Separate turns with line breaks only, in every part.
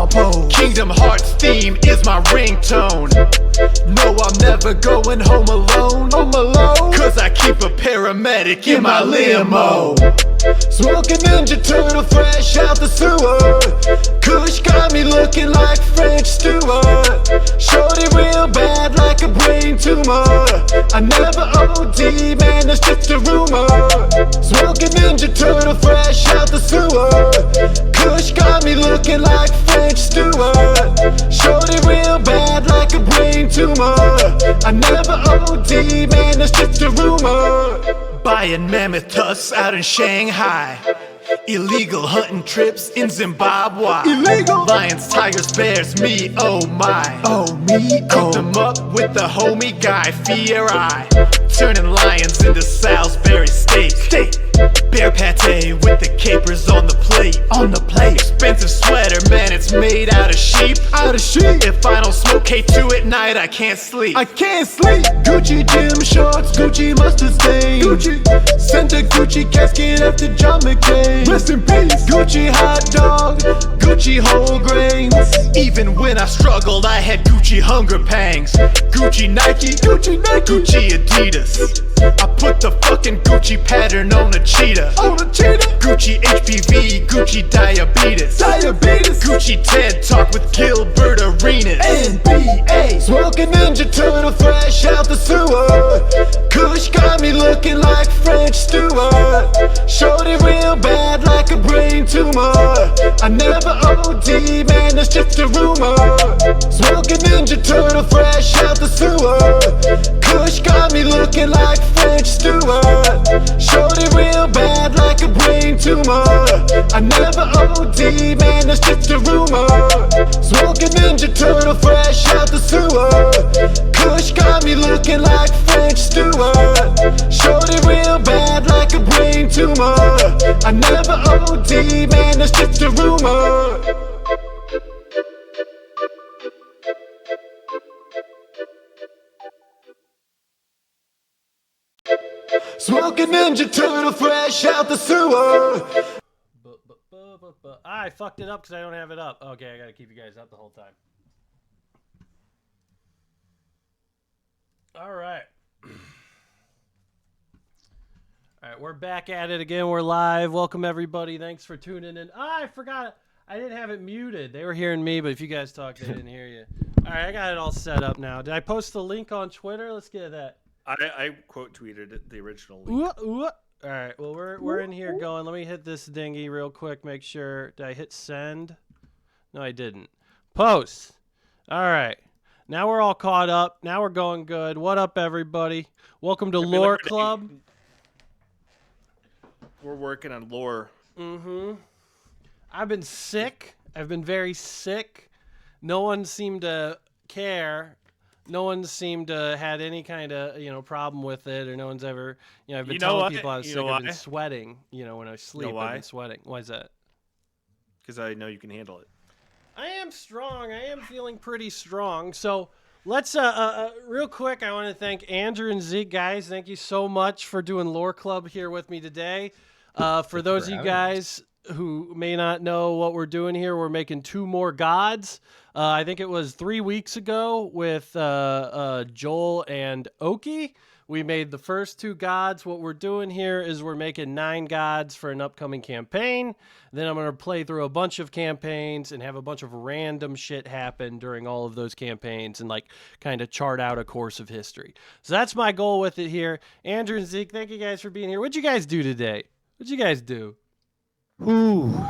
pose.
Kingdom Hearts theme is my ringtone. No, I'm never going home alone. Cause I keep a paramedic in my limo.
Smoking Ninja Turtle fresh out the sewer. Kush got me looking like French Stewart. Shorty real bad like a brain tumor. I never OD, man, that's just a rumor. Smoking Ninja Turtle fresh out the sewer. Kush got me looking like French Stewart. Shorty real bad like a brain tumor. I never OD, man, that's just a rumor.
Buying mammoth tusks out in Shanghai. Illegal hunting trips in Zimbabwe.
Illegal.
Lions, tigers, bears, me, oh my.
Oh me,
Cooked them up with the homie guy, Fear I. Turning lions into Salisbury steak. Bear pate with the capers on the plate. Expensive sweater, man, it's made out of sheep. If I don't smoke K2 at night, I can't sleep.
Gucci gym shorts, Gucci mustard stain. Sent a Gucci casket after John McCain.
Rest in peace.
Gucci hot dog, Gucci whole grains.
Even when I struggled, I had Gucci hunger pangs. Gucci Nike, Gucci Adidas. I put the fucking Gucci pattern on a cheetah. Gucci HPV, Gucci diabetes. Gucci TED Talk with Gilbert Arenas.
NBA. Smoking Ninja Turtle fresh out the sewer. Kush got me looking like French Stewart. Shorty real bad like a brain tumor. I never OD, man, that's just a rumor. Smoking Ninja Turtle fresh out the sewer. Kush got me looking like French Stewart. Shorty real bad like a brain tumor. I never OD, man, that's just a rumor. Smoking Ninja Turtle fresh out the sewer. Kush got me looking like French Stewart. Shorty real bad like a brain tumor. I never OD, man, that's just a rumor. Smoking Ninja Turtle fresh out the sewer.
I fucked it up because I don't have it up. Okay, I gotta keep you guys up the whole time. All right. All right, we're back at it again. We're live. Welcome, everybody. Thanks for tuning in. I forgot. I didn't have it muted. They were hearing me, but if you guys talked, they didn't hear you. All right, I got it all set up now. Did I post the link on Twitter? Let's get that.
I quote tweeted it, the original link.
All right, well, we're in here going. Let me hit this dinghy real quick. Make sure. Did I hit send? No, I didn't. Post. All right. Now we're all caught up. Now we're going good. What up, everybody? Welcome to Lore Club.
We're working on lore.
Mm-hmm. I've been sick. I've been very sick. No one seemed to care. No one seemed to had any kind of, problem with it, or no one's ever, I've been telling people I was sick. I've been sweating, when I sleep. I've been sweating. Why is that?
Because I know you can handle it.
I am strong. I am feeling pretty strong. So let's, real quick, I want to thank Andrew and Zeke, guys. Thank you so much for doing Lore Club here with me today. For those of you guys who may not know what we're doing here, we're making 2 more gods. I think it was 3 weeks ago with Joel and Oki. We made the first 2 gods. What we're doing here is we're making 9 gods for an upcoming campaign. Then I'm going to play through a bunch of campaigns and have a bunch of random shit happen during all of those campaigns and kind of chart out a course of history. So that's my goal with it here. Andrew and Zeke, thank you guys for being here. What'd you guys do today? What'd you guys do?
Ooh.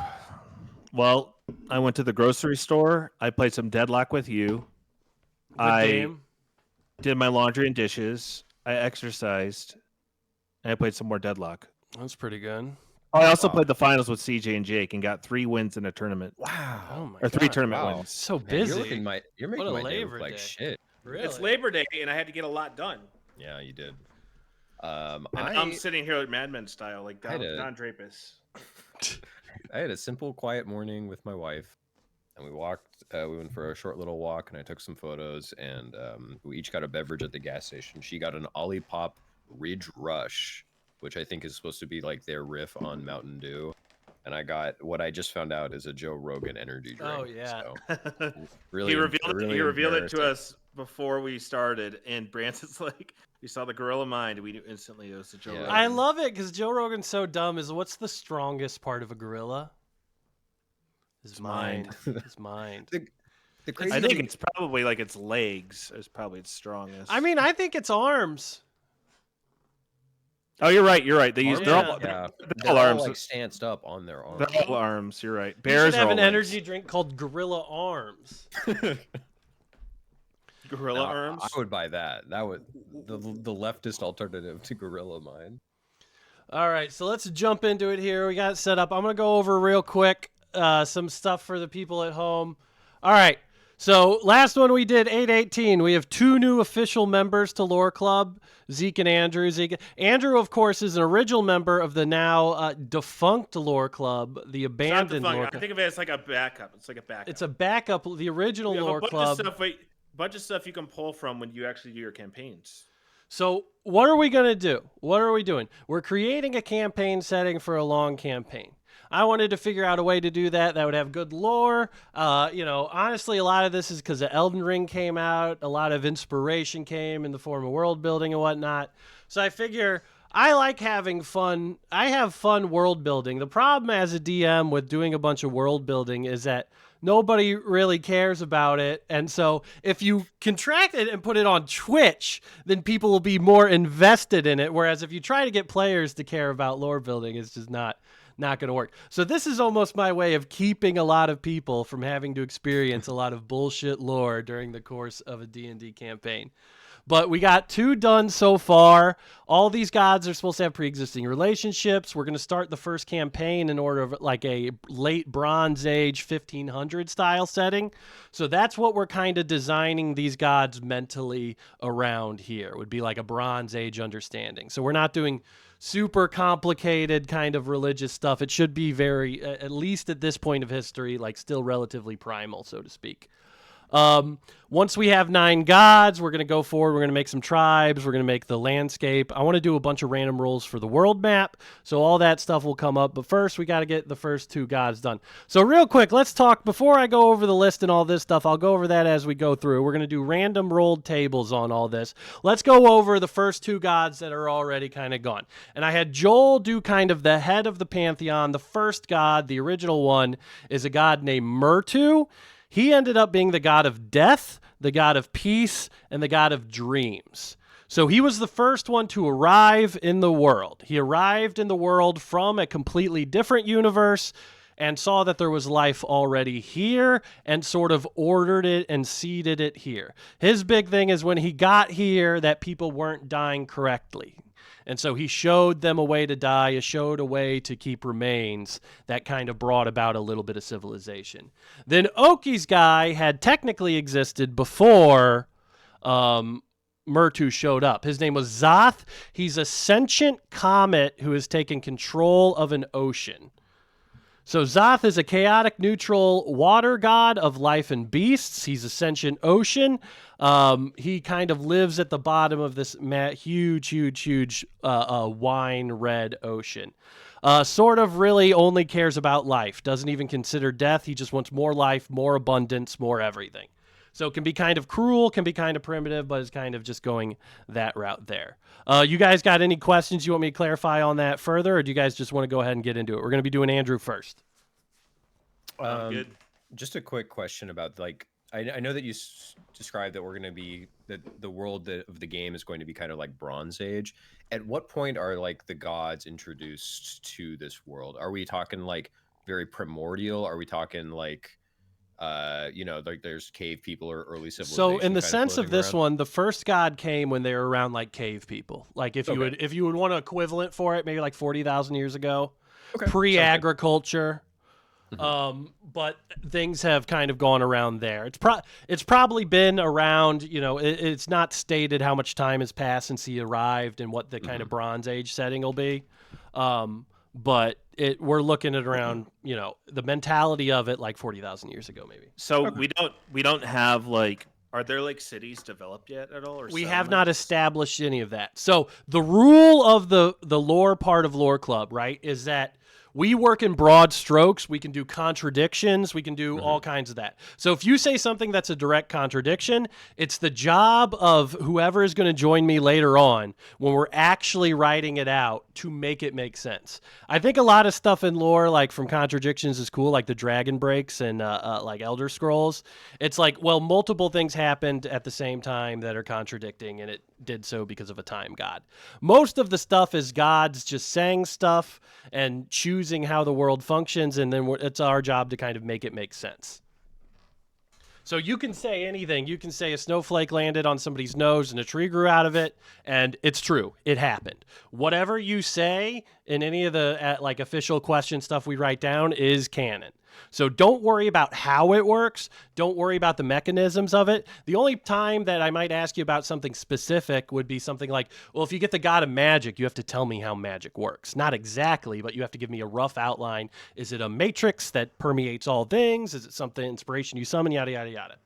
Well, I went to the grocery store. I played some Deadlock with you.
Good game.
Did my laundry and dishes. I exercised. And I played some more Deadlock.
That's pretty good.
I also played the finals with CJ and Jake and got 3 wins in a tournament.
Wow.
Oh my
Or 3
God.
tournament
Wow.
wins.
So
Man,
busy.
you're making my day look like shit.
Really?
It's Labor Day, and I had to get a lot done.
Yeah, you did.
I'm sitting here like Mad Men style, like Don Drapus.
I had a simple, quiet morning with my wife, and we walked. We went for a short little walk, and I took some photos, and we each got a beverage at the gas station. She got an Olipop Ridge Rush, which I think is supposed to be like their riff on Mountain Dew. and I got what I just found out is a Joe Rogan energy drink.
Oh, yeah.
So really,
he revealed it to
embarrassing.
us before we started, and Branson's like, we saw the Gorilla Mind, we knew instantly it was the Joe
Yeah.
Rogan.
I love it because Joe Rogan's so dumb. What's the strongest part of a gorilla? His mind. His mind.
The crazy
I think
thing-
it's probably like its legs is probably its strongest.
I mean, I think it's arms.
oh, you're right. They use
arms,
they're
Yeah.
all,
yeah,
they're
they're
all
all
arms.
like stanced up on their arms.
They're all arms. You're right.
You
Bears
should have
are
an
all
energy
legs.
drink called Gorilla Arms.
Gorilla
No,
arms.
I would buy that. That would the leftist alternative to Gorilla Mind.
All right, so let's jump into it here. We got it set up. I'm going to go over real quick some stuff for the people at home. All right, so last one we did, 818. We have 2 new official members to Lore Club, Zeke and Andrew. Andrew, of course, is an original member of the now defunct Lore Club, the
It's not
abandoned
defunct.
Lore
I
Club.
think of it as like a backup. It's like a backup.
It's a backup, the original
we have
Lore
a bunch
Club.
of stuff. Bunch of stuff you can pull from when you actually do your campaigns.
So what are we going to do? What are we doing? We're creating a campaign setting for a long campaign. I wanted to figure out a way to do that would have good lore. Honestly, a lot of this is because the Elden Ring came out. A lot of inspiration came in the form of world building and whatnot. So I figure I like having fun. I have fun world building. The problem as a DM with doing a bunch of world building is that nobody really cares about it. And so if you contract it and put it on Twitch, then people will be more invested in it. Whereas if you try to get players to care about lore building, it's just not going to work. So this is almost my way of keeping a lot of people from having to experience a lot of bullshit lore during the course of a D&D campaign. But we got 2 done so far. All these gods are supposed to have pre-existing relationships. We're going to start the first campaign in order of like a late Bronze Age 1500 style setting. So that's what we're kind of designing these gods mentally around here. Would be like a Bronze Age understanding. So we're not doing super complicated kind of religious stuff. It should be very, at least at this point of history, like still relatively primal, so to speak. Once we have 9 gods, we're going to go forward. We're going to make some tribes. We're going to make the landscape. I want to do a bunch of random rolls for the world map. So all that stuff will come up. But first, we got to get the first 2 gods done. So real quick, let's talk. Before I go over the list and all this stuff, I'll go over that as we go through. We're going to do random rolled tables on all this. Let's go over the first 2 gods that are already kind of gone. And I had Joel do kind of the head of the pantheon. The first god, the original one, is a god named Murtu. He ended up being the god of death, the god of peace, and the god of dreams. So he was the first one to arrive in the world. He arrived in the world from a completely different universe and saw that there was life already here and sort of ordered it and seeded it here. His big thing is when he got here that people weren't dying correctly. And so he showed them a way to die, he showed a way to keep remains that kind of brought about a little bit of civilization. Then Oki's guy had technically existed before Murtu showed up. His name was Zoth. He's a sentient comet who has taken control of an ocean. So Zoth is a chaotic neutral water god of life and beasts. He's a sentient ocean. He kind of lives at the bottom of this huge wine red ocean. Sort of really only cares about life. Doesn't even consider death. He just wants more life, more abundance, more everything. So it can be kind of cruel, can be kind of primitive, but it's kind of just going that route there. You guys got any questions you want me to clarify on that further, or do you guys just want to go ahead and get into it? We're going to be doing Andrew first.
Good.
Just a quick question about like I know that you described that we're going to be that the world of the game is going to be kind of like Bronze Age. At what point are like the gods introduced to this world? Are we talking like very primordial? Are we talking like like there's cave people or early civilization?
So in the
kind
sense of
floating
this
around?
one, the first god came when they were around like cave people. Like if you would want an equivalent for it, maybe like 40,000 years ago, pre-agriculture. But things have kind of gone around there. It's probably been around, it's not stated how much time has passed since he arrived and what the kind of Bronze Age setting will be. But we're looking at around, the mentality of it like 40,000 years ago, maybe.
So we don't have like, are there like cities developed yet at all? Or
We have not
settlements?
established any of that. So the rule of the lore part of Lore Club, right, is that We work in broad strokes. We can do contradictions. We can do all kinds of that. So if you say something that's a direct contradiction, it's the job of whoever is going to join me later on when we're actually writing it out to make it make sense. I think a lot of stuff in lore, like from contradictions, is cool, like the dragon breaks and like Elder Scrolls. It's like, well, multiple things happened at the same time that are contradicting, and it did so because of a time god. Most of the stuff is gods just saying stuff and choosing how the world functions, and then it's our job to kind of make it make sense. So you can say anything. You can say a snowflake landed on somebody's nose and a tree grew out of it, and it's true. It happened. Whatever you say in any of the like official question stuff we write down is canon. So don't worry about how it works. Don't worry about the mechanisms of it. The only time that I might ask you about something specific would be something like, well, if you get the god of magic, you have to tell me how magic works. Not exactly, but you have to give me a rough outline. Is it a matrix that permeates all things? Is it something, inspiration you summon, yada, yada, yada.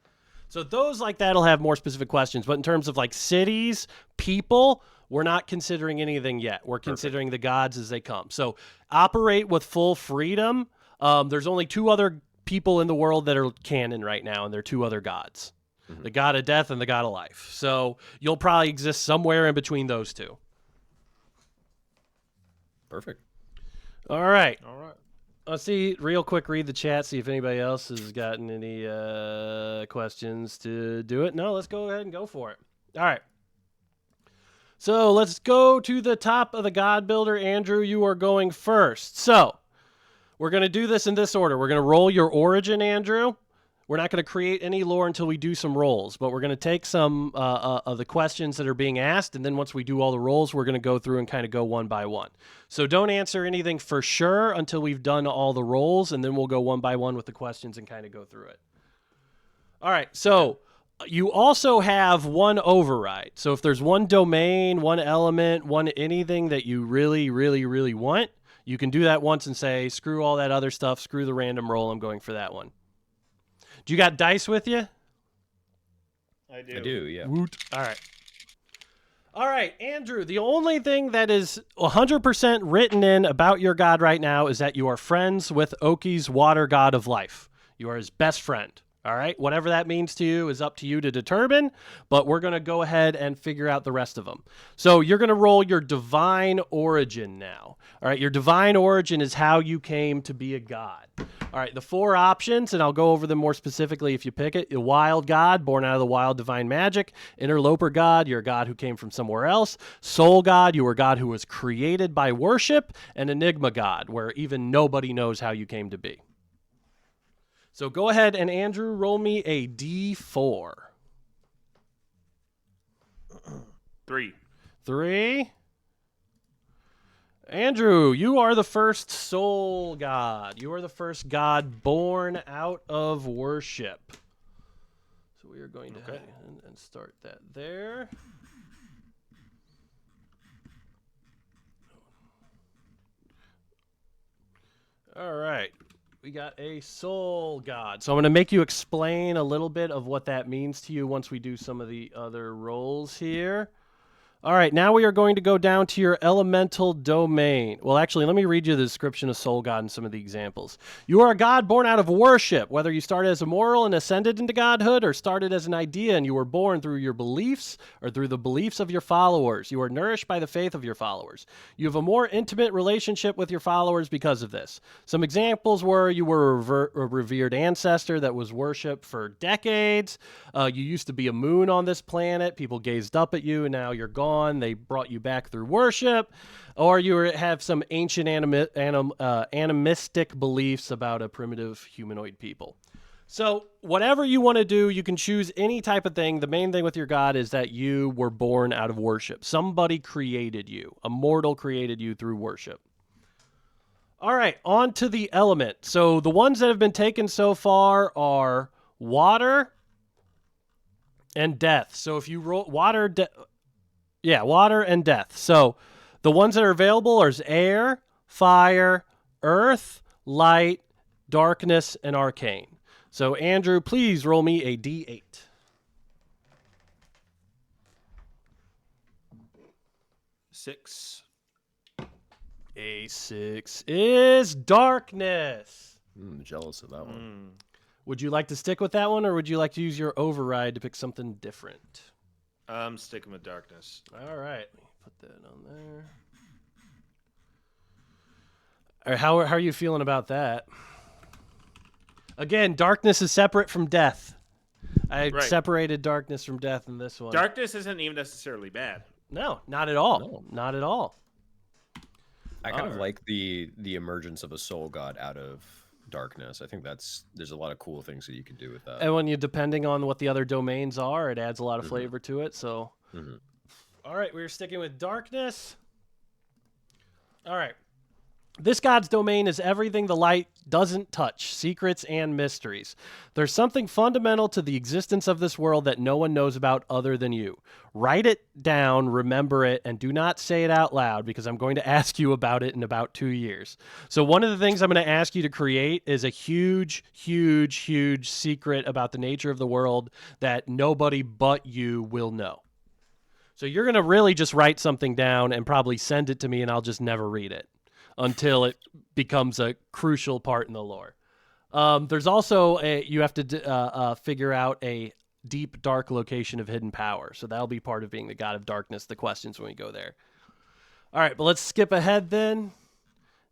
So those like that will have more specific questions. But in terms of like cities, people, we're not considering anything yet. We're considering the gods as they come. So operate with full freedom. There's only 2 other people in the world that are canon right now, and they're 2 other gods. The god of death and the god of life. So you'll probably exist somewhere in between those 2.
Perfect.
All right. Let's see, real quick, read the chat, see if anybody else has gotten any questions to do it. No, let's go ahead and go for it. All right. So let's go to the top of the God Builder. Andrew, you are going first. So we're going to do this in this order. We're going to roll your origin, Andrew. We're not going to create any lore until we do some rolls, but we're going to take some of the questions that are being asked, and then once we do all the rolls, we're going to go through and kind of go one by one. So don't answer anything for sure until we've done all the rolls, and then we'll go one by one with the questions and kind of go through it. All right, so you also have one override. So if there's one domain, one element, one anything that you really, really, really want, you can do that once and say, screw all that other stuff, screw the random roll, I'm going for that one. Do you got dice with you?
I do, yeah.
Woot. All right, Andrew, the only thing that is 100% written in about your god right now is that you are friends with Oki's water god of life. You are his best friend. All right, whatever that means to you is up to you to determine, but we're going to go ahead and figure out the rest of them. So you're going to roll your divine origin now. All right, your divine origin is how you came to be a god. All right, the 4 options, and I'll go over them more specifically if you pick it. The wild god, born out of the wild divine magic. Interloper god, you're a god who came from somewhere else. Soul god, you are a god who was created by worship. And enigma god, where even nobody knows how you came to be. So go ahead and, Andrew, roll me a D4.
3.
3. Andrew, you are the first soul god. You are the first god born out of worship. So we are going to go ahead and start that there. All right. We got a soul god. So I'm going to make you explain a little bit of what that means to you once we do some of the other rolls here. All right, now we are going to go down to your elemental domain. Well, actually, let me read you the description of soul god and some of the examples. You are a god born out of worship, whether you started as a mortal and ascended into godhood, or started as an idea and you were born through your beliefs or through the beliefs of your followers. You are nourished by the faith of your followers. You have a more intimate relationship with your followers because of this. Some examples were you were a revered ancestor that was worshipped for decades. You used to be a moon on this planet. People gazed up at you, and now you're gone. They brought you back through worship, or you have some ancient animistic beliefs about a primitive humanoid people. So whatever you want to do, you can choose any type of thing. The main thing with your god is that you were born out of worship. Somebody created you. A mortal created you through worship. All right, on to the element. So the ones that have been taken so far are water and death. So if you roll water and death. So the ones that are available are air, fire, earth, light, darkness, and arcane. So Andrew, please roll me a D8.
6.
A6 is darkness.
Jealous of that one.
Would you like to stick with that one, or would you like to use your override to pick something different?
I'm sticking with darkness.
All right. Let me put that on there. All right, how are you feeling about that? Again, darkness is separate from death. I
Right.
separated darkness from death in this one.
Darkness isn't even necessarily bad.
No, not at all.
No.
Not at all.
I kind of like the emergence of a soul god out of darkness. I think there's a lot of cool things that you can do with that.
And when you, depending on what the other domains are, it adds a lot of flavor to it. So, all right, we're sticking with darkness. All right. This god's domain is everything the light doesn't touch, secrets and mysteries. There's something fundamental to the existence of this world that no one knows about other than you. Write it down, remember it, and do not say it out loud because I'm going to ask you about it in about 2 years. So one of the things I'm going to ask you to create is a huge, huge, huge secret about the nature of the world that nobody but you will know. So you're going to really just write something down and probably send it to me, and I'll just never read it until it becomes a crucial part in the lore. There's also you have to figure out a deep, dark location of hidden power. So that'll be part of being the god of darkness, the questions when we go there. All right, but let's skip ahead then,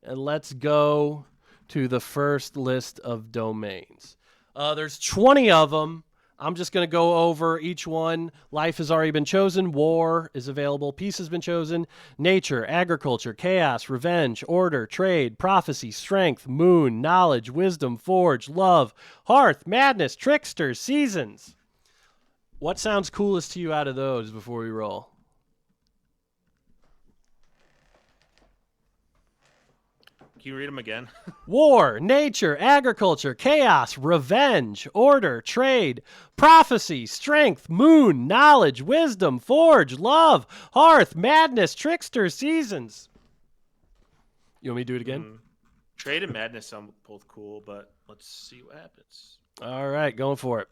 and let's go to the first list of domains. There's 20 of them. I'm just going to go over each one. Life has already been chosen. War is available. Peace has been chosen. Nature, agriculture, chaos, revenge, order, trade, prophecy, strength, moon, knowledge, wisdom, forge, love, hearth, madness, trickster, seasons. What sounds coolest to you out of those before we roll?
Can you read them again?
War, nature, agriculture, chaos, revenge, order, trade, prophecy, strength, moon, knowledge, wisdom, forge, love, hearth, madness, trickster, seasons. You want me to do it again?
Trade and madness sound both cool, but let's see what happens.
All right, going for it.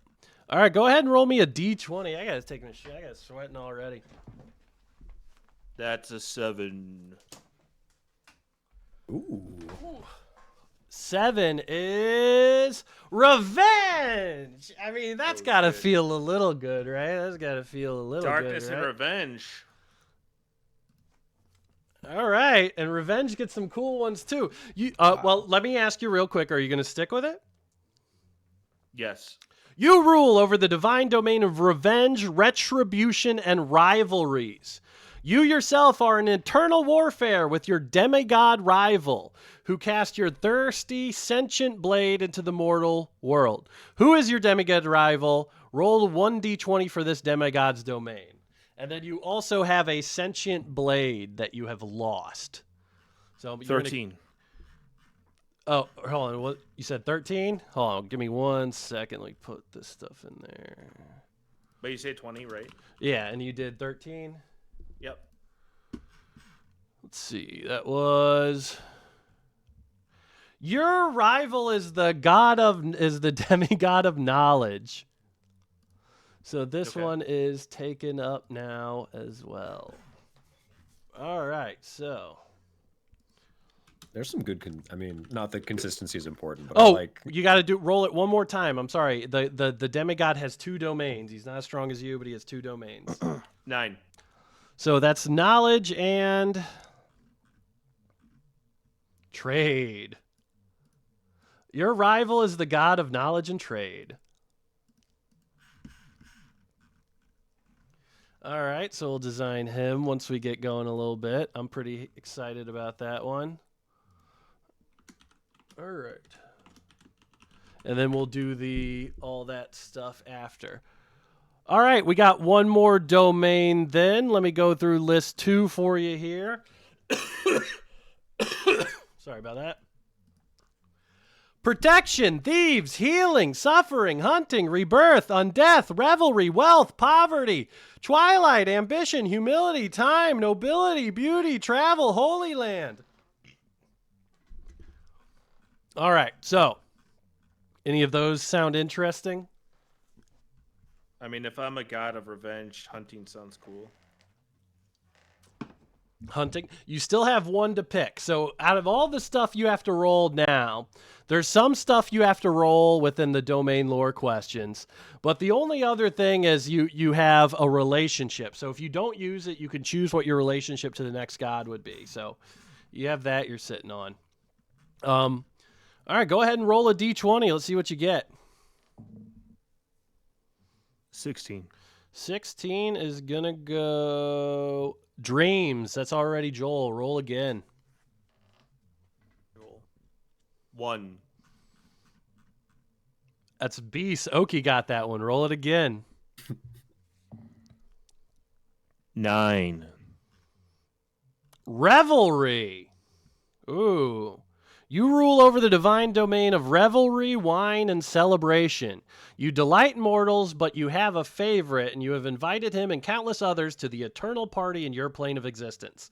All right, go ahead and roll me a D20. I got to take my shit. I got sweating already.
That's a 7.
Ooh.
7 is revenge. I mean, that's got to feel a little good, right? That's got to feel a little
Darkness
good,
and
right?
revenge.
All right, and revenge gets some cool ones too. Well, let me ask you real quick. Are you going to stick with it?
Yes.
You rule over the divine domain of revenge, retribution, and rivalries. You yourself are in eternal warfare with your demigod rival, who cast your thirsty, sentient blade into the mortal world. Who is your demigod rival? Roll 1d20 for this demigod's domain. And then you also have a sentient blade that you have lost. So you're
13.
Oh, hold on. What you said? 13? Hold on. Give me 1 second. Let me put this stuff in there.
But you say 20, right?
Yeah, and you did 13.
Yep.
Let's see. That was your rival is the demigod of knowledge. So this one is taken up now as well. All right, so
There's some good. Not that consistency is important, but I like.
You got to roll it one more time. I'm sorry. The demigod has 2 domains. He's not as strong as you, but he has 2 domains.
9.
So that's knowledge and trade. Your rival is the god of knowledge and trade. All right, so we'll design him once we get going a little bit. I'm pretty excited about that one. All right. And then we'll do all that stuff after. All right, we got one more domain then. Let me go through list 2 for you here. Sorry about that. Protection, thieves, healing, suffering, hunting, rebirth, undeath, revelry, wealth, poverty, twilight, ambition, humility, time, nobility, beauty, travel, holy land. All right, so any of those sound interesting?
I mean, if I'm a god of revenge, hunting sounds cool.
Hunting. You still have one to pick. So out of all the stuff you have to roll now, there's some stuff you have to roll within the domain lore questions. But the only other thing is you have a relationship. So if you don't use it, you can choose what your relationship to the next god would be. So you have that you're sitting on. All right, go ahead and roll a d20. Let's see what you get.
16.
16 is going to go dreams. That's already Joel. Roll again.
1.
That's Beast. Oki got that one. Roll it again.
9.
Revelry. Ooh. You rule over the divine domain of revelry, wine, and celebration. You delight mortals, but you have a favorite, and you have invited him and countless others to the eternal party in your plane of existence.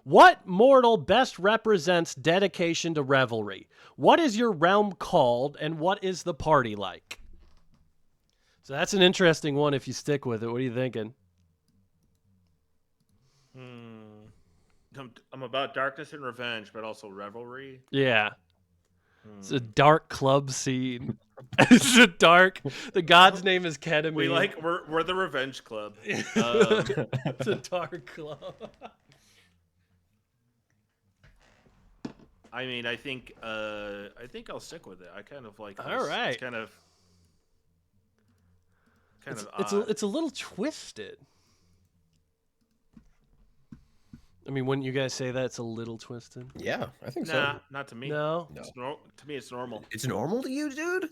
What mortal best represents dedication to revelry? What is your realm called, and what is the party like? So that's an interesting one if you stick with it. What are you thinking?
I'm about darkness and revenge, but also revelry.
Yeah. It's a dark club scene. It's a dark. The god's name is ketamine.
We're the revenge club.
It's a dark club.
I mean, I think I'll stick with it. I kind of like this.
All right.
It's kind of
It's a little twisted. I mean, wouldn't you guys say that it's a little twisted?
Yeah, I think
Nah,
so.
not to me.
No,
To me, it's normal.
It's normal to you, dude?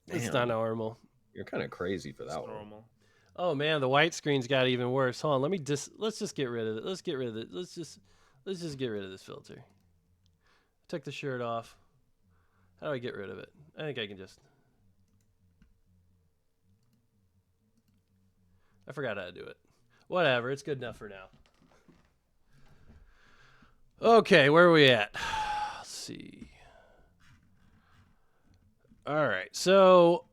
it's
Damn,
not normal.
You're kind of crazy for that
It's
one.
normal.
Oh man, the white screen's got even worse. Hold on, let's just get rid of it. Let's get rid of it. Let's just get rid of this filter. Took the shirt off. How do I get rid of it? I think I can just. I forgot how to do it. Whatever, it's good enough for now. Okay, where are we at? Let's see. All right, so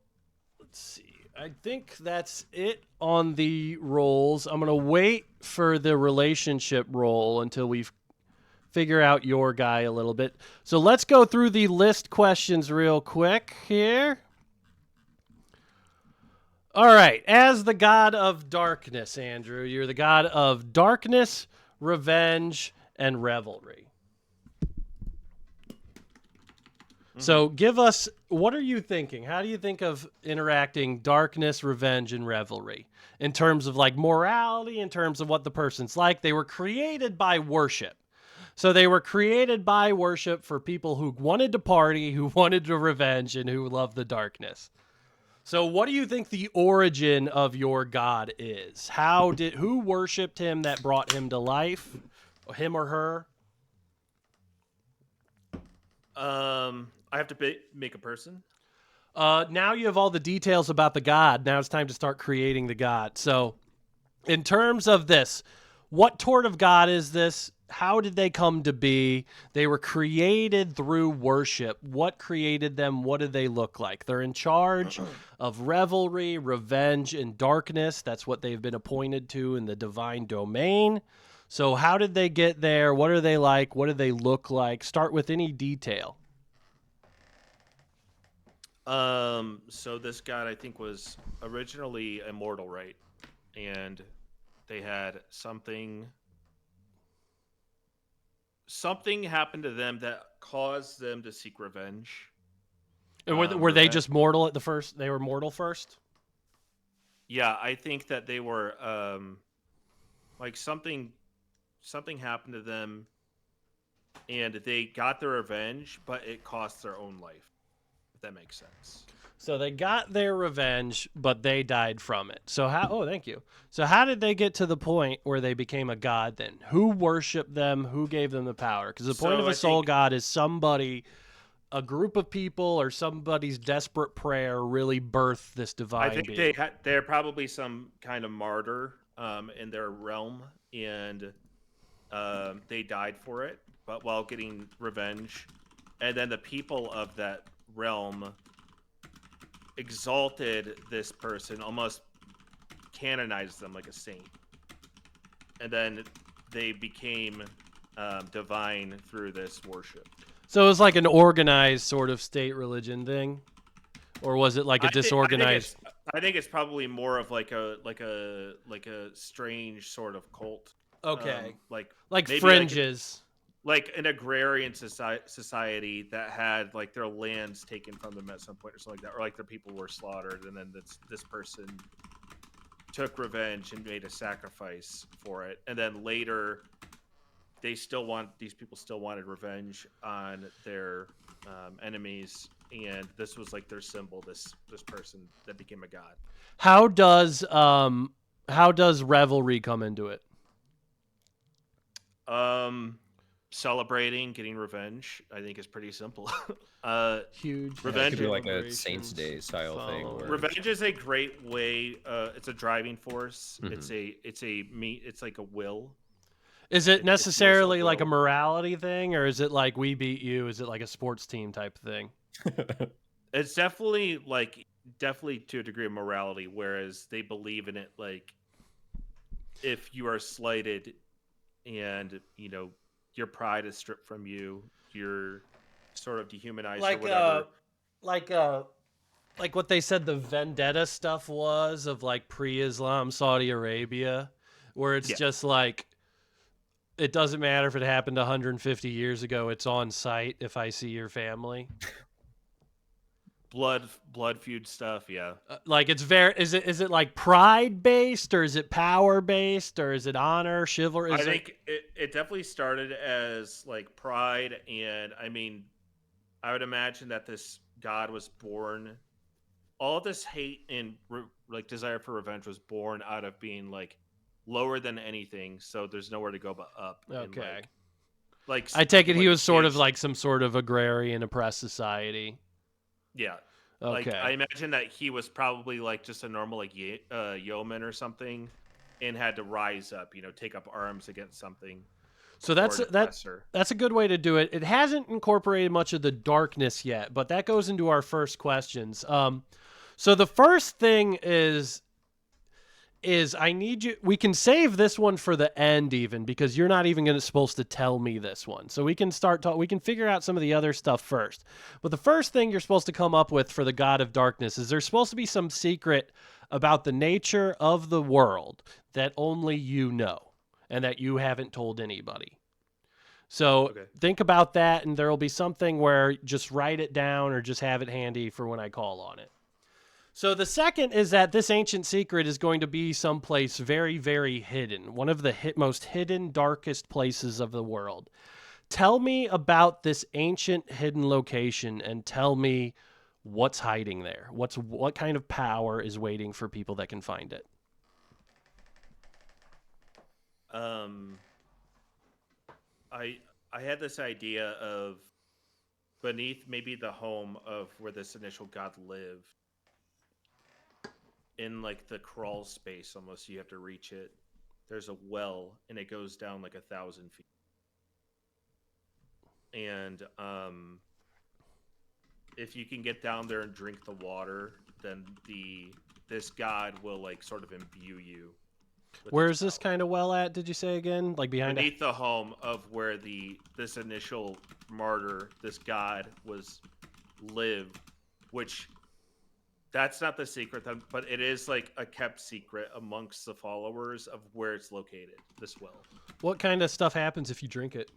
let's see. I think that's it on the rolls. I'm going to wait for the relationship roll until we figure out your guy a little bit. So let's go through the list questions real quick here. All right, as the god of darkness, Andrew, you're the god of darkness, revenge, and revelry. So give us, what are you thinking? How do you think of interacting darkness, revenge, and revelry in terms of like morality, in terms of what the person's like? They were created by worship. So they were created by worship for people who wanted to party, who wanted to revenge, and who loved the darkness. So what do you think the origin of your god is? Who worshipped him that brought him to life? Him or her?
I have to make a person.
Now you have all the details about the god. Now it's time to start creating the god. So in terms of this, what sort of god is this? How did they come to be? They were created through worship. What created them? What do they look like? They're in charge of revelry, revenge, and darkness. That's what they've been appointed to in the divine domain. So how did they get there? What are they like? What do they look like? Start with any detail.
So this god, I think, was originally immortal, right? And they had something happened to them that caused them to seek revenge.
And were they just mortal at the first? They were mortal first?
Yeah, I think that they were like something happened to them and they got their revenge, but it cost their own life. If that makes sense.
So they got their revenge, but they died from it. So how? Oh, thank you. So how did they get to the point where they became a god then? Who worshipped them? Who gave them the power? Because the point of a soul god is somebody, a group of people, or somebody's desperate prayer really birthed this divine being.
I think they're probably some kind of martyr in their realm, and they died for it, but while getting revenge. And then the people of that realm exalted this person, almost canonized them like a saint. And then they became divine through this worship.
So it was like an organized sort of state religion thing, or was it like a disorganized?
I think it's probably more of like a strange sort of cult.
Okay,
Like
like
maybe
fringes.
like an agrarian society that had like their lands taken from them at some point or something like that, or like their people were slaughtered, and then this person took revenge and made a sacrifice for it, and then later these people still wanted revenge on their enemies, and this was like their symbol. This person that became a god.
How does revelry come into it?
Celebrating, getting revenge, I think is pretty simple.
Huge.
It
Revenge
could be like a
celebrations,
Saints Day style thing.
follow-
Where
Revenge is a great way. It's a driving force.
Mhm.
It's like a will.
Is it
It's
necessarily like a
will.
morality thing, or is it like we beat you? Is it like a sports team type thing?
It's definitely to a degree of morality, whereas they believe in it like if you are slighted and your pride is stripped from you, you're sort of dehumanized or whatever.
Like what they said the vendetta stuff was of like pre-Islam Saudi Arabia, where it's
Yeah.
just like it doesn't matter if it happened 150 years ago, it's on site if I see your family.
Blood feud stuff, yeah.
Like it's very is it like pride based, or is it power based, or is it honor, chivalry?
I think it definitely started as like pride, and I mean, I would imagine that this god was born. All of this hate and like desire for revenge was born out of being like lower than anything, so there's nowhere to go but up. And,
Okay.
like
I take it he
like
was sort of
stage-
like some sort of agrarian oppressed society.
yeah.
Okay.
Like I imagine that he was probably like just a normal like yeoman or something, and had to rise up, take up arms against something.
So that's
or an oppressor.
that's a good way to do it. It hasn't incorporated much of the darkness yet, but that goes into our first questions. So the first thing is I need you. We can save this one for the end, even because you're not even supposed to tell me this one. So we can we can figure out some of the other stuff first. But the first thing you're supposed to come up with for the God of Darkness is there's supposed to be some secret about the nature of the world that only you know and that you haven't told anybody. So
Okay.
think about that, and there will be something where just write it down or just have it handy for when I call on it. So the second is that this ancient secret is going to be someplace very, very hidden, one of the most hidden, darkest places of the world. Tell me about this ancient hidden location and tell me what's hiding there. What kind of power is waiting for people that can find it?
I had this idea of beneath maybe the home of where this initial god lived, in like the crawl space almost, you have to reach it. There's a well and it goes down like 1,000 feet. And if you can get down there and drink the water, then this god will like sort of imbue you.
Where's this kind of well at, did you say again? Like behind
beneath the home of where this initial martyr, this god lived, which that's not the secret, but it is like a kept secret amongst the followers of where it's located, this well.
What kind of stuff happens if you drink it?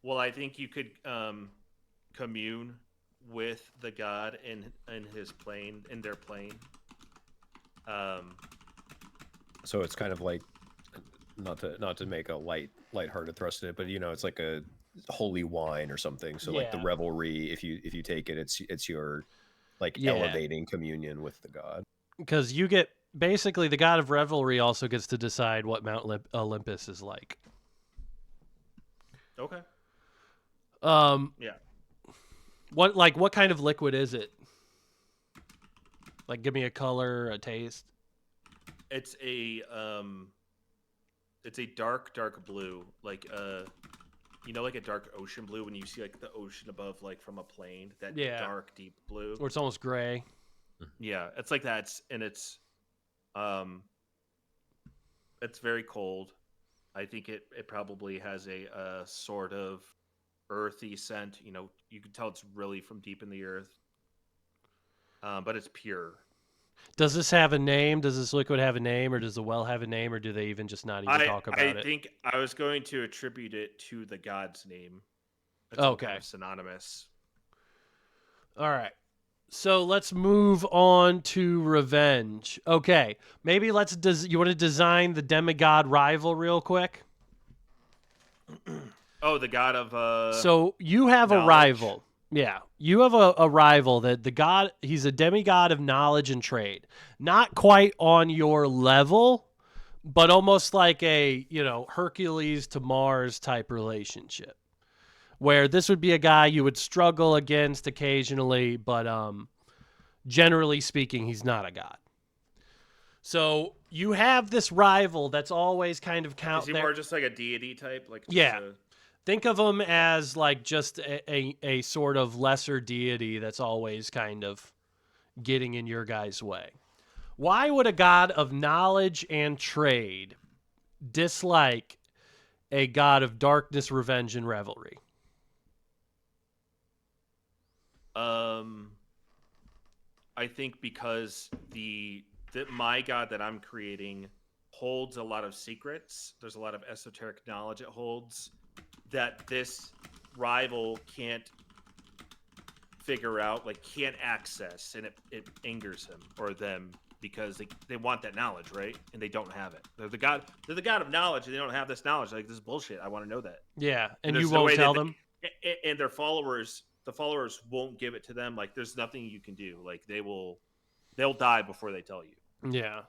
Well, I think you could commune with the god in his plane, in their plane.
So it's kind of like, not to make a lighthearted thrust in it, but it's like a holy wine or something. So like the
Yeah.
revelry, if you take it, it's your like
Yeah.
elevating communion with the god.
Because you get basically the god of revelry also gets to decide what Mount Olympus is like.
Okay. Yeah.
What kind of liquid is it? Like, give me a color, a taste.
It's a dark blue, like like a dark ocean blue when you see like the ocean above, like from a plane. That
Yeah.
dark deep blue.
Or it's almost gray.
Yeah, it's like that. It's It's very cold. I think it probably has a sort of earthy scent. You know, you can tell it's really from deep in the earth, but it's pure.
Does this have a name? Does this liquid have a name, or does the well have a name, or do they even just not even talk
I
about it?
think I was going to attribute it to the god's name. It's all kind
Okay.
of synonymous.
All right. So let's move on to revenge. Okay. Maybe you want to design the demigod rival real quick?
Oh, the god of
So you have a
knowledge.
rival. Yeah. You have a rival that he's a demigod of knowledge and trade. Not quite on your level, but almost like a, Hercules to Mars type relationship. Where this would be a guy you would struggle against occasionally, but generally speaking, he's not a god. So you have this rival that's always kind of
Is he more just like a deity type? Like just
Yeah. Think of him as like just a sort of lesser deity that's always kind of getting in your guy's way. Why would a god of knowledge and trade dislike a god of darkness, revenge, and revelry?
I think because my god that I'm creating holds a lot of secrets. There's a lot of esoteric knowledge it holds that this rival can't figure out, like can't access, and it angers him or them because they want that knowledge, right? And they don't have it. They're the god of knowledge, and they don't have this knowledge. Like, this is bullshit. I want to know that.
Yeah, and you
there's no
won't
way
tell them?
And their followers, the followers won't give it to them. Like, there's nothing you can do. Like, they'll die before they tell you.
Yeah.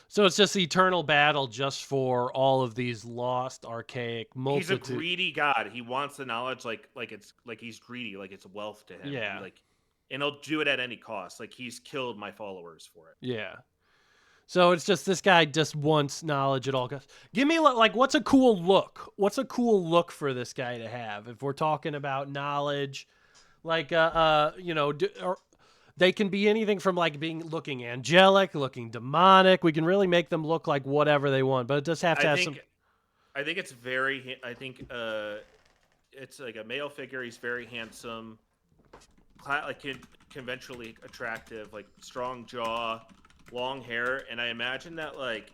So it's just the eternal battle just for all of these lost, archaic multitude.
He's a greedy god. He wants the knowledge like it's like he's greedy, like it's wealth to him.
Yeah.
And he'll do it at any cost. Like, he's killed my followers for it.
Yeah. So it's just this guy just wants knowledge at all costs. Give me like what's a cool look? What's a cool look for this guy to have? If we're talking about knowledge, like they can be anything from like looking angelic, looking demonic. We can really make them look like whatever they want, but it does have to have some.
I think it's very. I think it's like a male figure. He's very handsome, like conventionally attractive, like strong jaw, long hair, and I imagine that like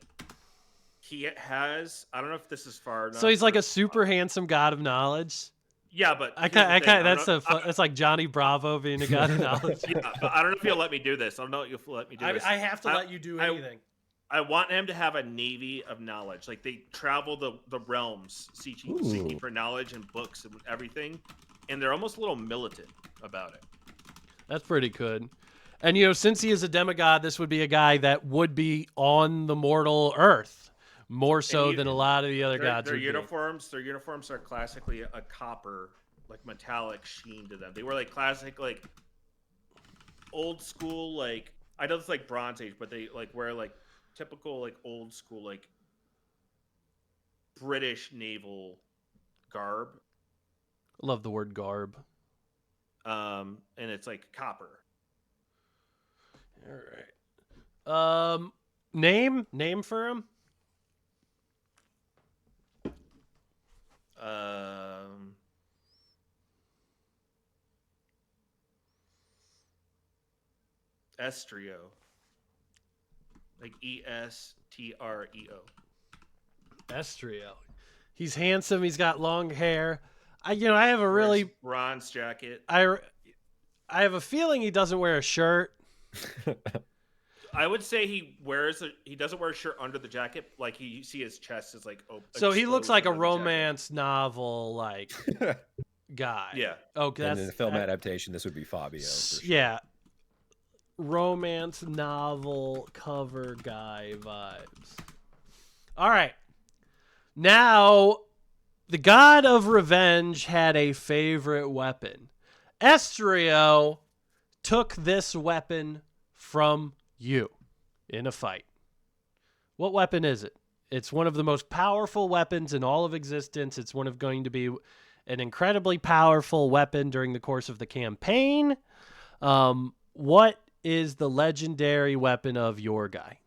he has. I don't know if this is far enough.
So he's like a super handsome god of knowledge.
Yeah, but
that's like Johnny Bravo being a god of knowledge.
Yeah, but I don't know if you'll let me do this. I don't know if you'll let me do this.
I have to let you do anything.
I want him to have a navy of knowledge. Like, they travel the realms, seeking for knowledge and books and everything, and they're almost a little militant about it.
That's pretty good. And since he is a demigod, this would be a guy that would be on the mortal earth. More so than a lot of the other gods.
Their uniforms are classically a copper, like metallic sheen to them. They were like classic, like old school, like I know it's like Bronze Age, but they like wear like typical like old school like British naval garb.
Love the word garb.
And it's like copper.
All right. Name for him.
Estreo. Like Estreo.
Estreo. He's handsome. He's got long hair. I have a really
bronze jacket.
I have a feeling he doesn't wear a shirt.
I would say he doesn't wear a shirt under the jacket. Like, you see his chest is like open.
So he looks like a romance novel like guy.
Yeah.
Okay.
And in the film adaptation, this would be Fabio. For sure.
Yeah. Romance novel cover guy vibes. All right. Now, the god of revenge had a favorite weapon. Estreo took this weapon from you in a fight. What weapon is it? It's one of the most powerful weapons in all of existence. It's going to be an incredibly powerful weapon during the course of the campaign. What is the legendary weapon of your guy?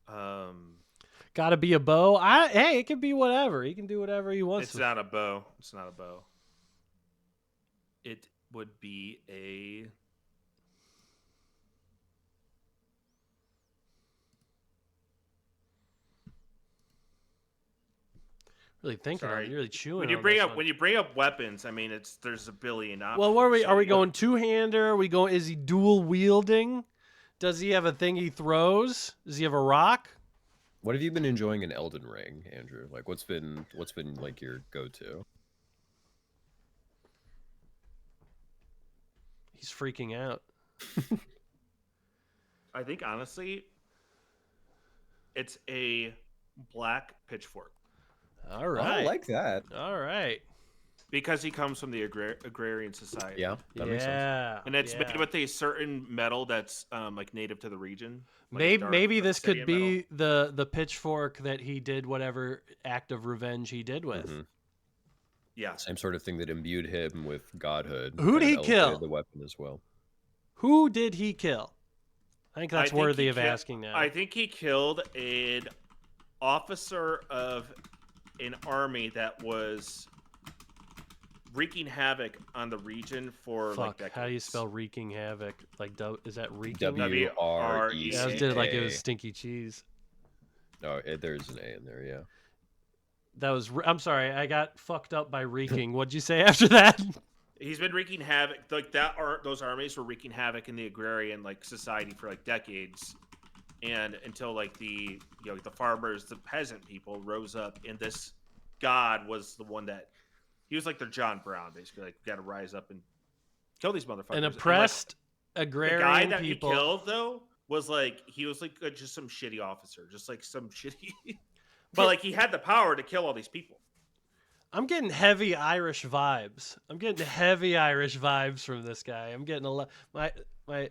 Gotta be a bow. Hey, it can be whatever. He can do whatever he wants.
It's not a bow. It's not a bow. It would be a.
Really thinking.
Sorry.
You're really chewing.
When you
on
bring
this
up
one.
when you bring up weapons, I mean, there's a billion options.
Well, are we
So,
going two-hander? Are we going? Is he dual wielding? Does he have a thing he throws? Does he have a rock?
What have you been enjoying in Elden Ring, Andrew? Like, what's been like your go-to?
He's freaking out.
I think honestly, it's a black pitchfork
All
Oh,
right.
I like that.
All right.
because he comes from the agrarian society.
Yeah, that makes sense.
Yeah.
And it's
yeah.
made with a certain metal that's like native to the region. Like
Maybe this could
obsidian
be the pitchfork that he did whatever act of revenge he did with.
Mhm.
Yeah.
Same sort of thing that imbued him with godhood.
Who did
kind of
he
elevated
kill?
The weapon as well.
Who did he kill? I think that's
I think
worthy
he
of
ki-
asking now.
I think he killed an officer of an army that was wreaking havoc on the region for like
Fuck.
decades.
How do you spell wreaking havoc? Like, is that wreaking?
W-R-E-C-K.
Yeah, I did it like it was stinky cheese.
Oh, there's an A in there, yeah.
That was. I'm sorry. I got fucked up by reeking. What'd you say after that?
He's been wreaking havoc. Like those armies were wreaking havoc in the agrarian like society for like decades, and until like the the farmers, the peasant people rose up, and this god was the one that he was like their John Brown, basically. Like, got to rise up and kill these motherfuckers.
An
And,
oppressed
like,
agrarian
the guy that
people.
he killed though was like just some shitty officer, just like some shitty. But like he had the power to kill all these people.
I'm getting heavy Irish vibes. I'm getting heavy Irish vibes from this guy. I'm getting a lot. My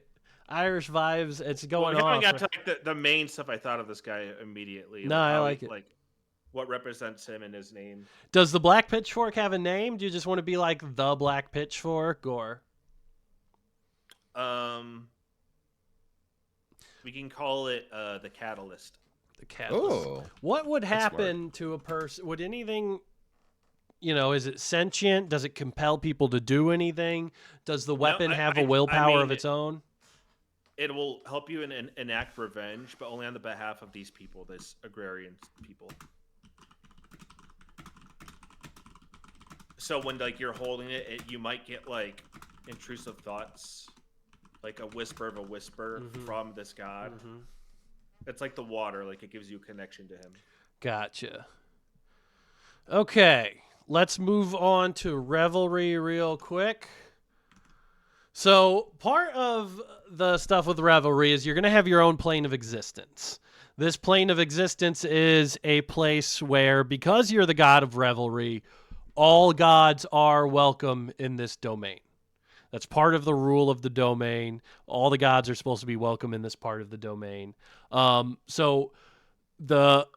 Irish vibes. It's going
We
off.
haven't got to like the main stuff. I thought of this guy immediately.
No, I
how
like
he,
it.
Like what represents him and his name.
Does the Black Pitchfork have a name? Do you just want to be like the Black Pitchfork, or
We can call it the Catalyst.
the Catalyst?
Oh,
What would
that's smart.
happen to a person? Would anything, is it sentient? Does it compel people to do anything? Does the weapon have a willpower of its own?
It will help you enact revenge, but only on the behalf of these people, this agrarian people. So when like you're holding it, you might get like intrusive thoughts, like a whisper of a whisper from this god.
Mhm.
It's like the water, like it gives you a connection to him.
Gotcha. Okay, let's move on to Revelry real quick. So part of the stuff with Revelry is you're going to have your own plane of existence. This plane of existence is a place where, because you're the god of Revelry, all gods are welcome in this domain. That's part of the rule of the domain. All the gods are supposed to be welcome in this part of the domain. So the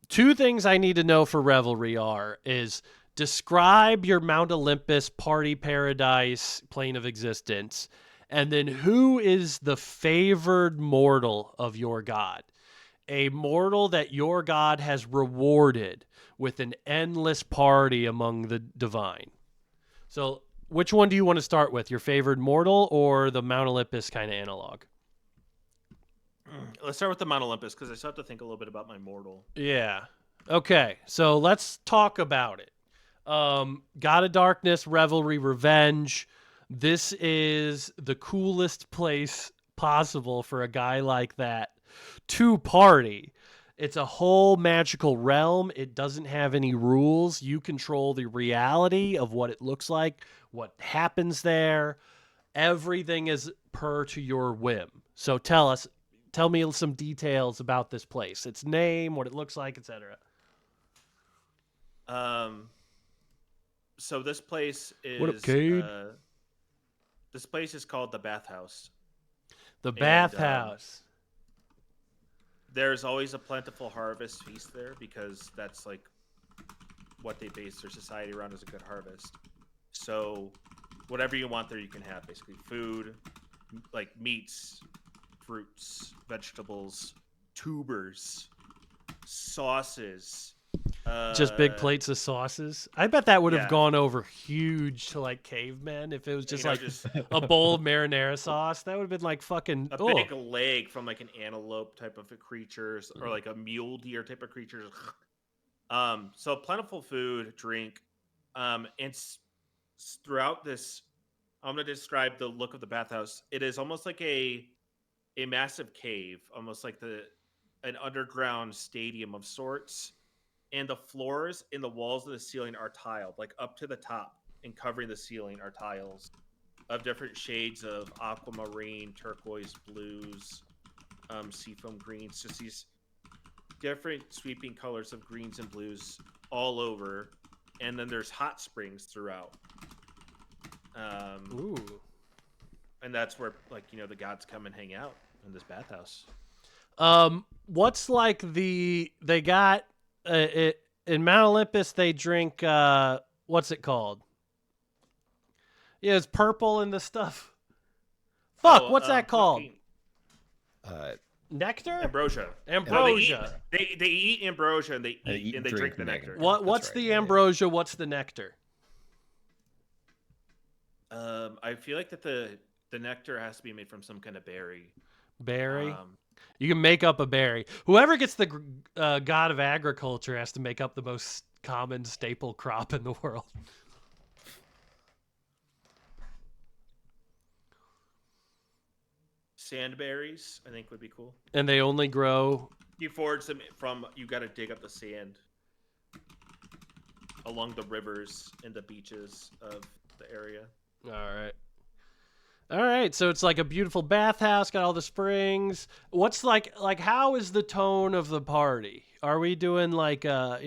two things I need to know for Revelry is describe your Mount Olympus party paradise plane of existence, and then who is the favored mortal of your god? A mortal that your god has rewarded with an endless party among the divine. So which one do you want to start with? Your favored mortal or the Mount Olympus kind of analog?
Let's start with the Mount Olympus because I still have to think a little bit about my mortal.
Yeah. Okay, so let's talk about it. God of Darkness, Revelry, Revenge. This is the coolest place possible for a guy like that to party. It's a whole magical realm. It doesn't have any rules. You control the reality of what it looks like, what happens there. Everything is per to your whim. So tell me some details about this place. Its name, what it looks like, etc.
So this place is
What up, Cade?
This place is called the Bathhouse.
The Bathhouse.
There's always a plentiful harvest feast there because that's like what they base their society around is a good harvest. So whatever you want there, you can have basically food, like meats, fruits, vegetables, tubers, sauces.
Just big plates of sauces. I bet that would have
yeah.
gone over huge to like cavemen if it was just like
just
a bowl of marinara sauce. That would have been like fucking
a big leg from like an antelope type of creatures or like a mule deer type of creatures. So plentiful food, drink, and throughout this, I'm going to describe the look of the bathhouse. It is almost like a massive cave, almost like an underground stadium of sorts. And the floors and the walls of the ceiling are tiled, like up to the top, and covering the ceiling are tiles of different shades of aquamarine, turquoise, blues, seafoam greens, just these different sweeping colors of greens and blues all over. And then there's hot springs throughout.
Ooh.
And that's where, like, the gods come and hang out in this bathhouse.
What's like they got in Mount Olympus? They drink what's it called? Yeah, it's purple and the stuff. Fuck, what's that called? Nectar?
Ambrosia.
Ambrosia.
They eat ambrosia and they drink the nectar.
What's the ambrosia? What's the nectar?
I feel like that the nectar has to be made from some kind of berry.
Berry? You can make up a berry. Whoever gets the god of agriculture has to make up the most common staple crop in the world.
Sandberries, I think, would be cool.
And they only grow...
You forage them you got to dig up the sand along the rivers and the beaches of the area.
All right, so it's like a beautiful bathhouse, got all the springs. What's like how is the tone of the party? Are we doing like a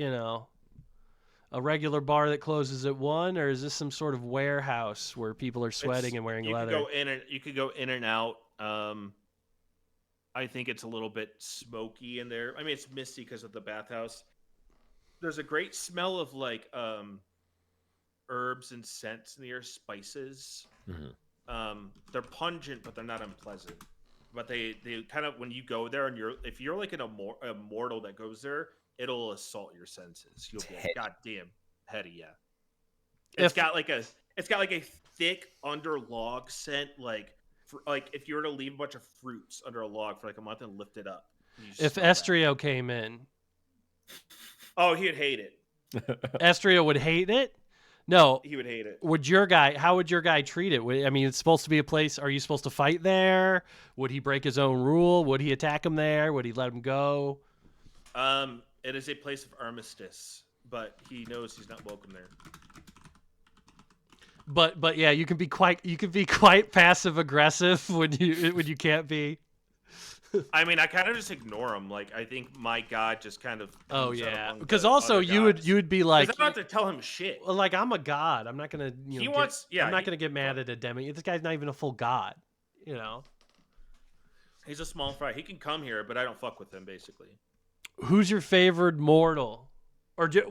regular bar that closes at 1, or is this some sort of warehouse where people are sweating and wearing leather?
You could go in and out. I think it's a little bit smoky in there. I mean, it's misty because of the bathhouse. There's a great smell of like herbs and scents in the air, spices. Mm-hmm. They're pungent, but they're not unpleasant. But they kind of, when you go there and if you're like a mortal that goes there, it'll assault your senses. You'll be like, God damn, heady, yeah. It's got like a thick under log scent, like if you were to leave a bunch of fruits under a log for like a month and lift it up.
If Estrio came in,
oh, he'd hate it.
Estrio would hate it. No,
he would hate it.
How would your guy treat it? I mean, it's supposed to be a place. Are you supposed to fight there? Would he break his own rule? Would he attack him there? Would he let him go?
It is a place of armistice, but he knows he's not welcome there.
But yeah, you can be quite passive aggressive when you can't be.
I mean, I kind of just ignore him. Like, I think my god just kind of.
Oh yeah, because also you would be like.
I don't have to tell him shit.
Well, like, I'm a god. I'm not gonna. I'm not gonna get mad at a demigod. This guy's not even a full god.
He's a small fry. He can come here, but I don't fuck with him. Basically.
Who's your favorite mortal? Or do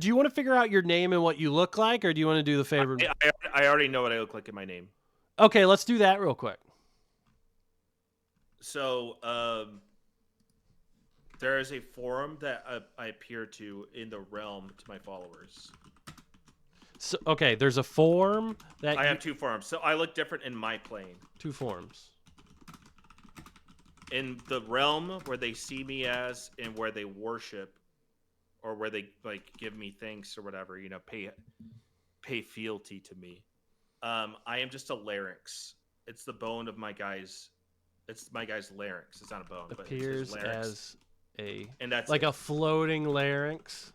you want to figure out your name and what you look like, or do you want to do the favorite?
I already know what I look like in my name.
Okay, let's do that real quick.
So, there is a forum that I appear to in the realm to my followers.
So, okay, there's a form that
I have 2 forms. So I look different in my plane.
2 forms.
In the realm where they see me as and where they worship, or where they like give me thanks or whatever, pay fealty to me. I am just a larynx. It's the bone of my guy's. It's my guy's larynx. It's not a bone, but it's his larynx.
As a,
and that's
like a floating larynx.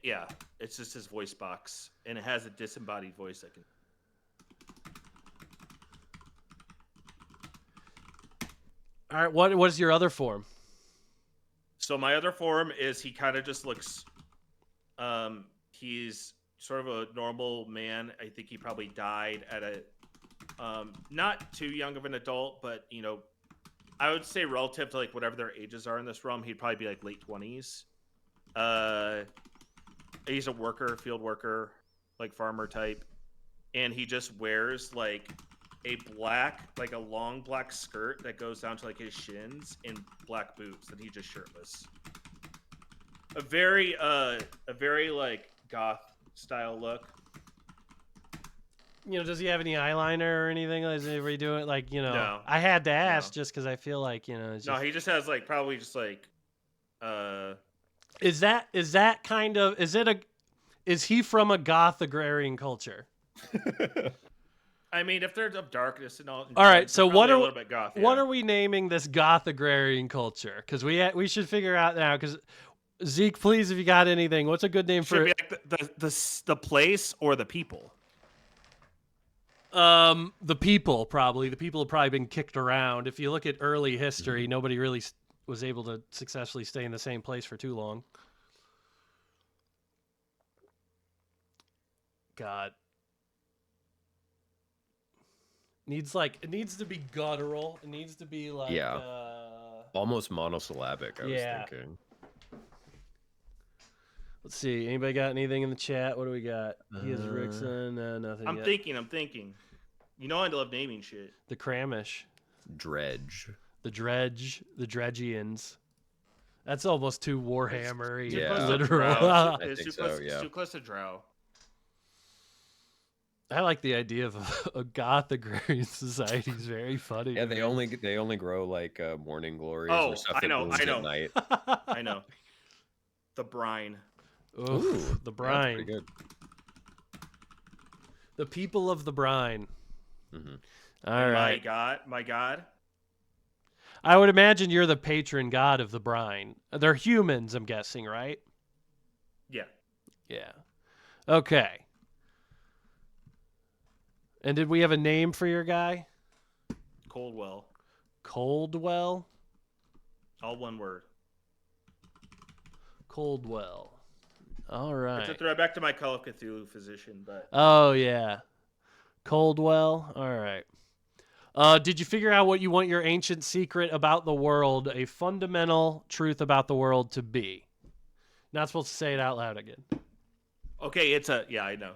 Yeah, it's just his voice box, and it has a disembodied voice that can.
All right, what is your other form?
So my other form is he kind of just looks. He's sort of a normal man. I think he probably died at a. Not too young of an adult, but I would say relative to like whatever their ages are in this realm, he'd probably be like late 20s. He's a worker, field worker, like farmer type, and he just wears like a black, like a long black skirt that goes down to like his shins, and black boots, and he's just shirtless. A very like goth style look.
Does he have any eyeliner or anything? Is anybody doing it? Like,
No.
I had to ask
No.
just because I feel like, it's
No,
just...
he just has like probably just like
Is that kind of, is he from a goth agrarian culture?
I mean, if they're of darkness and all.
All right, so
what are a little bit goth,
what
yeah.
are we naming this goth agrarian culture? Because we should figure out now. Because Zeke, please, if you got anything, what's a good name
Should
for
be like the place or the people?
the people? Probably the people have probably been kicked around. If you look at early history, nobody really was able to successfully stay in the same place for too long. God. It needs to be guttural. It needs to be like
Yeah. Almost monosyllabic, I was thinking.
Let's see. Anybody got anything in the chat? What do we got? He is Rickson. Nothing
I'm
yet.
thinking. You know I love naming shit.
The Cramish.
Dredge.
The Dredge. The Dredgians. That's almost too Warhammer-y.
Too
Yeah.
close to
Literal.
drow.
I
It's
think
too close,
so, yeah.
It's too close to drow.
I like the idea of a goth agrarian society. It's very funny.
Yeah, they only grow like morning glories
Oh,
or stuff
I
that
know,
blooms
I know.
at night.
I know. The brine.
Oof, the
That's
brine.
pretty good.
The people of the brine.
Mhm.
All right.
My God.
I would imagine you're the patron god of the brine. They're humans, I'm guessing, right?
Yeah.
Yeah. Okay. And did we have a name for your guy?
Coldwell.
Coldwell?
All one word.
Coldwell. All
It's a
right.
throwback to my Call of Cthulhu physician, but
Oh, yeah. Coldwell. All right. Did you figure out what you want your ancient secret about the world, a fundamental truth about the world to be? Not supposed to say it out loud again.
okay, yeah, I know.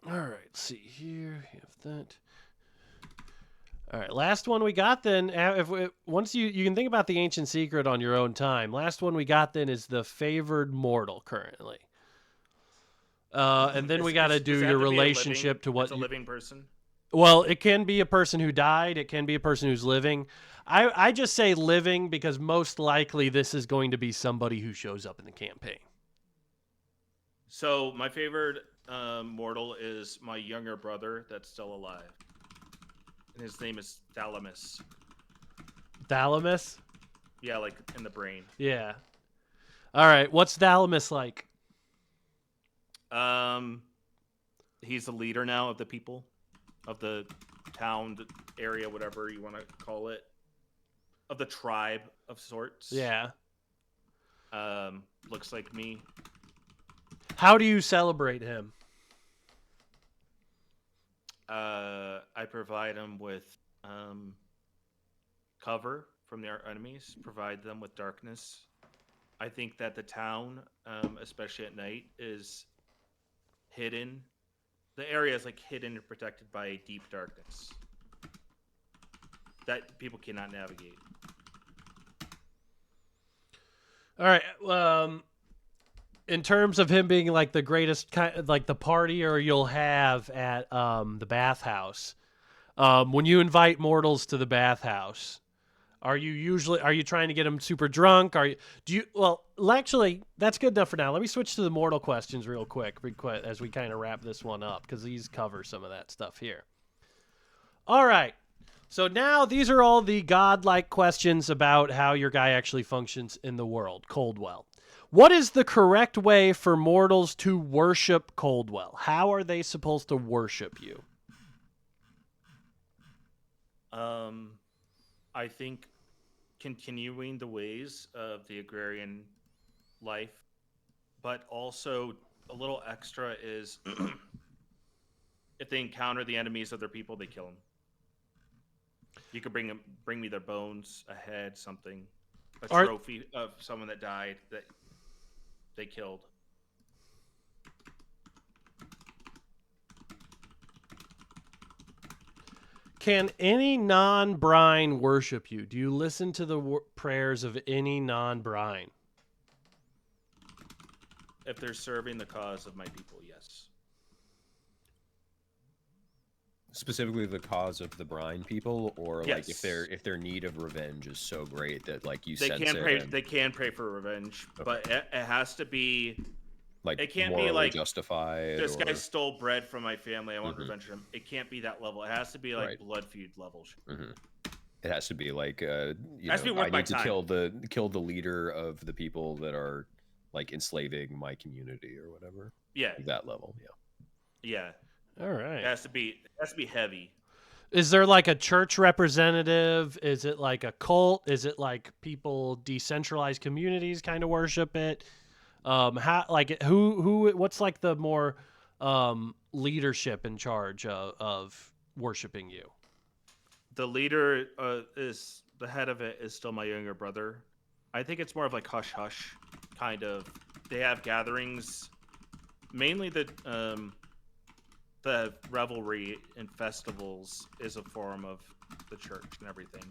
All right, let's see here. You have that. All right, last one we got then. Once you can think about the ancient secret on your own time. Last one we got then is the favored mortal currently. And then we got to do
Does it
your
have to be a
relationship
living-
to what
it's a living person.
Well, it can be a person who died. It can be a person who's living. I just say living because most likely this is going to be somebody who shows up in the campaign.
So my favorite mortal is my younger brother that's still alive, and his name is Thalamus.
Thalamus?
Yeah, like in the brain.
Yeah. All right. What's Thalamus like?
He's the leader now of the people, of the town, the area, whatever you want to call it, of the tribe of sorts.
Yeah.
Looks like me.
How do you celebrate him?
I provide him with cover from their enemies, provide them with darkness. I think that the town, especially at night, is hidden. The area is like hidden and protected by a deep darkness that people cannot navigate.
All right. In terms of him being like the greatest like the partier you'll have at the bathhouse, when you invite mortals to the bathhouse, are you trying to get them super drunk? Well, actually, that's good enough for now. Let me switch to the mortal questions real quick as we kind of wrap this one up because these cover some of that stuff here. All right. So now these are all the godlike questions about how your guy actually functions in the world, Coldwell. What is the correct way for mortals to worship Coldwell? How are they supposed to worship you?
I think continuing the ways of the agrarian life, but also a little extra is if they encounter the enemies of their people, they kill them. You could bring me their bones, a head, something, a trophy of someone that died that they killed.
Can any non-brine worship you? Do you listen to the prayers of any non-brine?
If they're serving the cause of my people, yes.
Specifically, the cause of the brine people, or like
Yes.
if their need of revenge is so great that like you
They
sense
can
it,
pray.
and,
They can pray for revenge,
Okay.
but it has to be.
like
It can't be
morally
like
justified.
this guy
or...
stole bread from my family. I want
Mhm.
revenge on him. It can't be that level. It has to be like
Right.
blood feud levels.
Mhm. It has to be like you
Has to be
know,
worth
I
my
need to
time.
kill the leader of the people that are like enslaving my community or whatever.
Yeah,
That level, yeah.
yeah.
All right.
It has to be. It has to be heavy.
Is there like a church representative? Is it like a cult? Is it like people decentralized communities kind of worship it? How like who? What's like the more leadership in charge of worshiping you?
The leader is the head of it is still my younger brother. I think it's more of like hush hush kind of. They have gatherings, mainly the revelry and festivals is a form of the church and everything.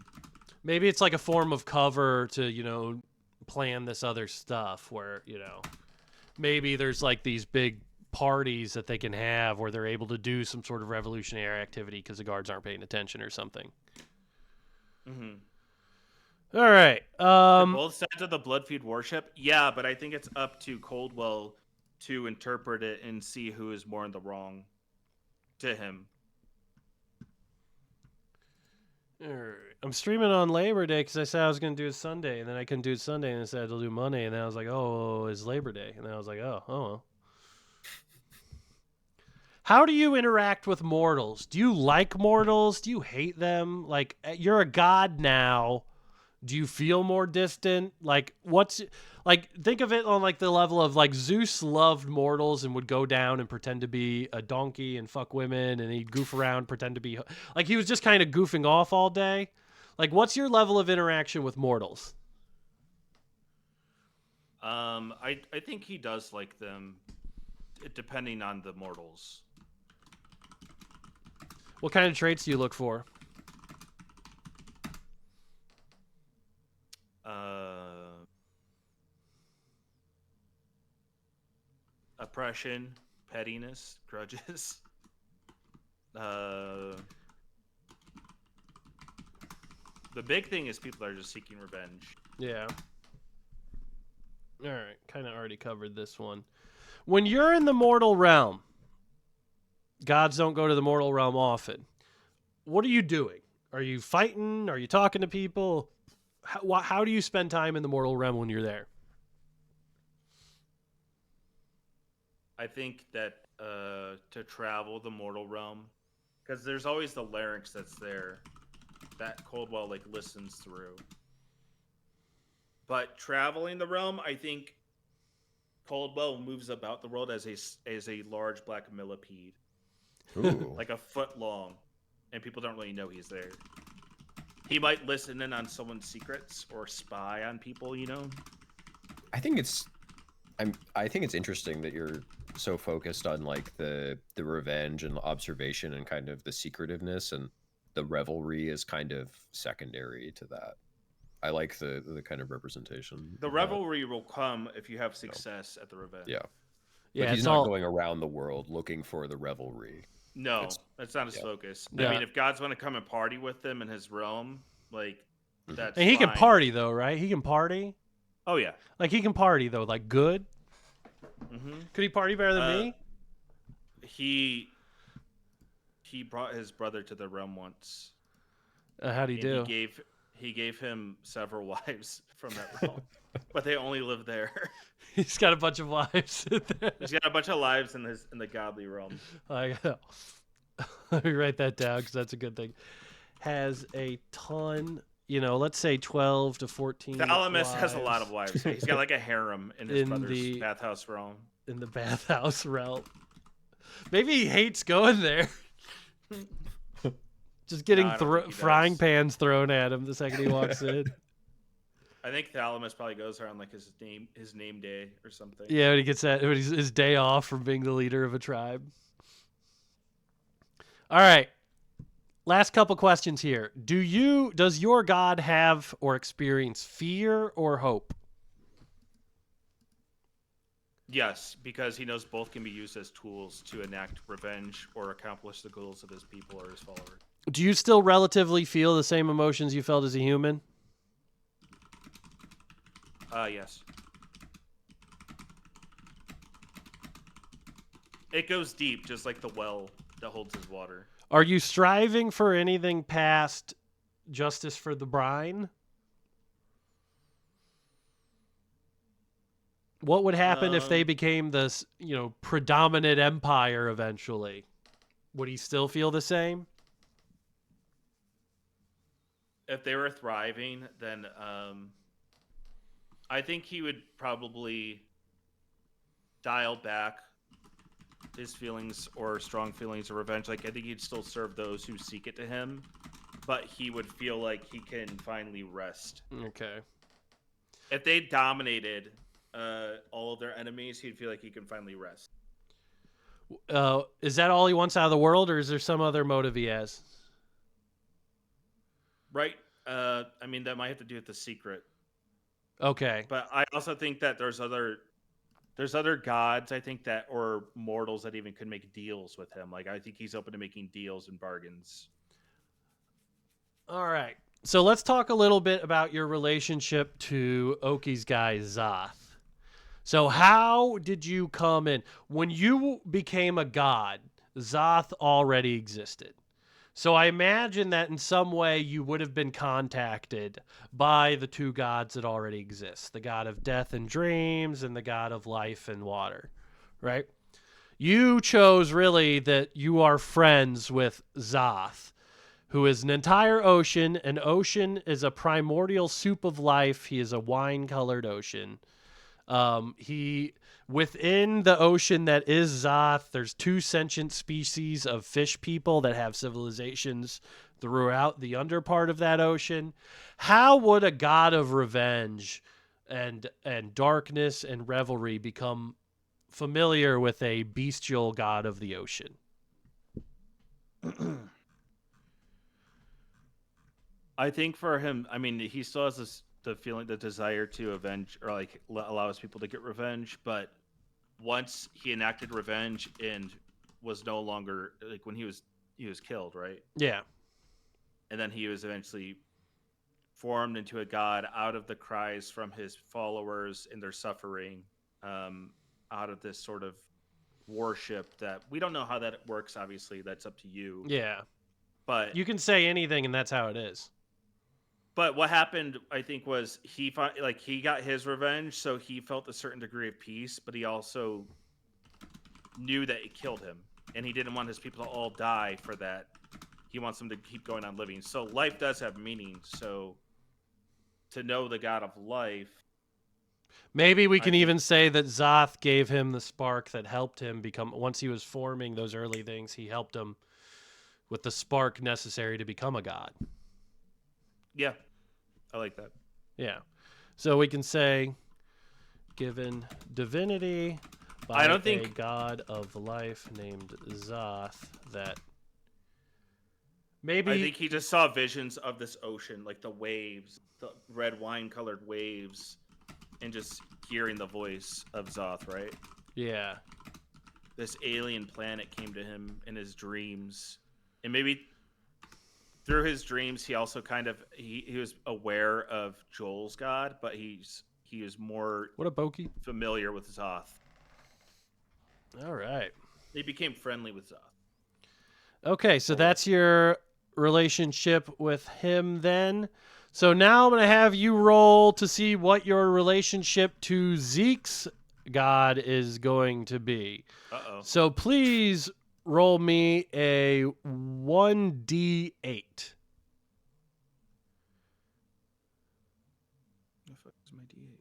Maybe it's like a form of cover to plan this other stuff where maybe there's like these big parties that they can have where they're able to do some sort of revolutionary activity because the guards aren't paying attention or something.
Mm-hmm.
All right.
Both sides of the blood feud worship, yeah, but I think it's up to Coldwell to interpret it and see who is more in the wrong to him.
All right. I'm streaming on Labor Day because I said I was going to do it Sunday, and then I couldn't do it Sunday, and I said I'll do Monday, and then I was like, oh, it's Labor Day, and then I was like, oh well. How do you interact with mortals? Do you like mortals? Do you hate them? Like, you're a god now. Do you feel more distant? Like, think of it on like the level of like Zeus loved mortals and would go down and pretend to be a donkey and fuck women, and he'd goof around, pretend to be like he was just kind of goofing off all day. Like, what's your level of interaction with mortals?
I think he does like them, depending on the mortals.
What kind of traits do you look for?
Oppression, pettiness, grudges. The big thing is people are just seeking revenge.
Yeah. All right, kind of already covered this one. When you're in the mortal realm, gods don't go to the mortal realm often. What are you doing? Are you fighting? Are you talking to people? How do you spend time in the mortal realm when you're there?
I think that to travel the mortal realm, because there's always the larynx that's there that Coldwell like listens through. But traveling the realm, I think Coldwell moves about the world as a large black millipede,
Ooh.
like a foot long, and people don't really know he's there. He might listen in on someone's secrets or spy on people,
I think it's interesting that you're so focused on like the revenge and the observation and kind of the secretiveness, and the revelry is kind of secondary to that. I like the kind of representation.
The revelry will come if you have success at the revenge.
Yeah.
Yeah,
But he's
it's
not
all
going around the world looking for the revelry.
No, that's not his focus.
Yeah.
I mean, if gods want to come and party with them in his realm, like that's
and he can
fine.
party though, right? He can party.
Oh yeah.
Like he can party though, like good.
Mm-hmm.
Could he party better than me?
He brought his brother to the realm once.
How'd he
And
do?
He gave him several wives from that realm, but they only live there.
He's got a bunch of wives.
He's got a bunch of lives in the godly realm.
Let me write that down because that's a good thing. Has a ton, let's say 12 to 14.
Thalamus has a
wives
lot of wives. He's got like a harem in his
In
brother's
the-
bathhouse realm.
in the bathhouse realm. Maybe he hates going there. Just getting
No, I don't think he
frying
does.
pans thrown at him the second he walks in.
I think Thalamus probably goes there on like his name day or something.
Yeah, when he gets when he's his day off from being the leader of a tribe. All right. last couple questions here. Does your god have or experience fear or hope?
Yes, because he knows both can be used as tools to enact revenge or accomplish the goals of his people or his followers.
Do you still relatively feel the same emotions you felt as a human?
Yes. It goes deep, just like the well that holds his water.
Are you striving for anything past justice for the brine? What would happen if they became this, predominant empire eventually? Would he still feel the same?
If they were thriving, then I think he would probably dial back his feelings or strong feelings of revenge. Like, I think he'd still serve those who seek it to him, but he would feel like he can finally rest.
Okay.
If they dominated all of their enemies, he'd feel like he can finally rest.
Is that all he wants out of the world, or is there some other motive he has?
Right? I mean, that might have to do with the secret.
Okay.
But I also think that there's other gods, I think, that, or mortals that even could make deals with him. Like, I think he's open to making deals and bargains.
All right. So let's talk a little bit about your relationship to Oki's guy, Zoth. So how did you come in? When you became a god, Zoth already existed. So I imagine that in some way you would have been contacted by the two gods that already exist, the god of death and dreams and the god of life and water, right? You chose really that you are friends with Zoth, who is an entire ocean. An ocean is a primordial soup of life. He is a wine-colored ocean. Within the ocean that is Zoth, there's two sentient species of fish people that have civilizations throughout the underpart of that ocean. How would a god of revenge and darkness and revelry become familiar with a bestial god of the ocean?
I think for him, I mean, he still has the feeling, the desire to avenge, or like allow his people to get revenge. But once he enacted revenge and was no longer, like, when he was killed, right?
Yeah.
And then he was eventually formed into a god out of the cries from his followers and their suffering, out of this sort of worship that we don't know how that works. Obviously, that's up to you.
Yeah.
But
you can say anything, and that's how it is.
But what happened, I think, was he got his revenge, so he felt a certain degree of peace, but he also knew that it killed him, and he didn't want his people to all die for that. He wants them to keep going on living. So life does have meaning. So to know the god of life...
Maybe we can even say that Zoth gave him the spark that helped him become... Once he was forming those early things, he helped him with the spark necessary to become a god.
Yeah, I like that.
Yeah. So we can say, given divinity by a god of life named Zoth, that maybe...
I think he just saw visions of this ocean, like the waves, the red wine-colored waves, and just hearing the voice of Zoth, right?
Yeah.
This alien planet came to him in his dreams. And maybe... through his dreams, he also kind of he was aware of Joel's god, but he was more familiar with Zoth.
All right.
He became friendly with Zoth.
Okay, so that's your relationship with him then. So now I'm going to have you roll to see what your relationship to Zeke's god is going to be.
Uh-oh.
So please roll me a 1d8.
The fuck is my D8?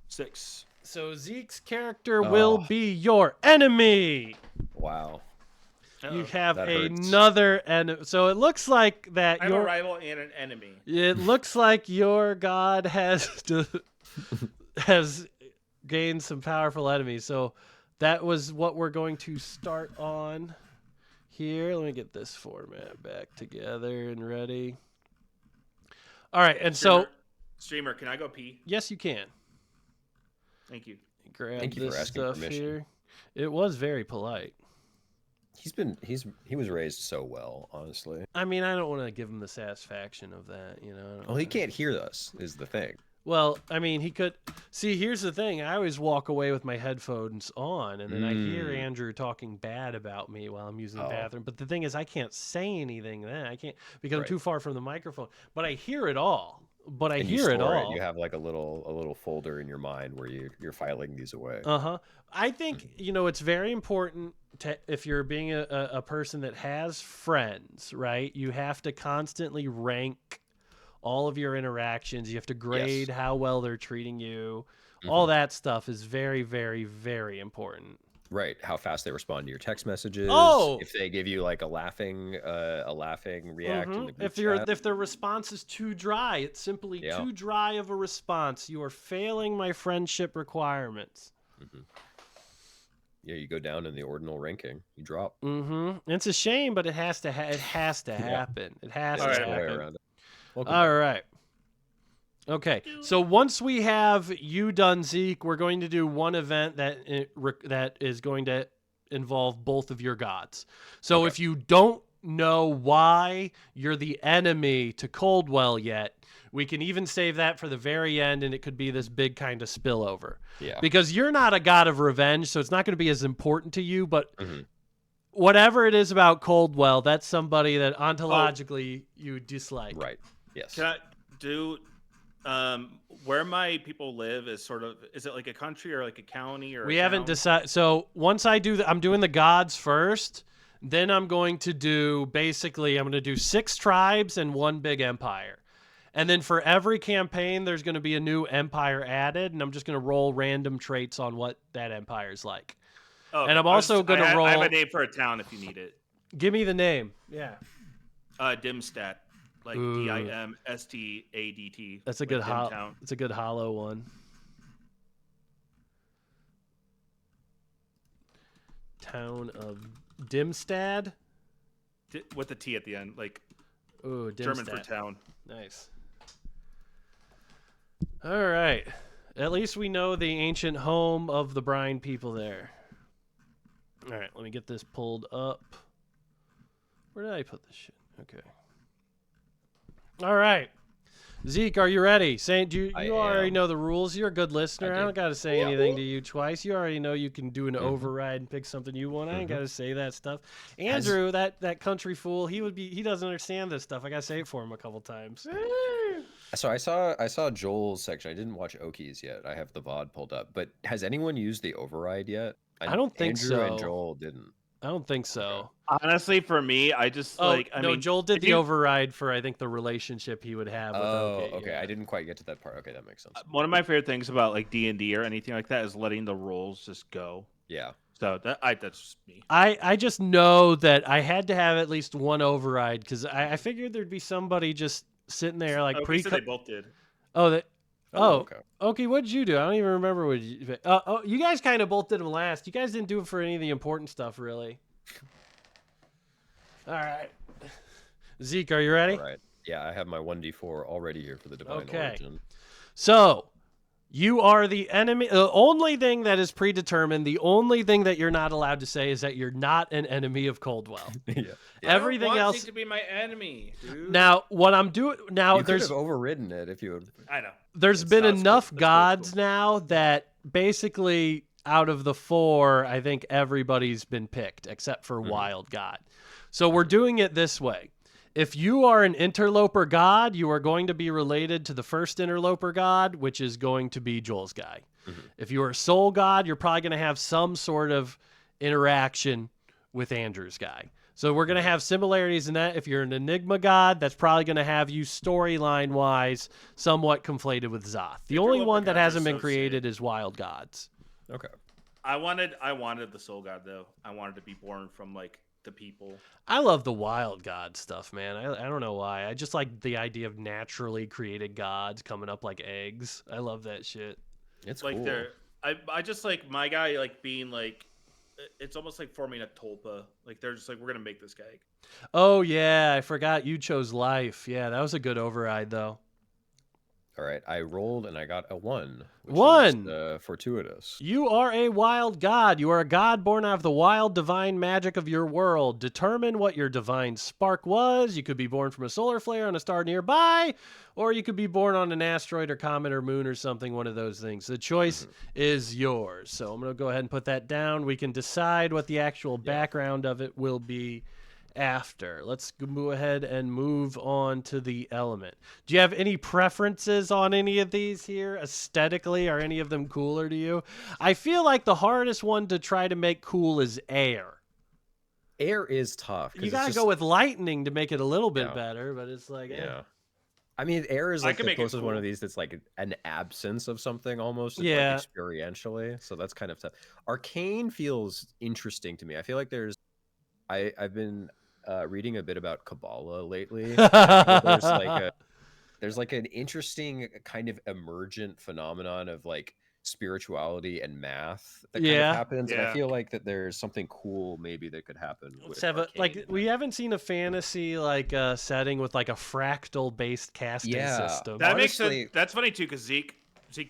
Six.
So Zeke's character will be your enemy.
Wow.
You have
That hurts.
another enemy. So it looks like that
I'm a rival and an enemy.
It looks like your god has gained some powerful enemies. So that was what we're going to start on here. Let me get this format back together and ready. All right, and
Streamer, can I go pee?
yes, you can.
Thank you.
Grab
Thank you for
this
asking
stuff
permission.
here. It was very polite.
He was raised so well, honestly.
I mean, I don't want to give him the satisfaction of that, you know. I don't
Well, he
wanna-
can't hear us is the thing.
Well, I mean, he could. See, here's the thing. I always walk away with my headphones on, and then I hear Andrew talking bad about me while I'm using the bathroom. But the thing is, I can't say anything then. I can't because I'm too far from the microphone. But I hear it all. But I
And you
hear it
store
all.
You have like a little folder in your mind where you're filing these away.
I think it's very important to, if you're being a person that has friends, right? You have to constantly rank all of your interactions. You have to grade how well they're treating you. All that stuff is very, very, very important.
Right, how fast they respond to your text messages.
Oh!
If they give you like a laughing react in the group
If
chat.
if their response is too dry, it's simply too dry of a response. You are failing my friendship requirements.
Yeah, you go down in the ordinal ranking. You drop.
It's a shame, but it has to happen. It has to happen.
There's no way around it. Welcome
All
back.
right. Okay. So once we have you done, Zeke, we're going to do one event that is going to involve both of your gods. So if you don't know why you're the enemy to Coldwell yet, we can even save that for the very end, and it could be this big kind of spillover.
Yeah.
Because you're not a god of revenge, so it's not going to be as important to you, but whatever it is about Coldwell, that's somebody that ontologically you dislike.
Right. Yes.
Can I do where my people live is is it like a country or like a county or
We
a
haven't
town?
decided. So once I do I'm doing the gods first. Then I'm going to do I'm going to do 6 tribes and 1 big empire. And then for every campaign, there's going to be a new empire added, and I'm just going to roll random traits on what that empire is like.
Oh,
and I'm also going to roll.
I have a name for a town if you need it.
Give me the name. Yeah.
Dimstat, like
Ooh.
Dimstadt.
That's a good town. It's a good hollow one. Town of Dimstad.
With a T at the end, like
Ooh,
German for
Dimstad.
town.
Nice. All right. At least we know the ancient home of the brine people there. All right, let me get this pulled up. Where did I put this shit? Okay. All right. Zeke, are you ready? You already know the rules. You're a good listener. I don't got to say anything to you twice. You already know you can do an override and pick something you want. I ain't got to say that stuff. Andrew, that country fool, he doesn't understand this stuff. I got to say it for him a couple times.
So I saw Joel's section. I didn't watch Oki's yet. I have the VOD pulled up. But has anyone used the override yet?
I don't think
Andrew
so.
and Joel didn't.
I don't think so.
Honestly, for me, I just
Joel did the override for I think the relationship he would have with Oki.
Okay.
Yeah.
I didn't quite get to that part. Okay, that makes sense.
One of my favorite things about like D&D or anything like that is letting the rolls just go.
Yeah.
So that's just me.
I just know that I had to have at least one override because I figured there'd be somebody just sitting there like
Okay, so they both did.
Okay, what did you do? I don't even remember what you. You guys kind of both did them last. You guys didn't do it for any of the important stuff, really. All right, Zeke, are you ready?
All right. Yeah, I have my 1d4 already here for the divine origin.
So, you are the enemy. The only thing that is predetermined, the only thing that you're not allowed to say is that you're not an enemy of Coldwell.
Yeah.
Everything
I don't want
else.
Zeke to be my enemy, dude.
Now, what I'm doing now,
You could
there's
have overridden it if you would.
I know.
there's
It's
been
not- it's
enough
cool. That's
gods
cool.
now that basically out of the 4, I think everybody's been picked except for Wild God. So we're doing it this way. If you are an interloper god, you are going to be related to the first interloper god, which is going to be Joel's guy. If you are a soul god, you're probably going to have some sort of interaction with Andrew's guy. So we're going to have similarities in that. If you're an enigma god, that's probably going to have you storyline-wise somewhat conflated with Zoth. The only
Interloper
one that
gods are
hasn't been
so
created is Wild Gods.
Okay.
I wanted the soul god though. I wanted to be born from like the people.
I love the Wild God stuff, man. I don't know why. I just like the idea of naturally created gods coming up like eggs. I love that shit.
It's
Like
cool.
they're I just like my guy like being like it's almost like forming a tulpa. Like they're just like, we're gonna make this guy.
Oh yeah, I forgot you chose life. Yeah, that was a good override though.
All right, I rolled and I got a 1, which
One.
is fortuitous.
You are a wild god. You are a god born out of the wild divine magic of your world. Determine what your divine spark was. You could be born from a solar flare on a star nearby, or you could be born on an asteroid or comet or moon or something, one of those things. The choice is yours. So I'm going to go ahead and put that down. We can decide what the actual background of it will be after. Let's go ahead and move on to the element. Do you have any preferences on any of these here aesthetically? Are any of them cooler to you? I feel like the hardest one to try to make cool is air.
Air is tough.
You gotta go with lightning to make it a little bit
Yeah.
better, but it's like
Yeah. I mean, air is
I
like
can
the
make it
closest one
cool.
of these that's like an absence of something almost. It's
Yeah.
like experientially. So that's kind of tough. Arcane feels interesting to me. I feel like I've been reading a bit about Kabbalah lately. There's like an interesting kind of emergent phenomenon of like spirituality and math that kind
Yeah.
of happens. And I
Yeah.
feel like that there's something cool maybe that could happen.
Let's
with
have a
Arcane.
we haven't seen a fantasy like setting with like a fractal based casting
Yeah.
system.
That makes
Honestly-
sense. That's funny too, because Zeke,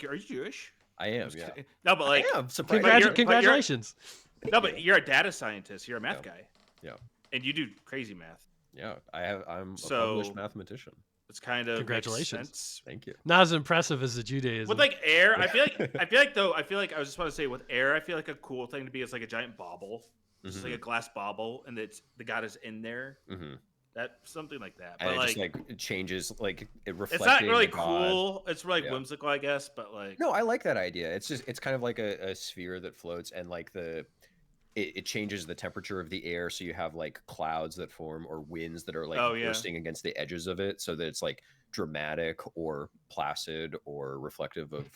are you Jewish?
I am, yeah.
No, but like,
I am surprised.
But you're-
Congratulations.
no, but you're a data scientist. You're a math
Yeah.
guy.
Yeah.
And you do crazy math.
Yeah, I'm a
So-
published mathematician.
It's kind of
Congratulations.
makes sense.
Thank you.
Not as impressive as the Judaism.
With like air, I feel like I was just want to say with air, I feel like a cool thing to be is like a giant bobble, just like a glass bobble, and it's the god is in there.
Mm-hmm.
That something like that.
And
But
it
like,
just like it changes, like it
it's
reflecting.
not really
the god.
cool. It's really
Yeah.
whimsical, I guess. But like,
No, I like that idea. It's kind of like a sphere that floats, and like it changes the temperature of the air, so you have like clouds that form or winds that are like
Oh, yeah.
bursting against the edges of it, so that it's like dramatic or placid or reflective of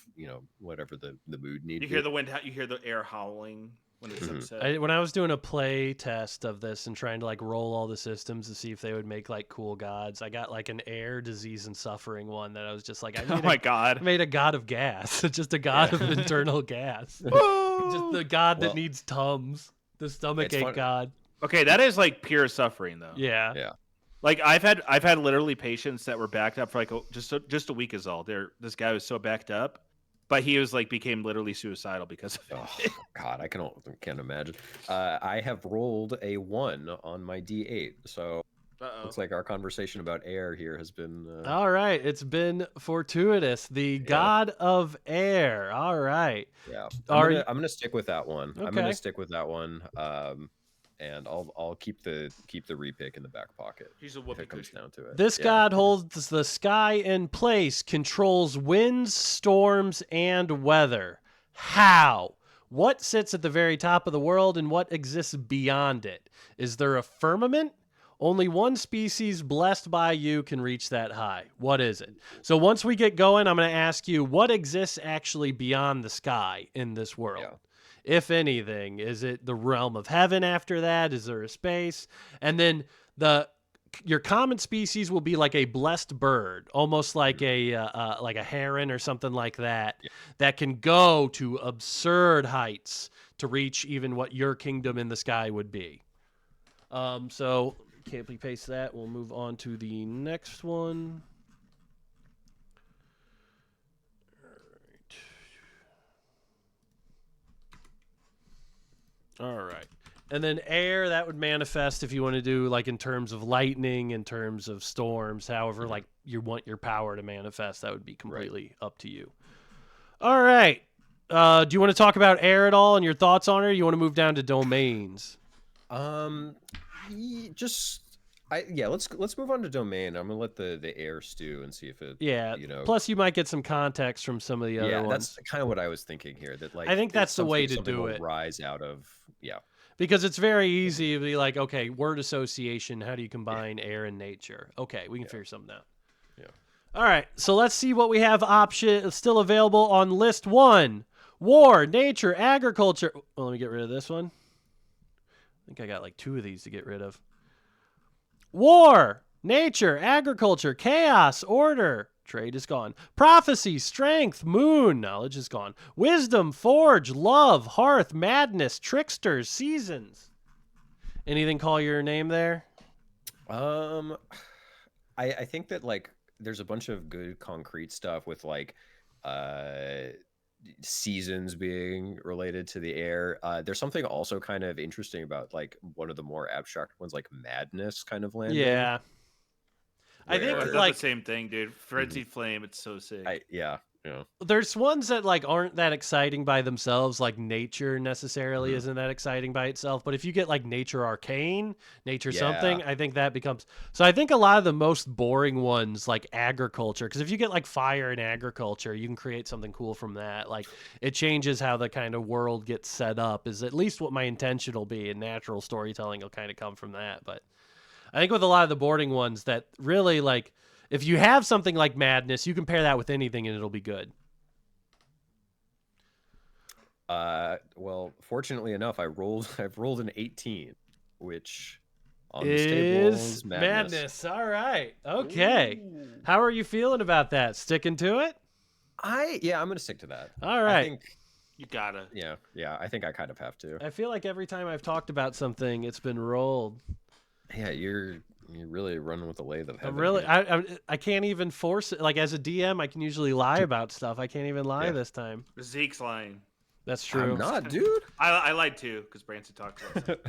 whatever the mood need.
you hear the wind, you hear the air howling when it's
Mhm.
upset.
When I was doing a play test of this and trying to like roll all the systems to see if they would make like cool gods, I got like an air, disease, and suffering one that I was just like,
Oh my god!
I made a god of gas, just a god of internal gas, just the god that
Well,
needs Tums, the stomach
it's
ache
fun-
god.
Okay, that is like pure suffering though.
Yeah.
Yeah.
Like I've had literally patients that were backed up for like just a week is all. This guy was so backed up, but he was like became literally suicidal because of it.
Oh God, I can't imagine. I have rolled a 1 on my D8, so
Uh-oh.
looks like our conversation about air here has been.
All right, it's been fortuitous. The god of air. All right.
Yeah,
Are
I'm gonna stick with that one. I'm
Okay.
gonna stick with that one. And I'll keep the repick in the back pocket
He's a
if
whoopee
it comes
cushion.
down to it.
This
Yeah.
god holds the sky in place, controls winds, storms, and weather. How? What sits at the very top of the world and what exists beyond it? Is there a firmament? Only one species blessed by you can reach that high. What is it? So once we get going, I'm going to ask you what exists actually beyond the sky in this world?
Yeah.
If anything, is it the realm of heaven after that? Is there a space? And then your common species will be like a blessed bird, almost like a heron or something like that, that can go to absurd heights to reach even what your kingdom in the sky would be. So can't we paste that? We'll move on to the next one. All right. And then air, that would manifest if you want to do like in terms of lightning, in terms of storms, however, like you want your power to manifest, that would be completely up to you. All right. Do you want to talk about air at all and your thoughts on it? Or you want to move down to domains?
Let's move on to domain. I'm gonna let the air stew and see if it.
Yeah. Plus, you might get some context from some of the other ones.
That's kind of what I was thinking here. That like
I think that's the way to
something
do
will
it.
Rise out of
Because it's very easy to be like, okay, word association. How do you combine air and nature? Okay, we can figure something out.
Yeah.
All right, so let's see what we have still available on list 1. War, nature, agriculture. Well, let me get rid of this one. I think I got like 2 of these to get rid of. War, nature, agriculture, chaos, order, Trade is gone. Prophecy, strength, moon, knowledge is gone. Wisdom, forge, love, hearth, madness, tricksters, seasons. Anything call your name there?
I think that like there's a bunch of good concrete stuff with like seasons being related to the air. There's something also kind of interesting about like one of the more abstract ones, like madness kind of landing.
Yeah. I think
I
where-
thought
like
the same thing, dude. Frenzied Flame, it's so sick.
Yeah.
there's ones that like aren't that exciting by themselves, like nature necessarily
Mhm.
isn't that exciting by itself, but if you get like nature arcane, nature something,
Yeah.
I think that becomes. So I think a lot of the most boring ones, like agriculture, because if you get like fire in agriculture, you can create something cool from that. Like it changes how the kind of world gets set up, is at least what my intention will be, and natural storytelling will kind of come from that. But I think with a lot of the boring ones that really like, if you have something like madness, you can pair that with anything and it'll be good.
Well, fortunately enough, I've rolled an 18, which on this table
Is
is madness.
madness. All right. Okay. How are you feeling about that? Sticking to it?
I'm gonna stick to that.
All right.
I think,
You gotta.
yeah, I think I kind of have to.
I feel like every time I've talked about something, it's been rolled.
Yeah, you're really running with the lathe of heaven.
I'm really,
here.
I can't even force it. Like as a DM, I can usually lie about stuff. I can't even lie
Yeah.
this time.
Zeke's lying.
That's true.
I'm not, dude.
I lied too, because Branson talks about it.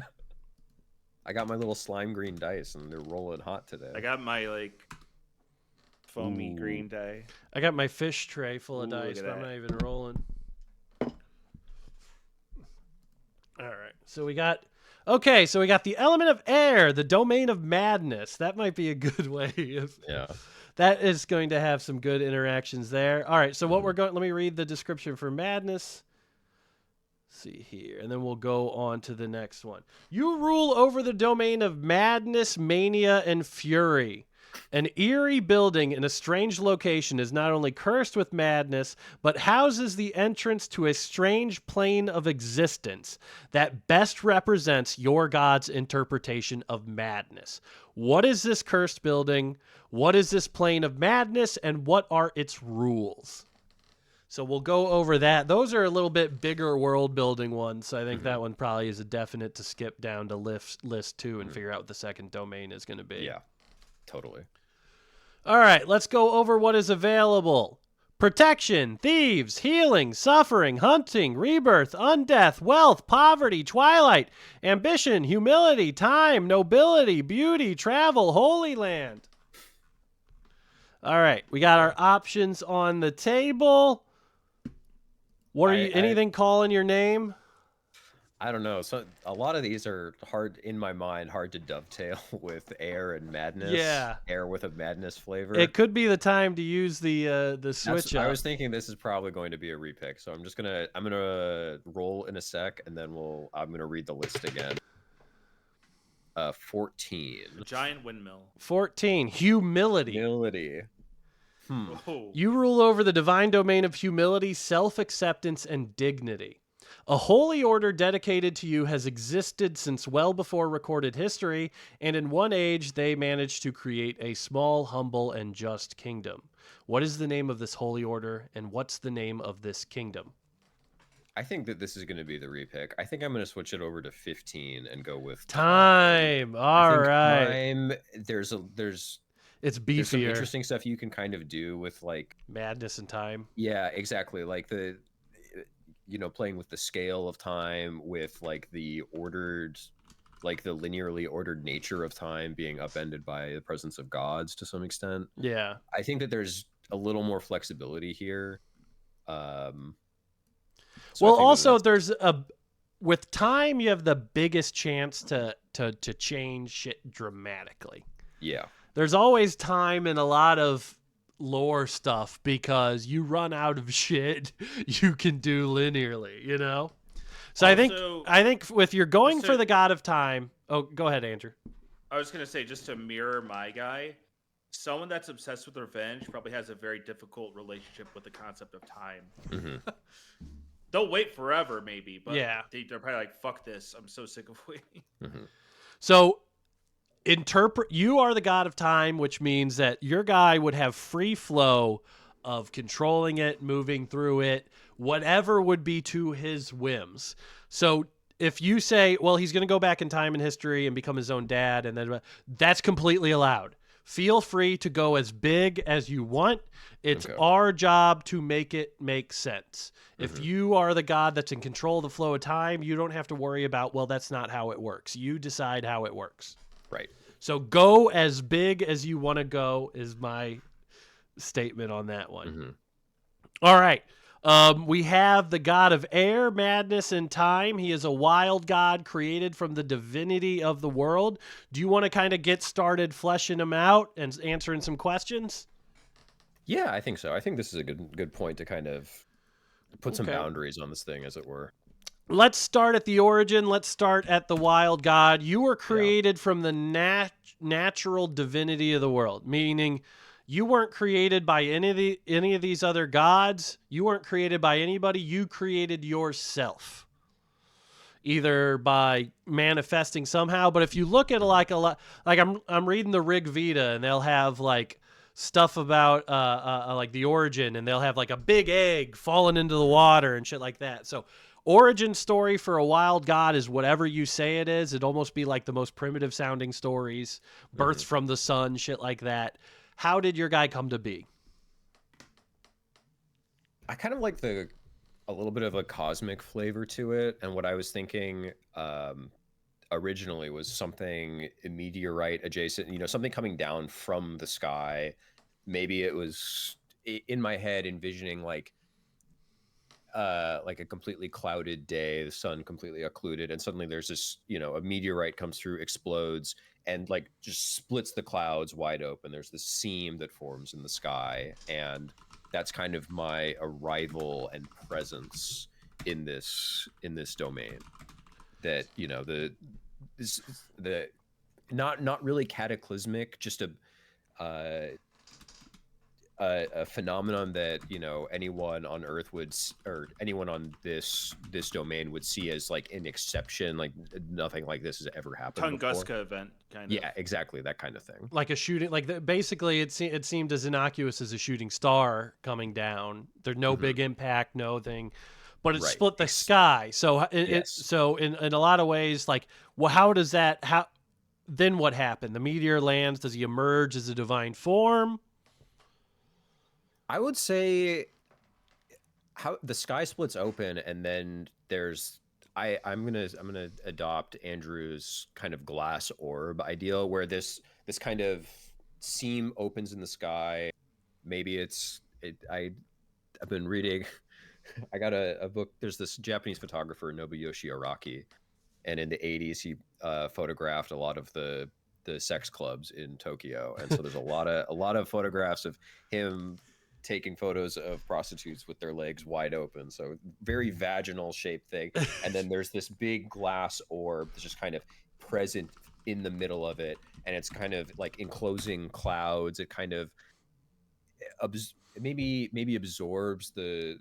I got my little slime green dice, and they're rolling hot today.
I got my like foamy
Ooh.
green die.
I got my fish tray full of
Ooh, look
dice,
at
but I'm
that.
not even rolling. All right. So we got the element of air, the domain of madness. That might be a good way of
Yeah.
that is going to have some good interactions there. All right. So what we're going, let me read the description for madness. Let's see here, and then we'll go on to the next one. You rule over the domain of madness, mania, and fury. An eerie building in a strange location is not only cursed with madness, but houses the entrance to a strange plane of existence that best represents your god's interpretation of madness. What is this cursed building? What is this plane of madness? And what are its rules? So we'll go over that. Those are a little bit bigger world building ones. So I think that one probably is a definite to skip down to list 2 and figure out what the second domain is going to be.
Yeah. Totally.
All right, let's go over what is available. Protection, thieves, healing, suffering, hunting, rebirth, undeath, wealth, poverty, twilight, ambition, humility, time, nobility, beauty, travel, holy land. All right, we got our options on the table. What are you? Anything calling your name?
I don't know. So a lot of these are hard in my mind, hard to dovetail with air and madness.
Yeah.
Air with a madness flavor.
It could be the time to use the switch up.
I was thinking this is probably going to be a repick, so I'm gonna roll in a sec, and then I'm gonna read the list again. 14.
The giant windmill.
14. Humility.
Humility.
Oh.
You rule over the divine domain of humility, self-acceptance, and dignity. A holy order dedicated to you has existed since well before recorded history, and in one age they managed to create a small, humble, and just kingdom. What is the name of this holy order, and what's the name of this kingdom?
I think that this is going to be the repick. I think I'm going to switch it over to 15 and go with
Time. All right.
Time. There's
It's
some
beefier.
interesting stuff you can kind of do with like
Madness and time.
yeah, exactly. Like playing with the scale of time, with like the linearly ordered nature of time being upended by the presence of gods to some extent.
Yeah.
I think that there's a little more flexibility here. So I
Well,
think that
also
that's-
there's with time you have the biggest chance to change shit dramatically.
yeah.
There's always time in a lot of lore stuff because you run out of shit you can do linearly, you know? So
Also-
I think if you're going
So-
for the god of time, oh, go ahead, Andrew.
I was gonna say, just to mirror my guy, someone that's obsessed with revenge probably has a very difficult relationship with the concept of time.
Mhm.
They'll wait forever, maybe, but
Yeah.
they're probably like, "Fuck this! I'm so sick of waiting."
So You are the god of time, which means that your guy would have free flow of controlling it, moving through it, whatever would be to his whims. So if you say, well, he's going to go back in time in history and become his own dad, and then that's completely allowed. Feel free to go as big as you want. It's our job to make it make sense. If you are the god that's in control of the flow of time, you don't have to worry about, well, that's not how it works. You decide how it works.
Right.
So go as big as you want to go is my statement on that one. All right. We have the god of air, madness, and time. He is a wild god created from the divinity of the world. Do you want to kind of get started fleshing him out and answering some questions?
Yeah, I think so. I think this is a good point to kind of put some boundaries on this thing, as it were.
Let's start at the origin. Let's start at the wild god. You were created from the natural divinity of the world, meaning you weren't created by any of these other gods. You weren't created by anybody. You created yourself, either by manifesting somehow. But if you look at like I'm reading the Rig Veda, and they'll have like stuff about like the origin, and they'll have like a big egg falling into the water and shit like that. So origin story for a wild god is whatever you say it is. It'd almost be like the most primitive sounding stories, births from the sun, shit like that. How did your guy come to be?
I kind of like a little bit of a cosmic flavor to it. And what I was thinking originally was something meteorite adjacent, something coming down from the sky. Maybe it was in my head envisioning like a completely clouded day, the sun completely occluded, and suddenly there's this, a meteorite comes through, explodes, and like just splits the clouds wide open. There's this seam that forms in the sky, and that's kind of my arrival and presence in this domain. That the not really cataclysmic, just a phenomenon that anyone on Earth or anyone on this domain would see as like an exception, like nothing like this has ever happened
Tunguska
before.
event, kind of.
Yeah, exactly, that kind of thing.
Like a shooting, basically it seemed as innocuous as a shooting star coming down. There's no big impact, no thing, but it split the sky. So so in a lot of ways, like, well, then what happened? The meteor lands. Does he emerge as a divine form?
I would say how the sky splits open, and then there's I'm gonna adopt Andrew's kind of glass orb ideal, where this kind of seam opens in the sky. Maybe I've been reading. I got a book. There's this Japanese photographer, Nobuyoshi Araki, and in the 80s he photographed a lot of the sex clubs in Tokyo, and so there's a lot of photographs of him taking photos of prostitutes with their legs wide open, so very vaginal shaped thing. And then there's this big glass orb that's just kind of present in the middle of it, and it's kind of like enclosing clouds. It kind of maybe absorbs the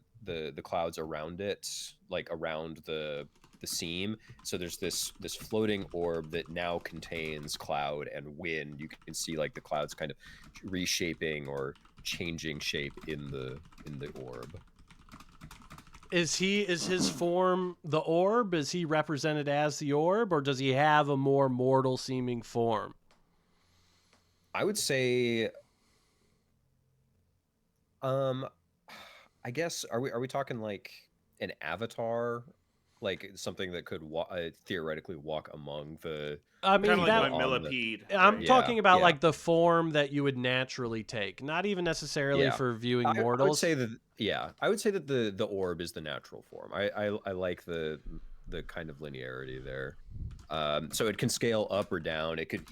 clouds around it, like around the seam. So there's this floating orb that now contains cloud and wind. You can see like the clouds kind of reshaping or changing shape in the orb.
Is his form the orb? Is he represented as the orb, or does he have a more mortal seeming form?
I would say I guess are we talking like an avatar, like something that could theoretically walk among the
I mean,
Kind of like my millipede.
I'm
right?
talking about
Yeah.
like the form that you would naturally take, not even necessarily
Yeah.
for viewing
I would
mortals.
say that the orb is the natural form. I like the kind of linearity there. So it can scale up or down. It could,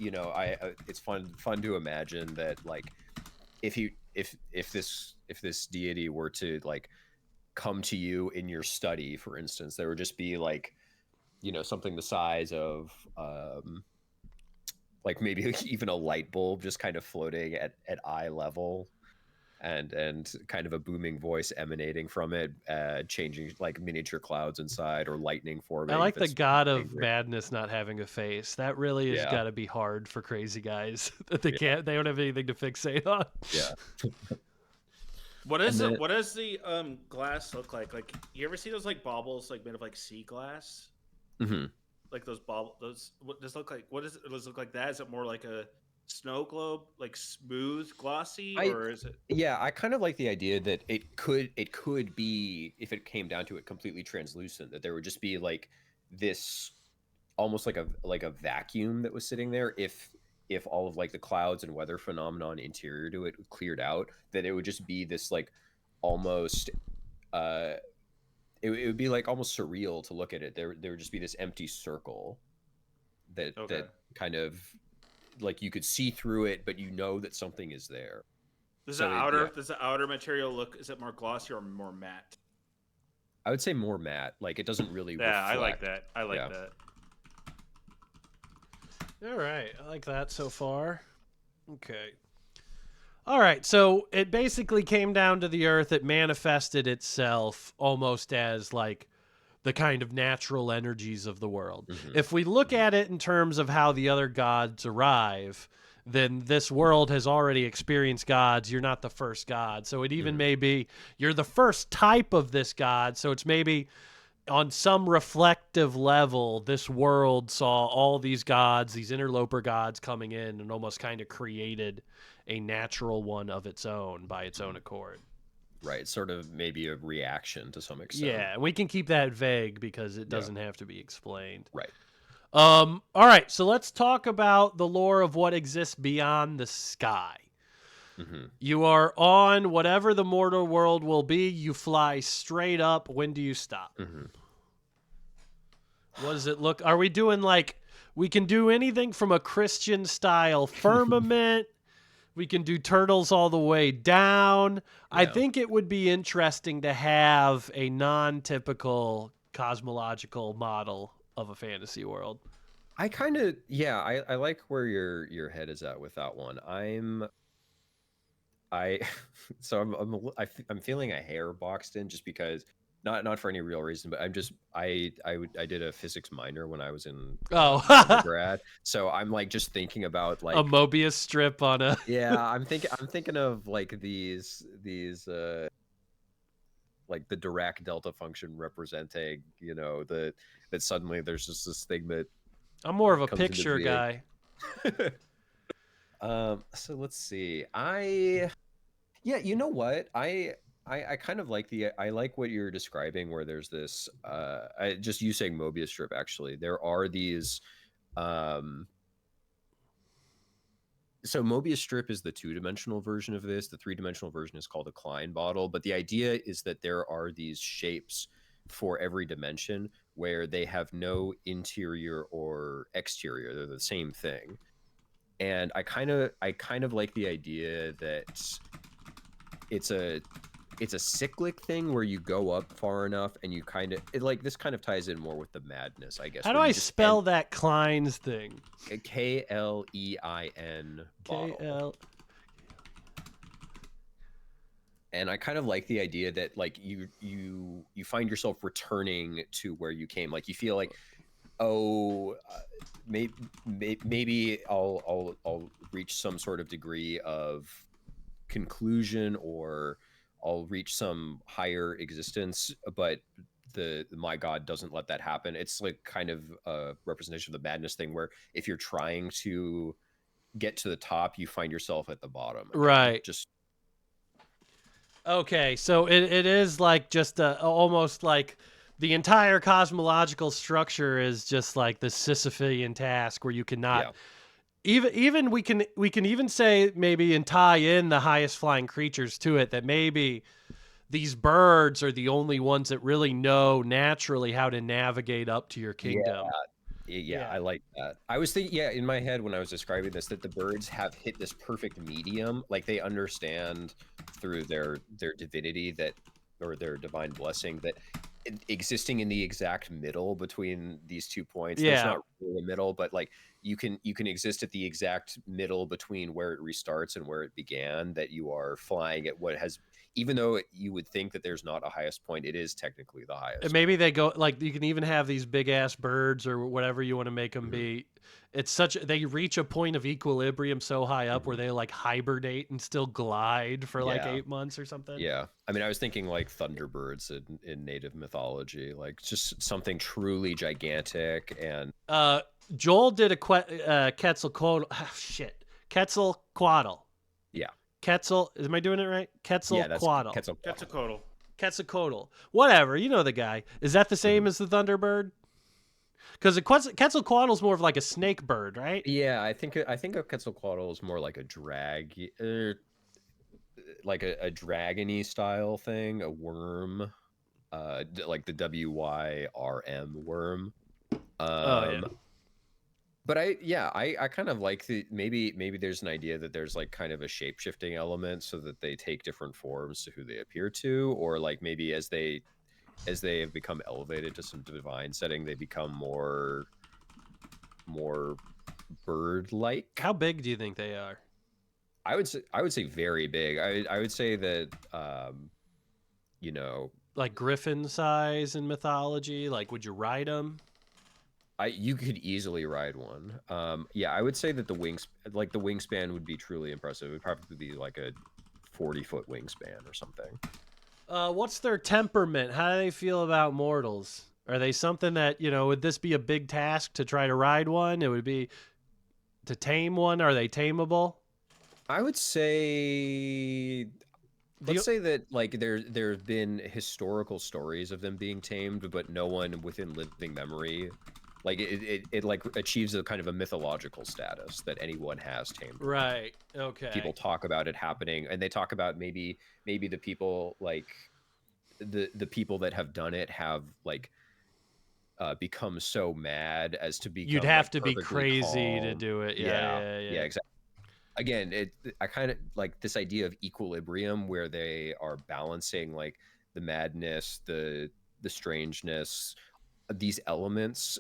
it's fun to imagine that, like, if this deity were to like come to you in your study, for instance, there would just be like, something the size of like maybe even a light bulb just kind of floating at eye level and kind of a booming voice emanating from it, changing like miniature clouds inside or lightning forming.
I like
if
the
it's
god of
angry.
madness not having a face. That really has
Yeah.
got to be hard for crazy guys that they
Yeah.
they don't have anything to fixate on.
Yeah.
What is
And
it?
then-
What does the glass look like? Like, you ever see those like baubles like made of like sea glass?
Mhm.
Like those bauble those. What does it look like? What does it look like? That is it more like a snow globe, like smooth, glossy, or is it?
Yeah, I kind of like the idea that it could be, if it came down to it, completely translucent. That there would just be like this, almost like a vacuum that was sitting there. If all of like the clouds and weather phenomenon interior to it cleared out, that it would just be this like almost it would be like almost surreal to look at it. There would just be this empty circle that
Okay.
that kind of like you could see through it, but you know that something is there.
Does
So
the
it-
outer
yeah.
does the outer material look? Is it more glossy or more matte?
I would say more matte. Like it doesn't really.
Yeah, I like
reflect.
that. I like
Yeah.
that.
All right, I like that so far. Okay. All right, so it basically came down to the Earth. It manifested itself almost as like the kind of natural energies of the world.
Mhm.
If we look at it in terms of how the other gods arrive, then this world has already experienced gods. You're not the first god. So it even may be you're the first type of this god. So it's maybe on some reflective level, this world saw all these gods, these interloper gods coming in and almost kind of created a natural one of its own by its own accord.
Right, sort of maybe a reaction to some extent.
Yeah, and we can keep that vague because it
Yeah.
doesn't have to be explained.
Right.
All right, so let's talk about the lore of what exists beyond the sky.
hmm
You are on whatever the mortal world will be. You fly straight up. When do you stop?
hmm
What does it look? Are we doing like we can do anything from a Christian style firmament? We can do turtles all the way down. I
Yeah.
think it would be interesting to have a non-typical cosmological model of a fantasy world.
I kind of I like where your head is at with that one. So I'm feeling a hair boxed in just because not for any real reason, but I did a physics minor when I was in
Oh,
undergrad, so I'm like just thinking about like
a Mobius strip on a
yeah, I'm thinking of like these like the Dirac delta function representing, that suddenly there's just this thing that
I'm more of a
comes into
picture
being.
guy.
So let's see. Yeah, you know what? I kind of like I like what you're describing where there's this just you saying Mobius strip actually. There are these so Mobius strip is the two-dimensional version of this. The three-dimensional version is called a Klein bottle, but the idea is that there are these shapes for every dimension where they have no interior or exterior. They're the same thing. And I kind of like the idea that it's a cyclic thing where you go up far enough and you like this kind of ties in more with the madness, I guess.
How do
where
I
you just
spell that Klein's thing?
Klein bottle.
KL.
And I kind of like the idea that like you find yourself returning to where you came. Like you feel like, maybe I'll reach some sort of degree of conclusion, or I'll reach some higher existence, but my god doesn't let that happen. It's like kind of a representation of the madness thing where if you're trying to get to the top, you find yourself at the bottom.
Right.
Just
Okay, so it is like just almost like the entire cosmological structure is just like the Sisyphean task where you cannot even we can even say maybe and tie in the highest flying creatures to it, that maybe these birds are the only ones that really know naturally how to navigate up to your kingdom.
Yeah, I like that. I was thinking, in my head when I was describing this, that the birds have hit this perfect medium. Like they understand through their divinity that, or their divine blessing, that existing in the exact middle between these 2 points.
Yeah.
There's not really a middle, but like you can exist at the exact middle between where it restarts and where it began, that you are flying at what has, even though you would think that there's not a highest point, it is technically the highest.
And maybe they go like, you can even have these big ass birds or whatever you want to make them be. It's such, they reach a point of equilibrium so high up where they like hibernate and still glide for like 8 months or something.
Yeah, I mean, I was thinking like thunderbirds in native mythology, like just something truly gigantic. And
Joel did a Quetzalcoatl. Shit, Quetzalcoatl.
Yeah,
Quetzal. Am I doing it right? Quetzalcoatl.
Quetzalcoatl.
Quetzalcoatl. Whatever. You know the guy. Is that the same as the thunderbird? Because Quetzalcoatl is more of like a snake bird, right?
Yeah, I think a Quetzalcoatl is more like a like a dragony style thing, a worm, like the WYRM worm.
Yeah.
But I kind of like maybe there's an idea that there's like kind of a shape-shifting element so that they take different forms to who they appear to, or like maybe as they have become elevated to some divine setting, they become more bird-like.
How big do you think they are?
I would say very big. I would say that
like griffin size in mythology. Like, would you ride them?
You could easily ride one. Yeah, I would say that the wingspan would be truly impressive. It would probably be like a 40-foot wingspan or something.
What's their temperament? How do they feel about mortals? Are they something that, would this be a big task to try to ride one? It would be to tame one. Are they tameable?
I would say, let's say that like there have been historical stories of them being tamed, but no one within living memory, like it like achieves a kind of a mythological status that anyone has tamed.
Right. Okay.
People talk about it happening, and they talk about maybe the people, like the people that have done it have like become so mad as to become,
you'd have
like,
to be crazy to
calm.
do it.
Yeah,
Yeah.
exactly. Again, I kind of like this idea of equilibrium where they are balancing like the madness, the strangeness, these elements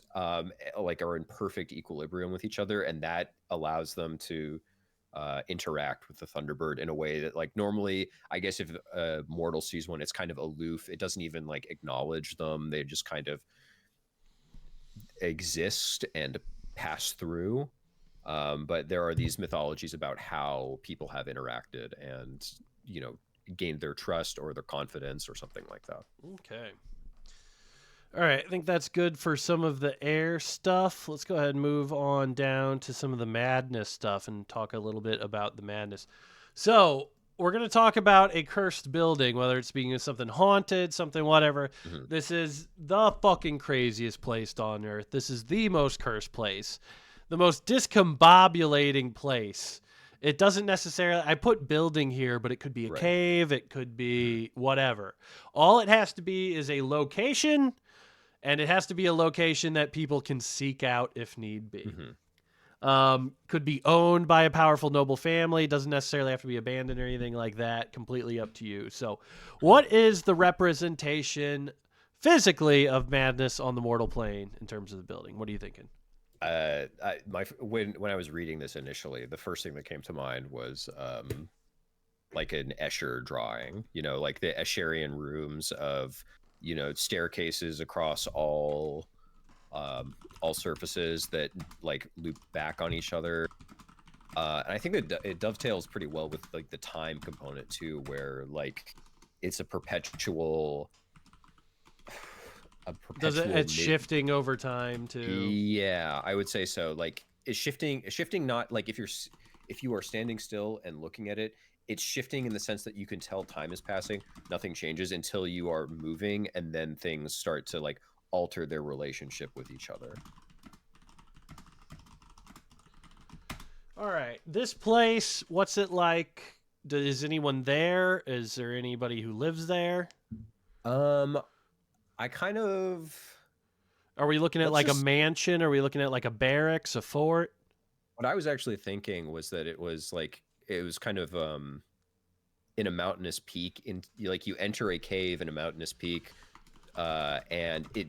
like are in perfect equilibrium with each other, and that allows them to interact with the Thunderbird in a way that, like, normally, I guess if a mortal sees one, it's kind of aloof. It doesn't even like acknowledge them. They just kind of exist and pass through. But there are these mythologies about how people have interacted and, gained their trust or their confidence or something like that.
Okay. All right. I think that's good for some of the air stuff. Let's go ahead and move on down to some of the madness stuff and talk a little bit about the madness. So we're going to talk about a cursed building, whether it's being something haunted, something whatever.
Mm-hmm.
This is the fucking craziest place on earth. This is the most cursed place. The most discombobulating place. It doesn't necessarily, I put building here, but it could be a cave, it could be whatever. All it has to be is a location, and it has to be a location that people can seek out if need be.
Mm-hmm.
Could be owned by a powerful noble family, doesn't necessarily have to be abandoned or anything like that, completely up to you. So what is the representation physically of madness on the mortal plane in terms of the building? What are you thinking?
When I was reading this initially, the first thing that came to mind was like an Escher drawing, like the Escherian rooms of, staircases across all surfaces that like loop back on each other. And I think that it dovetails pretty well with like the time component too, where like it's a perpetual.
It's shifting over time too?
Yeah, I would say so. Like, it's shifting not like if you are standing still and looking at it, it's shifting in the sense that you can tell time is passing. Nothing changes until you are moving, and then things start to like alter their relationship with each other.
All right, this place, what's it like? Is anyone there? Is there anybody who lives there?
I kind of...
Are we looking at like a mansion? Are we looking at like a barracks, a fort?
What I was actually thinking was that it was kind of in a mountainous peak. Like, you enter a cave in a mountainous peak and it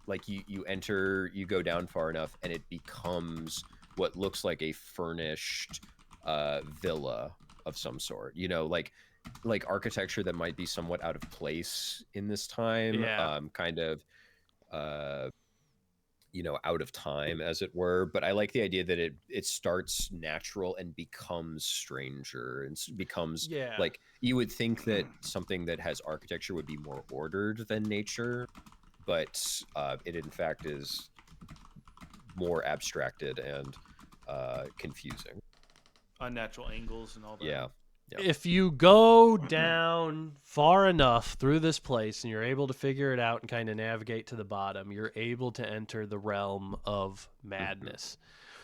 like you go down far enough, and it becomes what looks like a furnished villa of some sort. You know, like architecture that might be somewhat out of place in this time.
Yeah.
Kind of. You know, out of time, as it were. But I like the idea that it starts natural and becomes stranger and becomes like, you would think that something that has architecture would be more ordered than nature, but it in fact is more abstracted and confusing.
Unnatural angles and all that.
Yeah.
If you go down far enough through this place and you're able to figure it out and kind of navigate to the bottom, you're able to enter the realm of madness.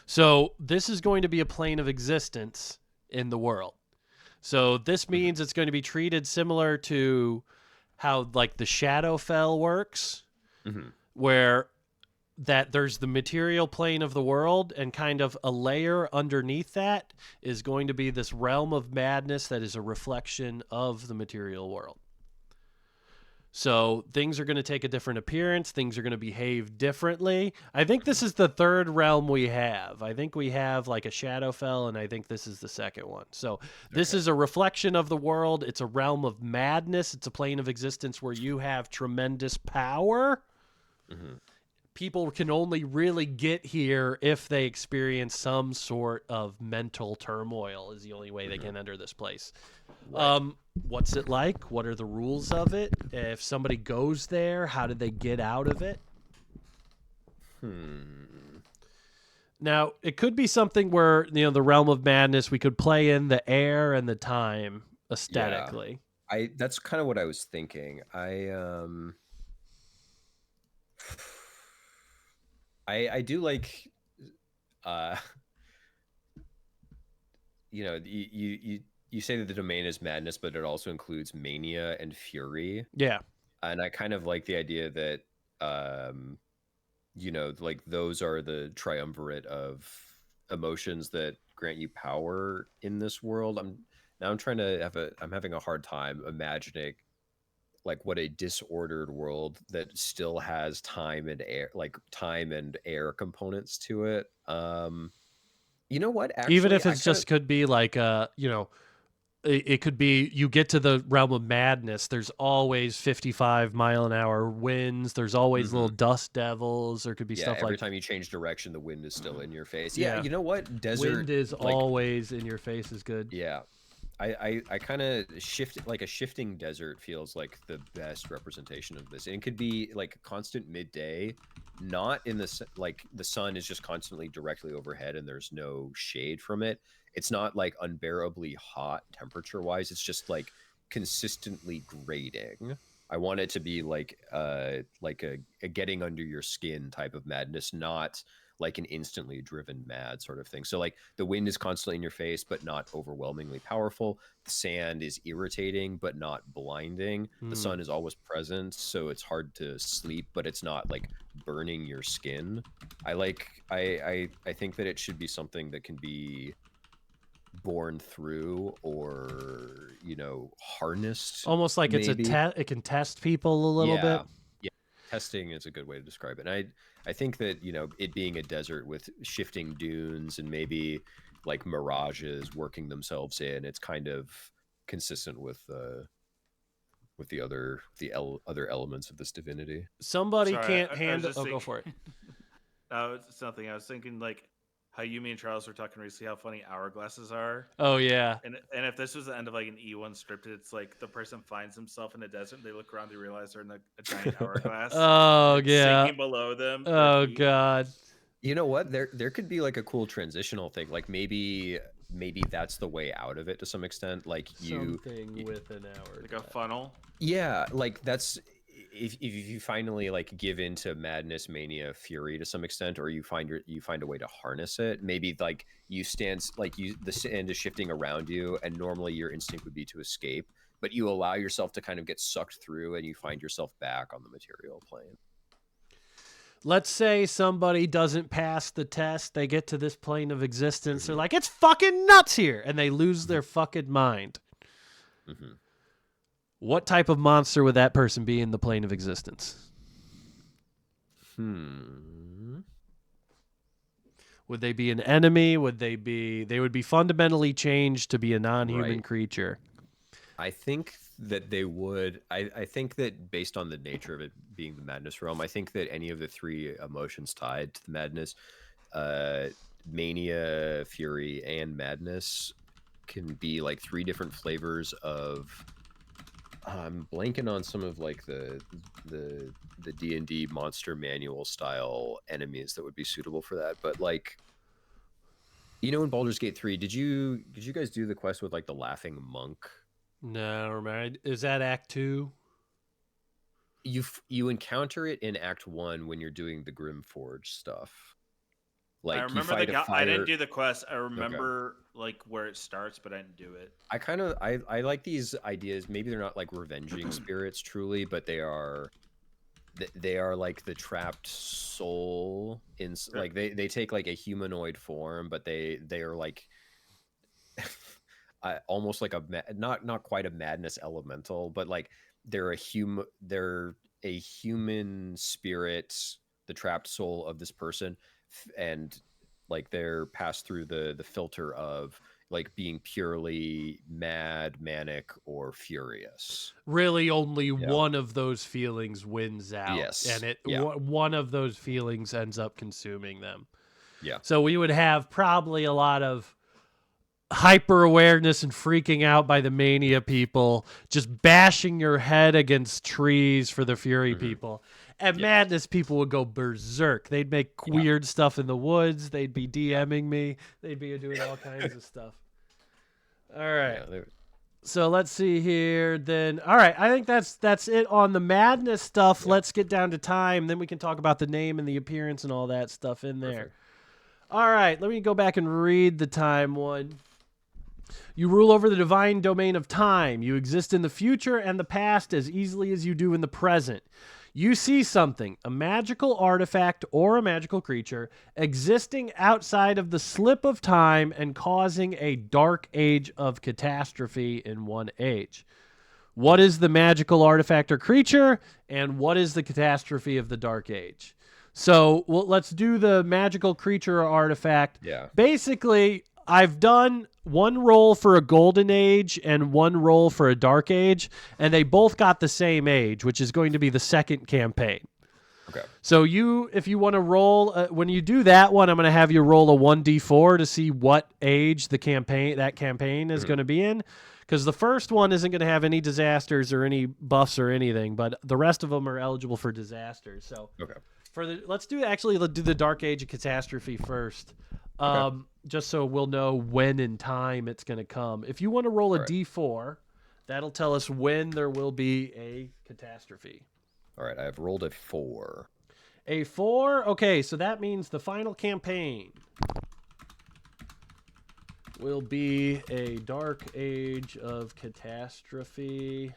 So this is going to be a plane of existence in the world. So this means it's going to be treated similar to how like the Shadowfell works, where that there's the material plane of the world, and kind of a layer underneath that is going to be this realm of madness that is a reflection of the material world. So things are going to take a different appearance. Things are going to behave differently. I think this is the third realm we have. I think we have like a Shadowfell, and I think this is the second one. So this is a reflection of the world. It's a realm of madness. It's a plane of existence where you have tremendous power. People can only really get here if they experience some sort of mental turmoil is the only way they can enter this place. What's it like? What are the rules of it? If somebody goes there, how did they get out of it? Now, it could be something where, you know, the realm of madness, we could play in the air and the time aesthetically.
Yeah. That's kind of what I was thinking. I do like, you know, you say that the domain is madness, but it also includes mania and fury.
Yeah.
And I kind of like the idea that, you know, like those are the triumvirate of emotions that grant you power in this world. I'm having a hard time imagining like what a disordered world that still has time and air components to it. You know what? Actually,
even if it's just could be like you know, it could be you get to the realm of madness. There's always 55-mile-an-hour winds. There's always little dust devils. There could be stuff like
every time you change direction, the wind is still in your face. Yeah, you know what? Desert
wind is always in your face is good.
Yeah. I kind of like a shifting desert feels like the best representation of this. And it could be like constant midday, not in like the sun is just constantly directly overhead and there's no shade from it. It's not like unbearably hot temperature wise. It's just like consistently grating. I want it to be like a getting under your skin type of madness, not like an instantly driven mad sort of thing. So like the wind is constantly in your face, but not overwhelmingly powerful. The sand is irritating, but not blinding. The sun is always present, so it's hard to sleep, but it's not like burning your skin. I think that it should be something that can be born through or, you know, harnessed.
Almost like
maybe.
it can test people a little bit.
Yeah. Testing is a good way to describe it. And I think that, you know, it being a desert with shifting dunes and maybe like mirages working themselves in, it's kind of consistent with the other elements of this divinity.
Somebody
Sorry,
can't
I was
handle.
just
Go
thinking-
for it.
No, it's nothing. I was thinking like how you, me, and Charles were talking recently how funny hourglasses are.
Oh yeah.
And if this was the end of like an E1 scripted, it's like the person finds himself in a desert and they look around, they realize they're in a giant hourglass.
Oh
and
yeah.
Sinking below them.
Oh god.
You know what? There could be like a cool transitional thing. Like maybe that's the way out of it to some extent. Like
Something with an hour.
Like a funnel.
Yeah, like that's if you finally like give into madness, mania, fury to some extent, or you find a way to harness it. Maybe like the sand is shifting around you, and normally your instinct would be to escape, but you allow yourself to kind of get sucked through, and you find yourself back on the material plane.
Let's say somebody doesn't pass the test. They get to this plane of existence. They're like, it's fucking nuts here. And they lose their fucking mind. What type of monster would that person be in the plane of existence? Would they be an enemy? Would they be? They would be fundamentally changed to be a non-human
Right.
creature.
I think that they would. I think that based on the nature of it being the madness realm, I think that any of the three emotions tied to the madness, mania, fury, and madness, can be like three different flavors of. I'm blanking on some of like the D&D monster manual style enemies that would be suitable for that, but like. In Baldur's Gate 3, did you guys do the quest with like the laughing monk?
No, remember? Is that Act 2?
You encounter it in Act 1 when you're doing the Grimforge stuff. Like
I
you
remember
fight
the
a
guy. I
fire.
didn't do the quest. I remember like where it starts, but I didn't do it.
I like these ideas. Maybe they're not like revenging spirits truly, but they are like the trapped soul in like they take like a humanoid form, but they are like almost like not quite a madness elemental, but like they're a human spirit, the trapped soul of this person, and like they're passed through the filter of like being purely mad, manic, or furious.
Really, only one of those feelings wins out,
Yes.
and
Yeah.
one of those feelings ends up consuming them.
Yeah.
So we would have probably a lot of hyper awareness and freaking out by the mania people, just bashing your head against trees for the fury people. And madness people would go berserk. They'd make weird stuff in the woods. They'd be DMing me. They'd be doing all kinds of stuff. All right.
Yeah,
so let's see here. Then, all right. I think that's it on the madness stuff. Let's get down to time. Then we can talk about the name and the appearance and all that stuff in there.
Perfect.
All right. Let me go back and read the time one. You rule over the divine domain of time. You exist in the future and the past as easily as you do in the present. You see something, a magical artifact or a magical creature, existing outside of the slip of time and causing a dark age of catastrophe in one age. What is the magical artifact or creature, and what is the catastrophe of the dark age? So let's do the magical creature or artifact.
Yeah.
Basically, I've done one roll for a golden age and one roll for a dark age, and they both got the same age, which is going to be the second campaign.
Okay.
So if you want to roll, when you do that one, I'm going to have you roll a 1d4 to see what age that campaign is going to be in, because the first one isn't going to have any disasters or any buffs or anything, but the rest of them are eligible for disasters. So
Okay.
let's do the dark age of catastrophe first. Just so we'll know when in time it's going to come. If you want to roll a d4, that'll tell us when there will be a catastrophe.
All right, I've rolled a 4.
A 4? Okay, so that means the final campaign will be a dark age of catastrophe.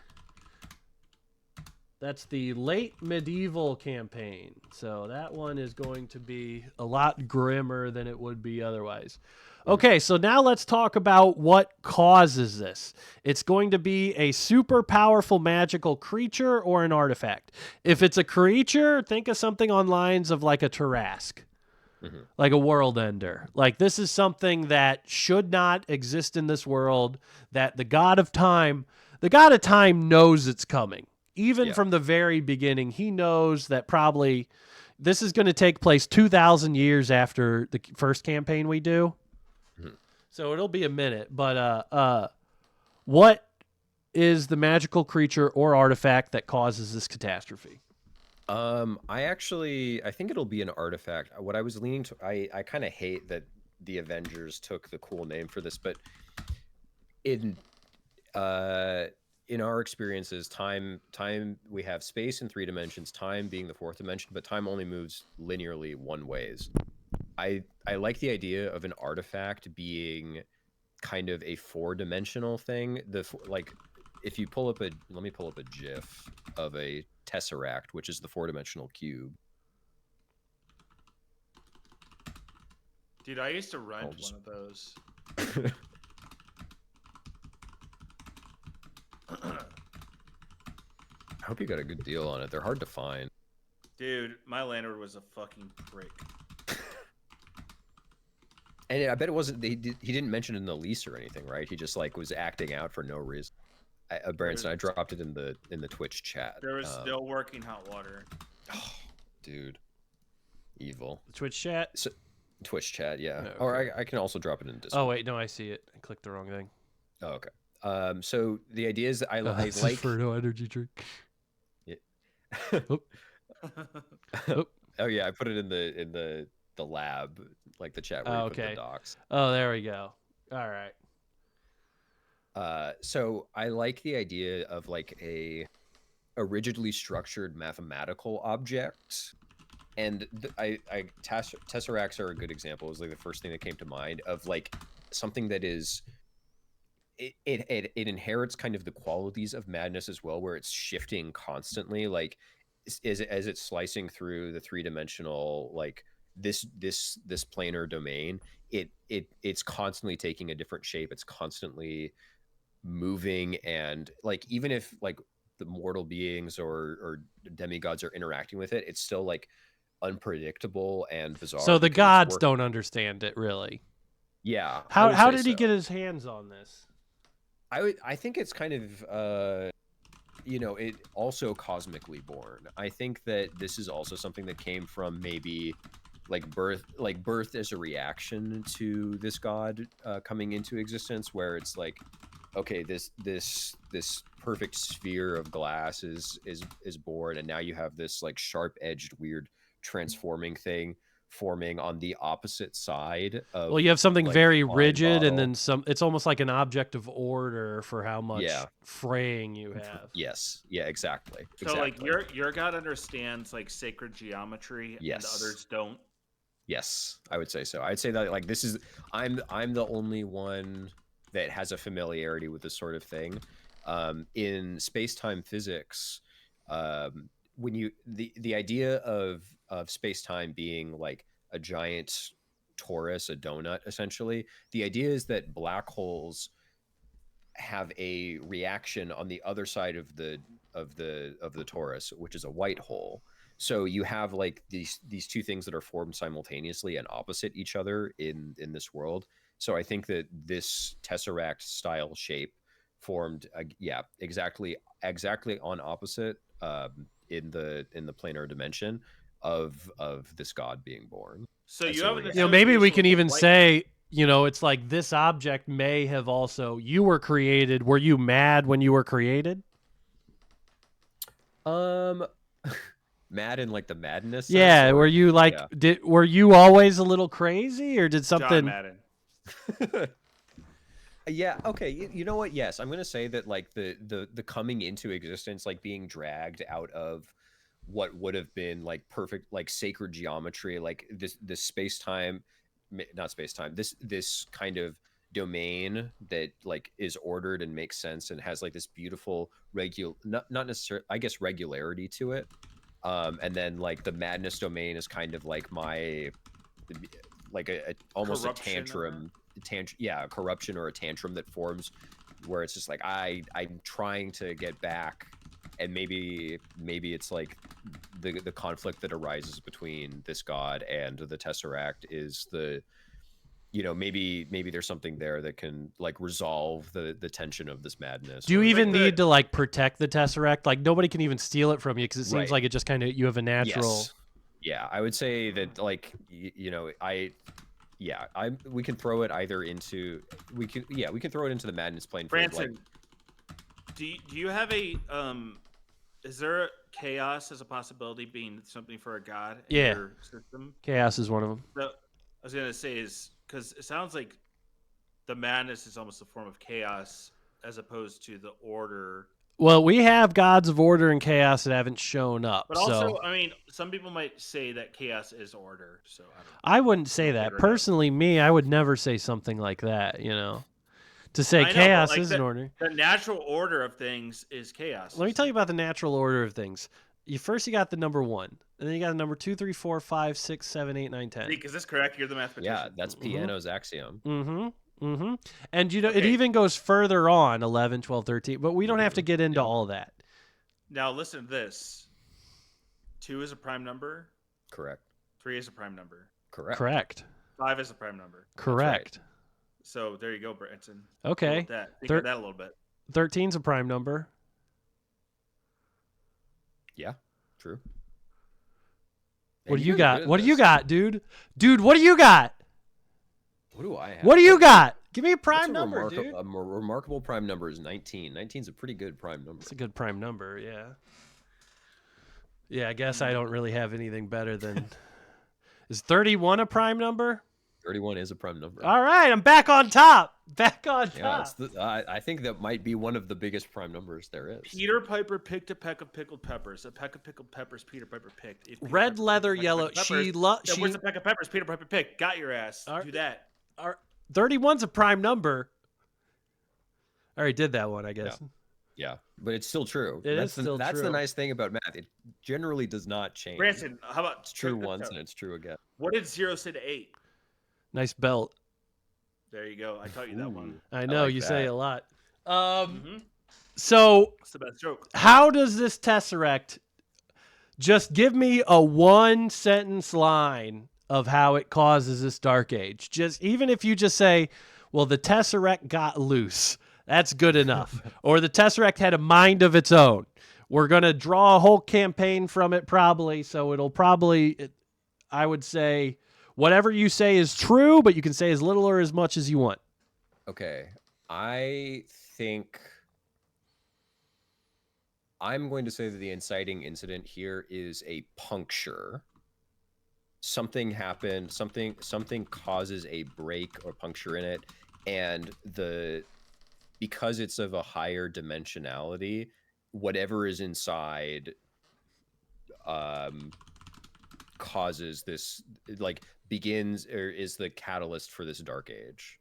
That's the late medieval campaign. So that one is going to be a lot grimmer than it would be otherwise. Okay, so now let's talk about what causes this. It's going to be a super powerful magical creature or an artifact. If it's a creature, think of something on lines of like a Tarrasque, like a world ender. Like this is something that should not exist in this world, that the god of time knows it's coming. Even from the very beginning, he knows that probably this is going to take place 2,000 years after the first campaign we do. So it'll be a minute. But what is the magical creature or artifact that causes this catastrophe?
I think it'll be an artifact. What I was leaning to, I kind of hate that the Avengers took the cool name for this, but in our experiences, time, we have space in 3 dimensions, time being the 4th dimension, but time only moves linearly one ways. I like the idea of an artifact being kind of a 4-dimensional thing. If you let me pull up a GIF of a tesseract, which is the 4-dimensional cube.
Dude, I used to rent one of those.
I hope you got a good deal on it. They're hard to find.
Dude, my landlord was a fucking prick.
And I bet it wasn't. He didn't mention it in the lease or anything, right? He just like was acting out for no reason. Branson, I dropped it in the Twitch chat.
There was still working hot water.
Oh, dude, evil.
The Twitch chat.
So, Twitch chat, yeah.
Okay.
Or I can also drop it in Discord.
Oh wait, no, I see it. I clicked the wrong thing.
Oh, okay. So the idea is I like
for no energy drink.
Yeah.
Oop.
Oh yeah, I put it in the lab, like the chat where you put the docs.
Oh, there we go. All right.
So I like the idea of like a rigidly structured mathematical object, and tesseracts are a good example. It was like the first thing that came to mind of like something that is it inherits kind of the qualities of madness as well, where it's shifting constantly, like as it's slicing through the three-dimensional like this planar domain. It's constantly taking a different shape. It's constantly moving, and like even if like the mortal beings or demigods are interacting with it, it's still like unpredictable and bizarre.
So the gods don't understand it really.
Yeah.
How did he get his hands on this?
I think it's kind of it also cosmically born. I think that this is also something that came from maybe like birth as a reaction to this god coming into existence, where it's like, okay, this perfect sphere of glass is born, and now you have this like sharp-edged, weird transforming thing forming on the opposite side of,
well, you have something
like,
very
line
rigid
model.
and then some. It's almost like an object of order for how much fraying you have.
Yes, yeah, exactly.
So like your god understands like sacred geometry, and the others don't.
Yes, I would say so. I'd say that like this is I'm the only one that has a familiarity with this sort of thing. In space-time physics, when you the idea of space-time being like a giant torus, a donut, essentially, the idea is that black holes have a reaction on the other side of the torus, which is a white hole. So you have like these two things that are formed simultaneously and opposite each other in this world. So I think that this tesseract style shape formed, exactly on opposite in the planar dimension of this god being born.
So you have
maybe we can even say, it's like this object may have also, you were created. Were you mad when you were created?
Mad in like the madness.
Yeah. Were you like, were you always a little crazy, or did something?
John Madden.
Yeah. Okay. You know what? Yes, I'm gonna say that like the coming into existence, like being dragged out of what would have been like perfect, like sacred geometry, like this not space-time, this kind of domain that like is ordered and makes sense and has like this beautiful not necessarily, I guess, regularity to it. And then like the madness domain is kind of like my like almost corruption, a tantrum, corruption or a tantrum that forms where it's just like I'm trying to get back, and maybe it's like the conflict that arises between this god and the tesseract is the maybe there's something there that can like resolve the tension of this madness.
Do you even need to like protect the tesseract? Like nobody can even steal it from you, because it seems like it just kind of, you have a natural.
Yes. Yeah, I would say that like we can throw it either into we can throw it into the madness plane.
Branson, do you have a is there chaos as a possibility being something for a god in your system?
Chaos is one of them.
So, I was gonna say is because it sounds like the madness is almost a form of chaos as opposed to the order.
Well, we have gods of order and chaos that haven't shown up.
But also, I mean, some people might say that chaos is order. So
I wouldn't say that. Personally, I would never say something like that, To say chaos is an order.
The natural order of things is chaos.
Let me tell you about the natural order of things. You got the number 1, and then you got the number 2, 3, 4, 5, 6, 7, 8, 9, 10.
Zeke, is this correct? You're the mathematician.
Yeah, that's Peano's axiom.
And it even goes further on, 11, 12, 13, but we don't have to get into all that.
Now listen to this. 2 is a prime number.
Correct.
3 is a prime number.
Correct.
5 is a prime number.
Correct.
So there you go, Branson.
Okay.
Think about that a little bit.
13's a prime number.
Yeah, true.
What
And
do you
guys are
got?
good at
What do you
this.
got, dude? Dude, what do you got?
What do I have?
What do you got? Give me a prime
What's
number, dude.
A more remarkable prime number is 19. 19's a pretty good prime number.
It's a good prime number, yeah. Yeah, I guess I don't really have anything better than. Is 31 a prime number?
31 is a prime number.
All right, I'm back on top. Back on
Yeah,
top.
I think that might be one of the biggest prime numbers there is.
Peter Piper picked a peck of pickled peppers. A peck of pickled peppers Peter Piper picked. If Peter
Red
Piper
leather,
picked a peck of
yellow.
pickled
She
peppers, then where's the peck of peppers Peter Piper picked? Got your ass.
All right.
Do that.
31's a prime number. I already did that one, I guess.
Yeah, but it's still true.
That's still
That's
true.
the nice thing about math. It generally does not change.
Branson, how about
It's true once and it's true again.
What did 0 say to 8?
Nice belt.
There you go. I taught you that one.
I know
like
you say
that.
a lot.
Mhm.
So
It's the best joke.
how does this Tesseract? Just give me a 1-sentence line of how it causes this dark age. Just even if you just say, "Well, the Tesseract got loose," that's good enough. Or the Tesseract had a mind of its own. We're gonna draw a whole campaign from it, probably. So it'll probably, I would say, whatever you say is true, but you can say as little or as much as you want.
Okay, I think I'm going to say that the inciting incident here is a puncture. Something happened, something causes a break or puncture in it, and because it's of a higher dimensionality, whatever is inside causes this, like, begins or is the catalyst for this dark age.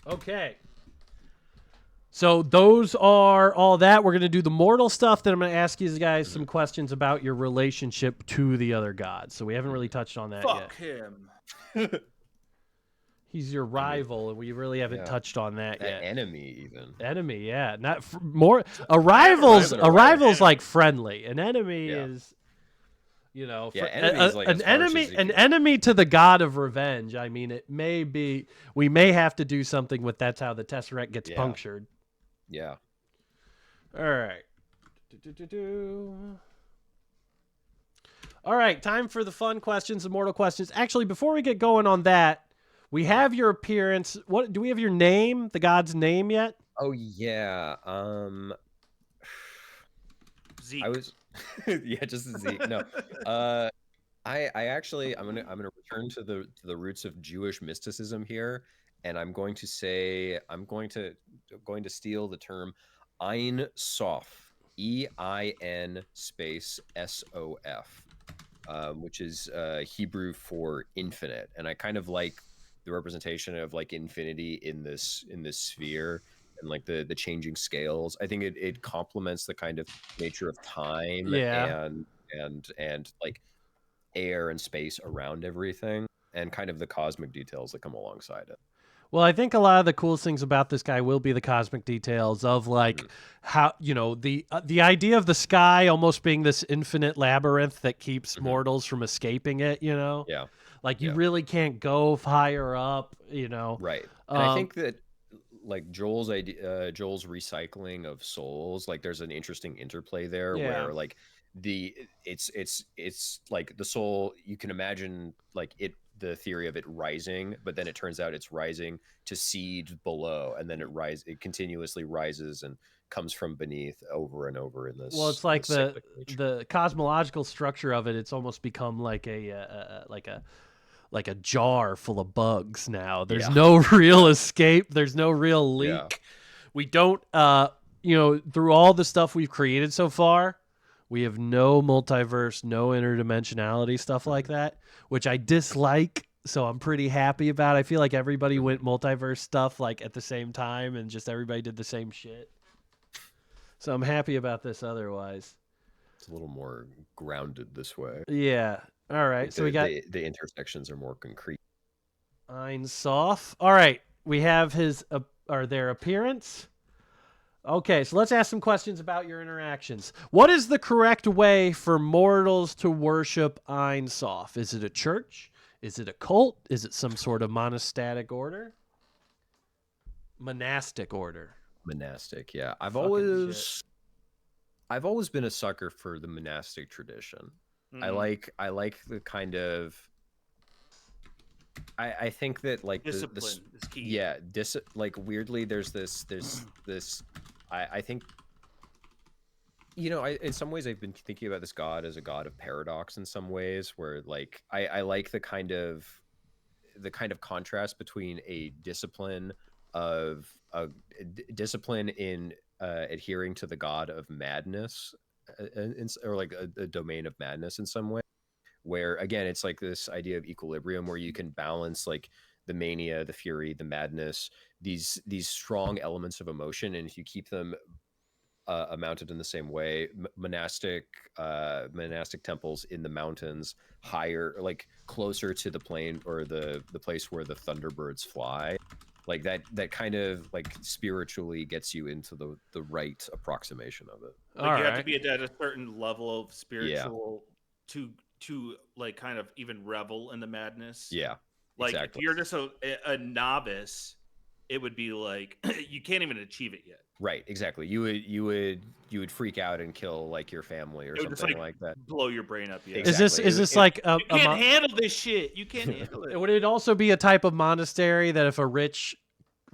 Okay. So those are all that. We're going to do the mortal stuff. Then I'm going to ask you guys some questions about your relationship to the other gods. So we haven't really touched on that
Fuck
yet.
him.
He's your rival, and we really haven't
yeah.
touched on that
An
yet.
enemy, even.
Enemy, yeah. Not more. A rival's like friendly. An enemy
Yeah.
is, you know,
Yeah, enemy is like
an
as harsh
enemy.
as you
An
get.
enemy to the god of revenge. I mean, it may be. We may have to do something with that's how the Tesseract gets
Yeah.
punctured.
Yeah.
All right. All right, time for the fun questions, immortal questions. Actually, before we get going on that, we have your appearance. What do we have your name, the god's name yet?
Oh yeah.
Zeke.
I was yeah, just Zeke. No. I actually I'm gonna return to the roots of Jewish mysticism here, and I'm going to say I'm going to steal the term Ein Sof, EIN space SOF, which is Hebrew for infinite, and I kind of like the representation of like infinity in this sphere and like the changing scales. I think it complements the kind of nature of time
Yeah.
and like air and space around everything, and kind of the cosmic details that come alongside it.
Well, I think a lot of the coolest things about this guy will be the cosmic details of like how, you know, the idea of the sky almost being this infinite labyrinth that keeps mortals from escaping it, you know?
Yeah.
Like you
Yeah.
really can't go higher up, you know?
Right. And I think that like Joel's idea, Joel's recycling of souls, like there's an interesting interplay there
Yeah.
where like it's like the soul, you can imagine like the theory of it rising, but then it turns out it's rising to seed below, and then it continuously rises and comes from beneath over and over in this.
Well, it's like
this cyclic nature.
the cosmological structure of it. It's almost become like a jar full of bugs now. There's
Yeah.
no real escape. There's no real leak.
Yeah.
We don't, you know, through all the stuff we've created so far, we have no multiverse, no interdimensionality, stuff like that, which I dislike. So I'm pretty happy about. I feel like everybody went multiverse stuff like at the same time, and just everybody did the same shit. So I'm happy about this otherwise.
It's a little more grounded this way.
Yeah. All right. So we got
the intersections are more concrete.
Ein Sof. All right. We have his or their appearance. Okay, so let's ask some questions about your interactions. What is the correct way for mortals to worship Ein Sof? Is it a church? Is it a cult? Is it some sort of monastic order? Monastic order.
Monastic, yeah.
Fucking shit.
I've always been a sucker for the monastic tradition. I like the kind of I think that like
Discipline is key.
yeah, like weirdly there's this I think in some ways I've been thinking about this god as a god of paradox in some ways, where like I like the kind of contrast between a discipline of discipline in adhering to the god of madness, or like a domain of madness in some way, where again it's like this idea of equilibrium where you can balance like the mania, the fury, the madness, these strong elements of emotion, and if you keep them mounted in the same way, monastic temples in the mountains, higher, like closer to the plane or the place where the thunderbirds fly, like that kind of like spiritually gets you into the right approximation of it.
Like you have to be at a certain level of spiritual to like kind of even revel in the madness.
Yeah,
like
exactly.
If you're just a novice, it would be like you can't even achieve it yet.
Right, exactly. You would freak out and kill like your family or something
just,
like that.
Blow your brain up. Yeah.
Exactly.
Is this like
you can't handle this shit? You can't handle it.
Would it also be a type of monastery that if a rich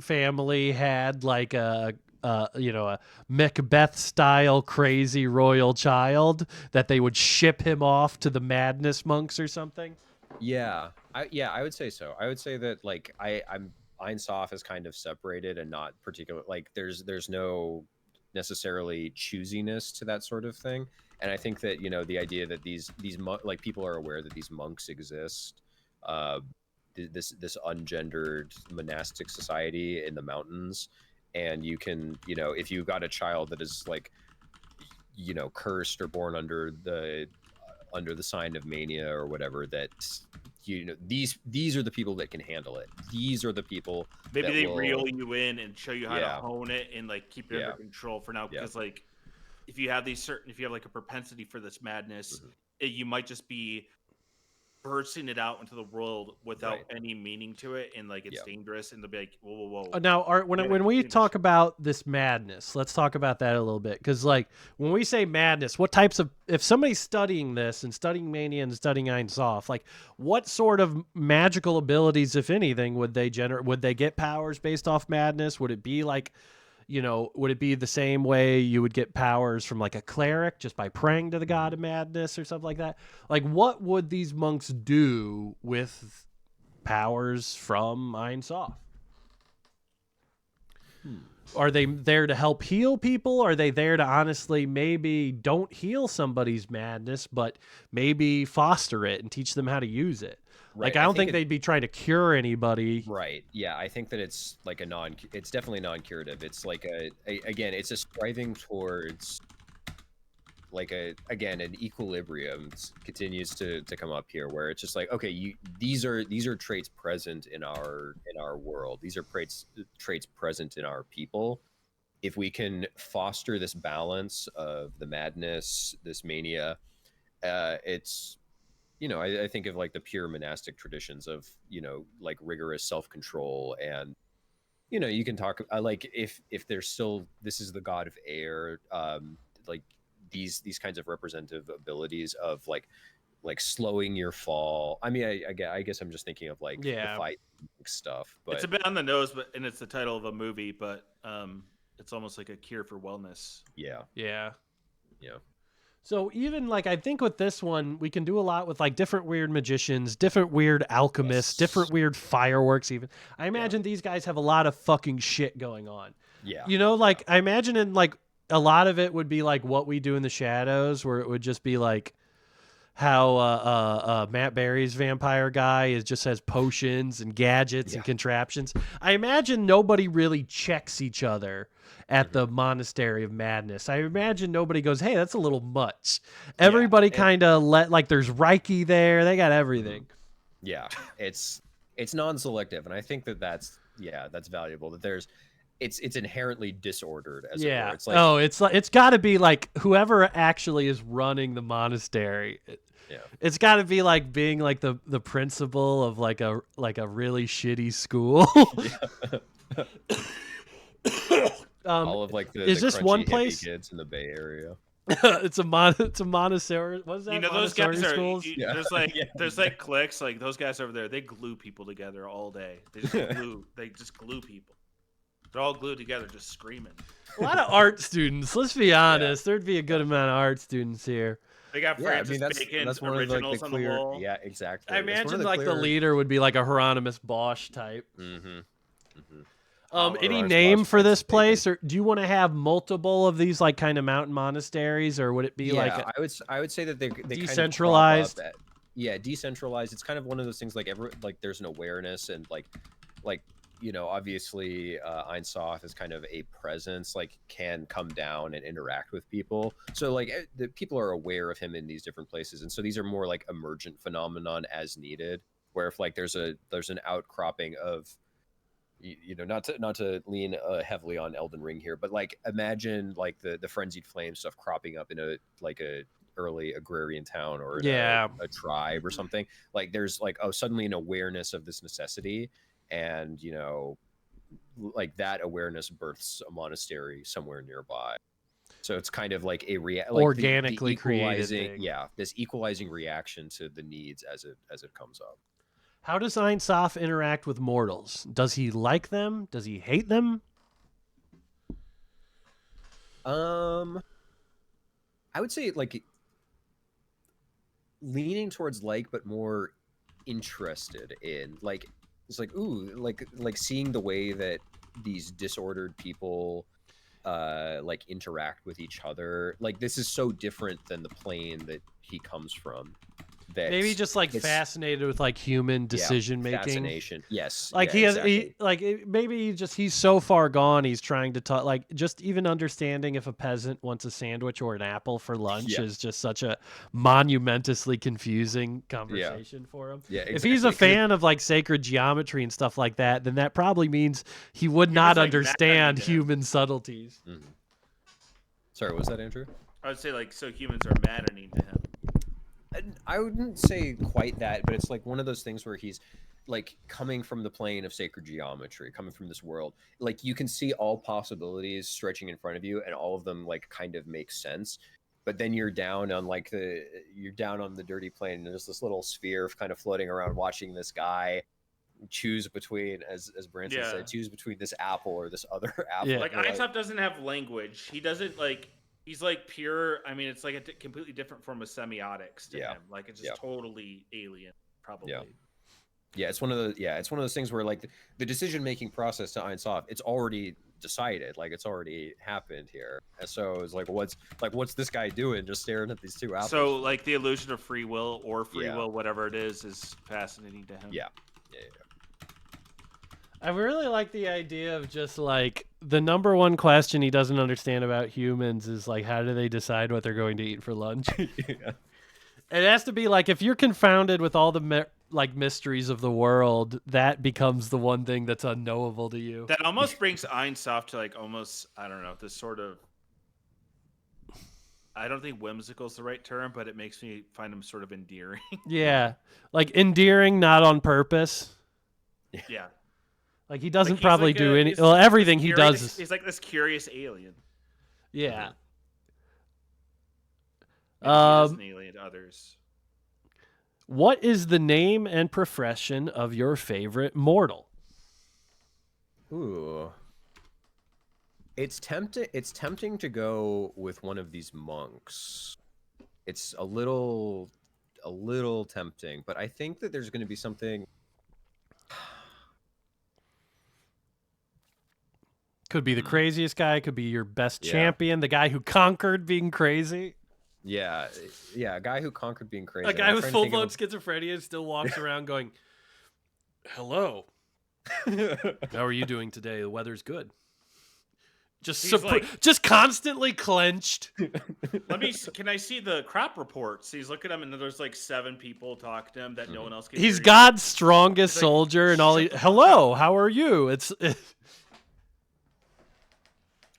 family had like a Macbeth style crazy royal child, that they would ship him off to the madness monks or something?
Yeah, I would say so. I would say that like I'm Ein Sof is kind of separated and not particular. Like there's no necessarily choosiness to that sort of thing. And I think that the idea that these like people are aware that these monks exist, this ungendered monastic society in the mountains, and you can if you've got a child that is like cursed or born under the sign of mania or whatever, that these are the people that can handle it. These are the people
maybe they reel you in and show you how to hone it and like keep it under control for now, because like if you have like a propensity for this madness, you might just be bursting it out into the world without any meaning to it, and like it's dangerous, and they'll be like, whoa.
Now, when we talk about this madness, let's talk about that a little bit, because like when we say madness, what types of, if somebody's studying this and studying mania and studying Ein Sof, like what sort of magical abilities, if anything, would they generate? Would they get powers based off madness? Would it be like, would it be the same way you would get powers from like a cleric just by praying to the god of madness or something like that? Like what would these monks do with powers from Ein Sof? Are they there to help heal people? Are they there to honestly maybe don't heal somebody's madness, but maybe foster it and teach them how to use it?
Right.
Like I don't think they'd be trying to cure anybody.
Right. Yeah, I think that it's like it's definitely non-curative. It's like again, it's a striving towards like an equilibrium continues to come up here, where it's just like, okay, these are traits present in our world. These are traits present in our people. If we can foster this balance of the madness, this mania, it's I think of like the pure monastic traditions of like rigorous self-control, and you can talk like if there's still, this is the god of air, like these kinds of representative abilities of like slowing your fall. I mean, I guess I'm just thinking of like the fight stuff, but
it's a bit on the nose, and it's the title of a movie, but it's almost like a cure for wellness.
Yeah. So even like I think with this one, we can do a lot with like different weird magicians, different weird alchemists, different weird fireworks. Even I imagine these guys have a lot of fucking shit going on. Like I imagine in like a lot of it would be like what we do in the shadows, where it would just be like how Matt Berry's vampire guy just has potions and gadgets and contraptions. I imagine nobody really checks each other at the Monastery of Madness. I imagine nobody goes, hey, that's a little much. Everybody kind of like there's Reiki there. They got everything.
Yeah, it's non-selective, and I think that's valuable. That there's, it's inherently disordered, as it
Yeah.
were. It's like
it's got to be like whoever actually is running the monastery.
yeah.
It's got to be like being like the principal of like a really shitty school.
All of like the
is this
crunchy
one
hippie
place?
kids in the Bay Area.
it's a monastery. What's that?
You know those
Montessori
guys are.
schools?
Yeah.
There's like
Yeah.
there's like cliques. Like those guys over there, they glue people together all day. They just glue. They just glue people. They're all glued together, just screaming.
A lot of art students. Let's be honest. There'd be a good amount of art students here.
They got
Yeah, I
Francis
mean that's
Bacon's
one of
originals
like the
on
clear.
the wall.
Yeah, exactly.
I imagine like the leader would be like a Hieronymus Bosch type.
Mm-hmm.
Any
Hieronymus
name
Bosch,
for this
Francis
place, or do you want to have multiple of these like kind of mountain monasteries, or would it be like a,
I would say that they
decentralized?
Kind of crop up yeah, decentralized. It's kind of one of those things like there's an awareness and like obviously Ein Sof is kind of a presence, like can come down and interact with people. So like the people are aware of him in these different places, and so these are more like emergent phenomenon as needed. Where if like there's an outcropping of not to lean heavily on Elden Ring here, but like imagine like the frenzied flame stuff cropping up in a early agrarian town or a tribe or something. Like there's like suddenly an awareness of this necessity, and like that awareness births a monastery somewhere nearby. So it's kind of like
organically created.
This equalizing reaction to the needs as it comes up.
How does Ein Sof interact with mortals? Does he like them? Does he hate them?
I would say like leaning towards like, but more interested in like it's like ooh like seeing the way that these disordered people like interact with each other. Like this is so different than the plane that he comes from.
Maybe just like fascinated with like human decision making.
Fascination, yes.
Like maybe he's so far gone. He's trying to talk like just even understanding if a peasant wants a sandwich or an apple for lunch is just such a monumentously confusing conversation for him.
Yeah, exactly.
If he's a fan of like sacred geometry and stuff like that, then that probably means he would not understand human subtleties.
Mm-hmm. Sorry, what was that, Andrew?
I would say like so humans are maddening to him.
I wouldn't say quite that, but it's like one of those things where he's like coming from the plane of sacred geometry, coming from this world. Like you can see all possibilities stretching in front of you, and all of them like kind of make sense. But then you're down on the dirty plane, and there's this little sphere kind of floating around, watching this guy choose between, as Branson said, choose between this apple or this other apple.
Yeah.
Like Ein Sof doesn't have language. He doesn't like. He's like pure. I mean, it's like a completely different form of semiotics to him. Like it's just totally alien, probably.
Yeah, it's one of those things where like the decision making process to Ein Sof, it's already decided, like it's already happened here. And so it's like what's this guy doing just staring at these two apples?
So like the illusion of free will or free will, whatever it is fascinating to him.
Yeah.
I really like the idea of just like the number one question he doesn't understand about humans is like, how do they decide what they're going to eat for lunch? It has to be like, if you're confounded with all the mysteries of the world, that becomes the one thing that's unknowable to you.
That almost brings Ein Sof to like almost, I don't know, this sort of, I don't think whimsical is the right term, but it makes me find him sort of endearing.
Yeah. Like endearing, not on purpose.
Yeah.
Like he doesn't
like
probably
like
do any. Well, everything he does is.
He's like this curious alien.
Yeah.
He is an alien to others.
What is the name and profession of your favorite mortal?
Ooh. It's tempting to go with one of these monks. It's a little tempting, but I think that there's going to be something.
Could be the craziest guy. Could be your best champion. The guy who conquered being crazy.
Yeah, a guy who conquered being crazy.
A guy with full-blown schizophrenia still walks around going, "Hello, how are you doing today? The weather's good." Just constantly clenched.
Can I see the crop reports? He's looking at him, and there's like 7 people talking to him that no one else can.
He's God's strongest soldier, and hello, how are you? It's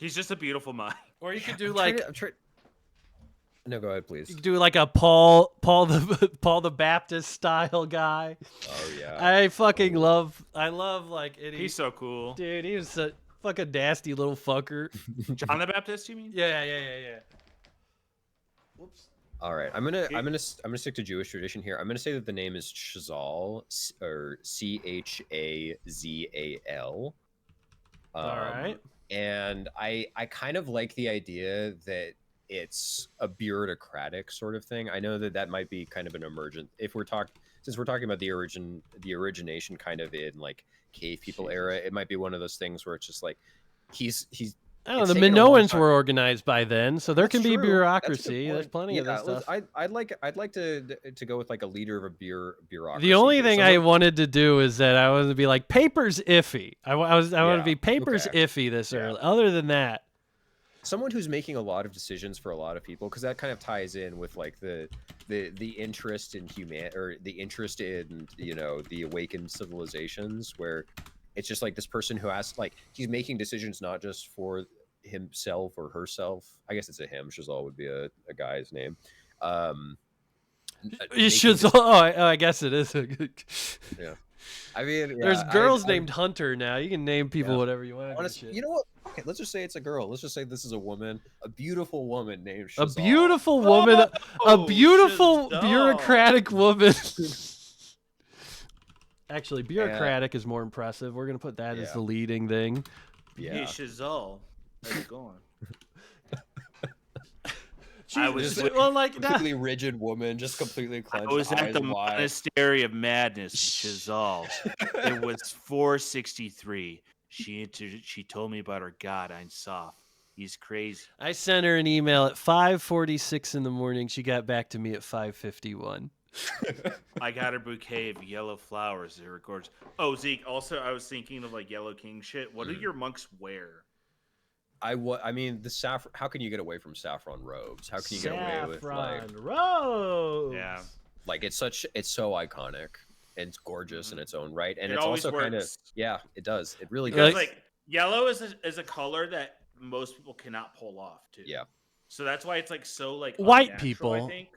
He's just a beautiful mind.
Or you could do
I'm
like
trying to- No, go ahead, please.
you could do like a Paul the Baptist style guy.
Oh yeah.
I fucking love like
He's so cool.
dude. He was a fucking nasty little fucker.
John the Baptist, you mean?
Yeah. Whoops.
All right, I'm gonna stick to Jewish tradition here. I'm gonna say that the name is Chazal, or Chazal.
All right.
And I kind of like the idea that it's a bureaucratic sort of thing. I know that might be kind of an emergent. Since we're talking about the origination kind of in like cave people era, it might be one of those things where it's just like he's
I don't know.
it's
The
taken a long
Minoans
time.
were organized by then, so there
That's
can be
true. That's a good
bureaucracy. There's
point.
plenty of
Yeah,
this stuff.
I'd like to go with like a leader of a bureaucracy.
The only
here.
thing I wanted to do is that I wanted to be like papers iffy. I want to be papers
okay.
iffy this
Yeah.
early. Other than that,
Someone who's making a lot of decisions for a lot of people, because that kind of ties in with like the interest in the interest in the awakened civilizations, where it's just like this person who has like he's making decisions not just for himself or herself. I guess it's a him. Shazal would be a guy's name.
you should. I guess it is.
Yeah. I mean,
There's girls named Hunter now. You can name people
Yeah.
whatever you want.
Honestly, you know what? Okay, let's just say it's a girl. Let's just say this is a woman, a beautiful woman named
A
Shazal.
beautiful woman, a
Oh,
beautiful
Shazal.
bureaucratic woman. Actually, bureaucratic is more impressive. We're gonna put that as
Yeah.
the leading thing.
Yeah.
Hey, Shazal. How's it going?
I
was
was well, like
Completely rigid woman, just completely
I
clenched.
was at
eyes
the
wide.
Monastery of Madness, Shazal. It was 463. She told me about her god, Ein Sof. He's crazy.
I sent her an email at 5:46 in the morning. She got back to me at 5:51.
I got her bouquet of yellow flowers. They were gorgeous. Oh, Zeke, also, I was thinking of like Yellow King shit. What do your monks wear?
I mean, the saffron. How can you get away from saffron robes? How can you get away with like
Saffron Rose.
Yeah.
like it's so iconic and it's gorgeous in its own right, and
It
it's
always
also kind of
works.
it does. It really
Because
does.
like yellow is a color that most people cannot pull off too.
Yeah.
So that's why it's like so like
White
unnatural,
people.
I think.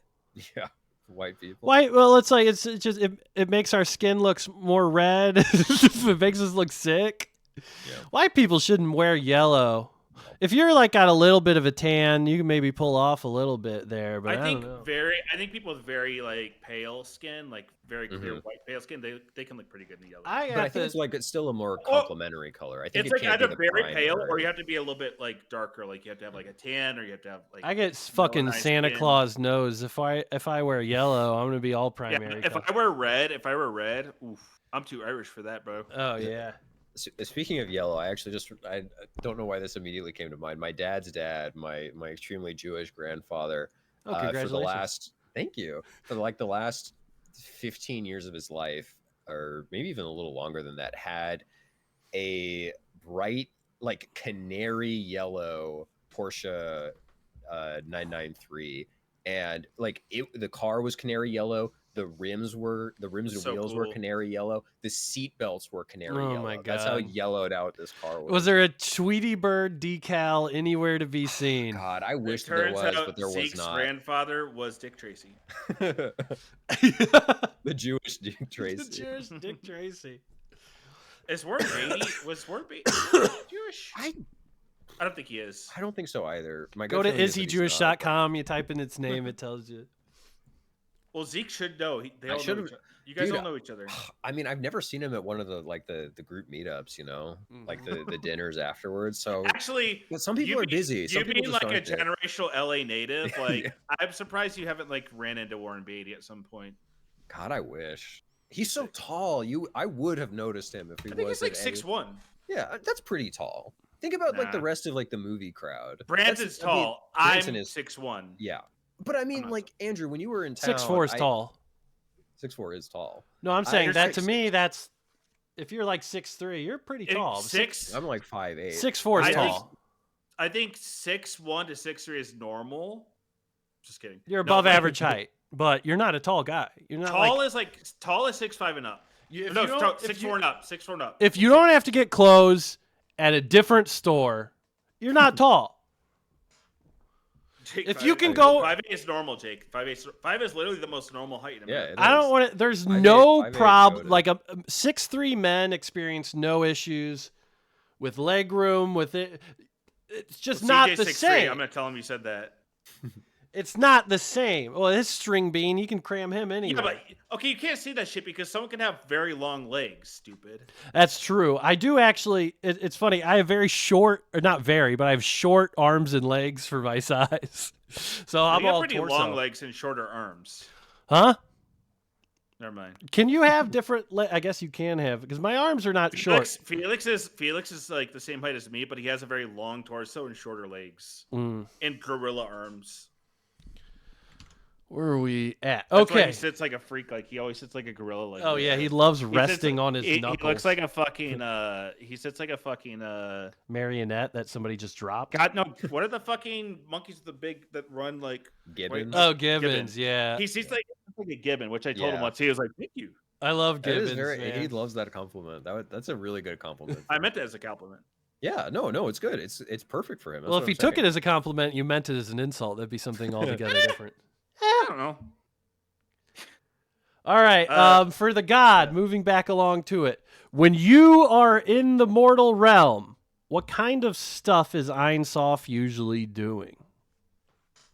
Yeah. White people.
White. Well, it's like it's just it makes our skin looks more red. It makes us look sick.
Yeah.
White people shouldn't wear yellow. If you're like got a little bit of a tan, you can maybe pull off a little bit there. But I
think
don't know.
I think people with very like pale skin, like very clear white pale skin, they can look pretty good in yellow.
But I think it's still a more complementary color. I think
It's
it
like
can't be
either
the
very pale or
primary.
you have to be a little bit like darker. Like you have to have like a tan or you have to have like.
I get fucking
nice
Santa
skin.
Claus nose. If I wear yellow, I'm gonna be all
Yeah,
primary.
if
color.
I wear red, oof, I'm too Irish for that, bro.
Oh yeah.
Speaking of yellow, I don't know why this immediately came to mind. My dad's dad, my extremely Jewish grandfather,
Oh,
for
congratulations.
the last 15 years of his life, or maybe even a little longer than that, had a bright like canary yellow Porsche 993, and like the car was canary yellow. The rims and
So
wheels were
cool.
canary yellow. The seat belts were canary
Oh
yellow.
my
That's how
God.
yellowed out this car was.
Was there a Tweety Bird decal anywhere to be seen?
God, I wish
It
there
turns
was,
out
but there was
Zeke's
not.
grandfather was Dick Tracy.
The Jewish Dick Tracy.
Cheers, Dick Tracy.
Is Warren Beatty Jewish? I don't think he is.
I don't think so either. My
Go
gut
to
feeling is that he's not,
ishejewish.com. You type in its name, it tells you.
Well, Zeke should know. They
I
all know
should've-
each other. You guys
Dude,
all know each other.
I mean, I've never seen him at one of the group meetups, like the dinners afterwards. So
Actually,
but some people
you
are busy.
You
Some people
being
just
like a
aren't there.
generational LA native, like
Yeah.
I'm surprised you haven't like ran into Warren Beatty at some point.
God, I wish. He's so tall. I would have noticed him if he
I think
was
he's like
at any-
6'1".
Yeah, that's pretty tall. Think about like the
Nah.
rest of like the movie crowd.
Branson's
That's- I mean,
tall.
Branson
I'm
is
6'1".
Yeah, but I mean,
not
like Andrew, when you were in town,
6'4" is tall.
6'4" is tall.
No, I'm
I
saying that
understand.
to me, that's if you're like 6'3", you're pretty tall.
I'm like 5'8".
6'4" is
I think-
tall.
I think 6'1" to 6'3" is normal. Just kidding.
You're
No,
above
like,
average height, but you're not a tall guy. You're not
Tall
like,
is 6'5" and up.
if
No,
you don't-
6'4" and up. 6'4" and up.
if you don't have to get clothes at a different store, You're not tall.
Jake,
If
5'8"
you can go-
5'8" is normal, Jake. 5'8" is literally the most normal height in America.
it
I don't
is.
want to. There's
5'8",
no
5'8"
problem.
goated.
Like a 6'3" men experience no issues with leg room. With it, it's just
Well,
not
CJ's
the
6'3".
same.
I'm gonna tell him you said that.
It's not the same. Well, his string bean, you can cram him anywhere.
Yeah, but okay, you can't say that shit because someone can have very long legs. Stupid.
That's true. I do actually. It's funny. I have very short, or not very, but I have short arms and legs for my size. So I'm
you have
all
pretty
torso.
long legs and shorter arms.
Huh?
Never mind.
Can you have different? I guess you can have because my arms are not short.
Felix is like the same height as me, but he has a very long torso and shorter legs and gorilla arms.
Where are we at?
That's why
Okay.
he sits like a freak. Like he always sits like a gorilla. Like
Oh
this.
yeah, he loves
He sits
resting
like-
on his
he
knuckles.
looks like a fucking. He sits like a fucking.
marionette that somebody just dropped.
God no! What are the fucking monkeys with the big that run like?
Gibbons.
Oh, Gibbons. Yeah,
He seems like a gibbon, which I told him
Yeah.
once. He was like, "Thank you."
I love
That is
Gibbons.
very.
man.
He loves that compliment. That's a really good compliment.
I meant that as a compliment.
Yeah, no, it's good. It's perfect for him. That's
Well,
what
if he
I'm
took it
saying.
as a compliment, you meant it as an insult. That'd be something altogether different.
I don't know.
All right. For the god, moving back along to it. When you are in the mortal realm, what kind of stuff is Ein Sof usually doing?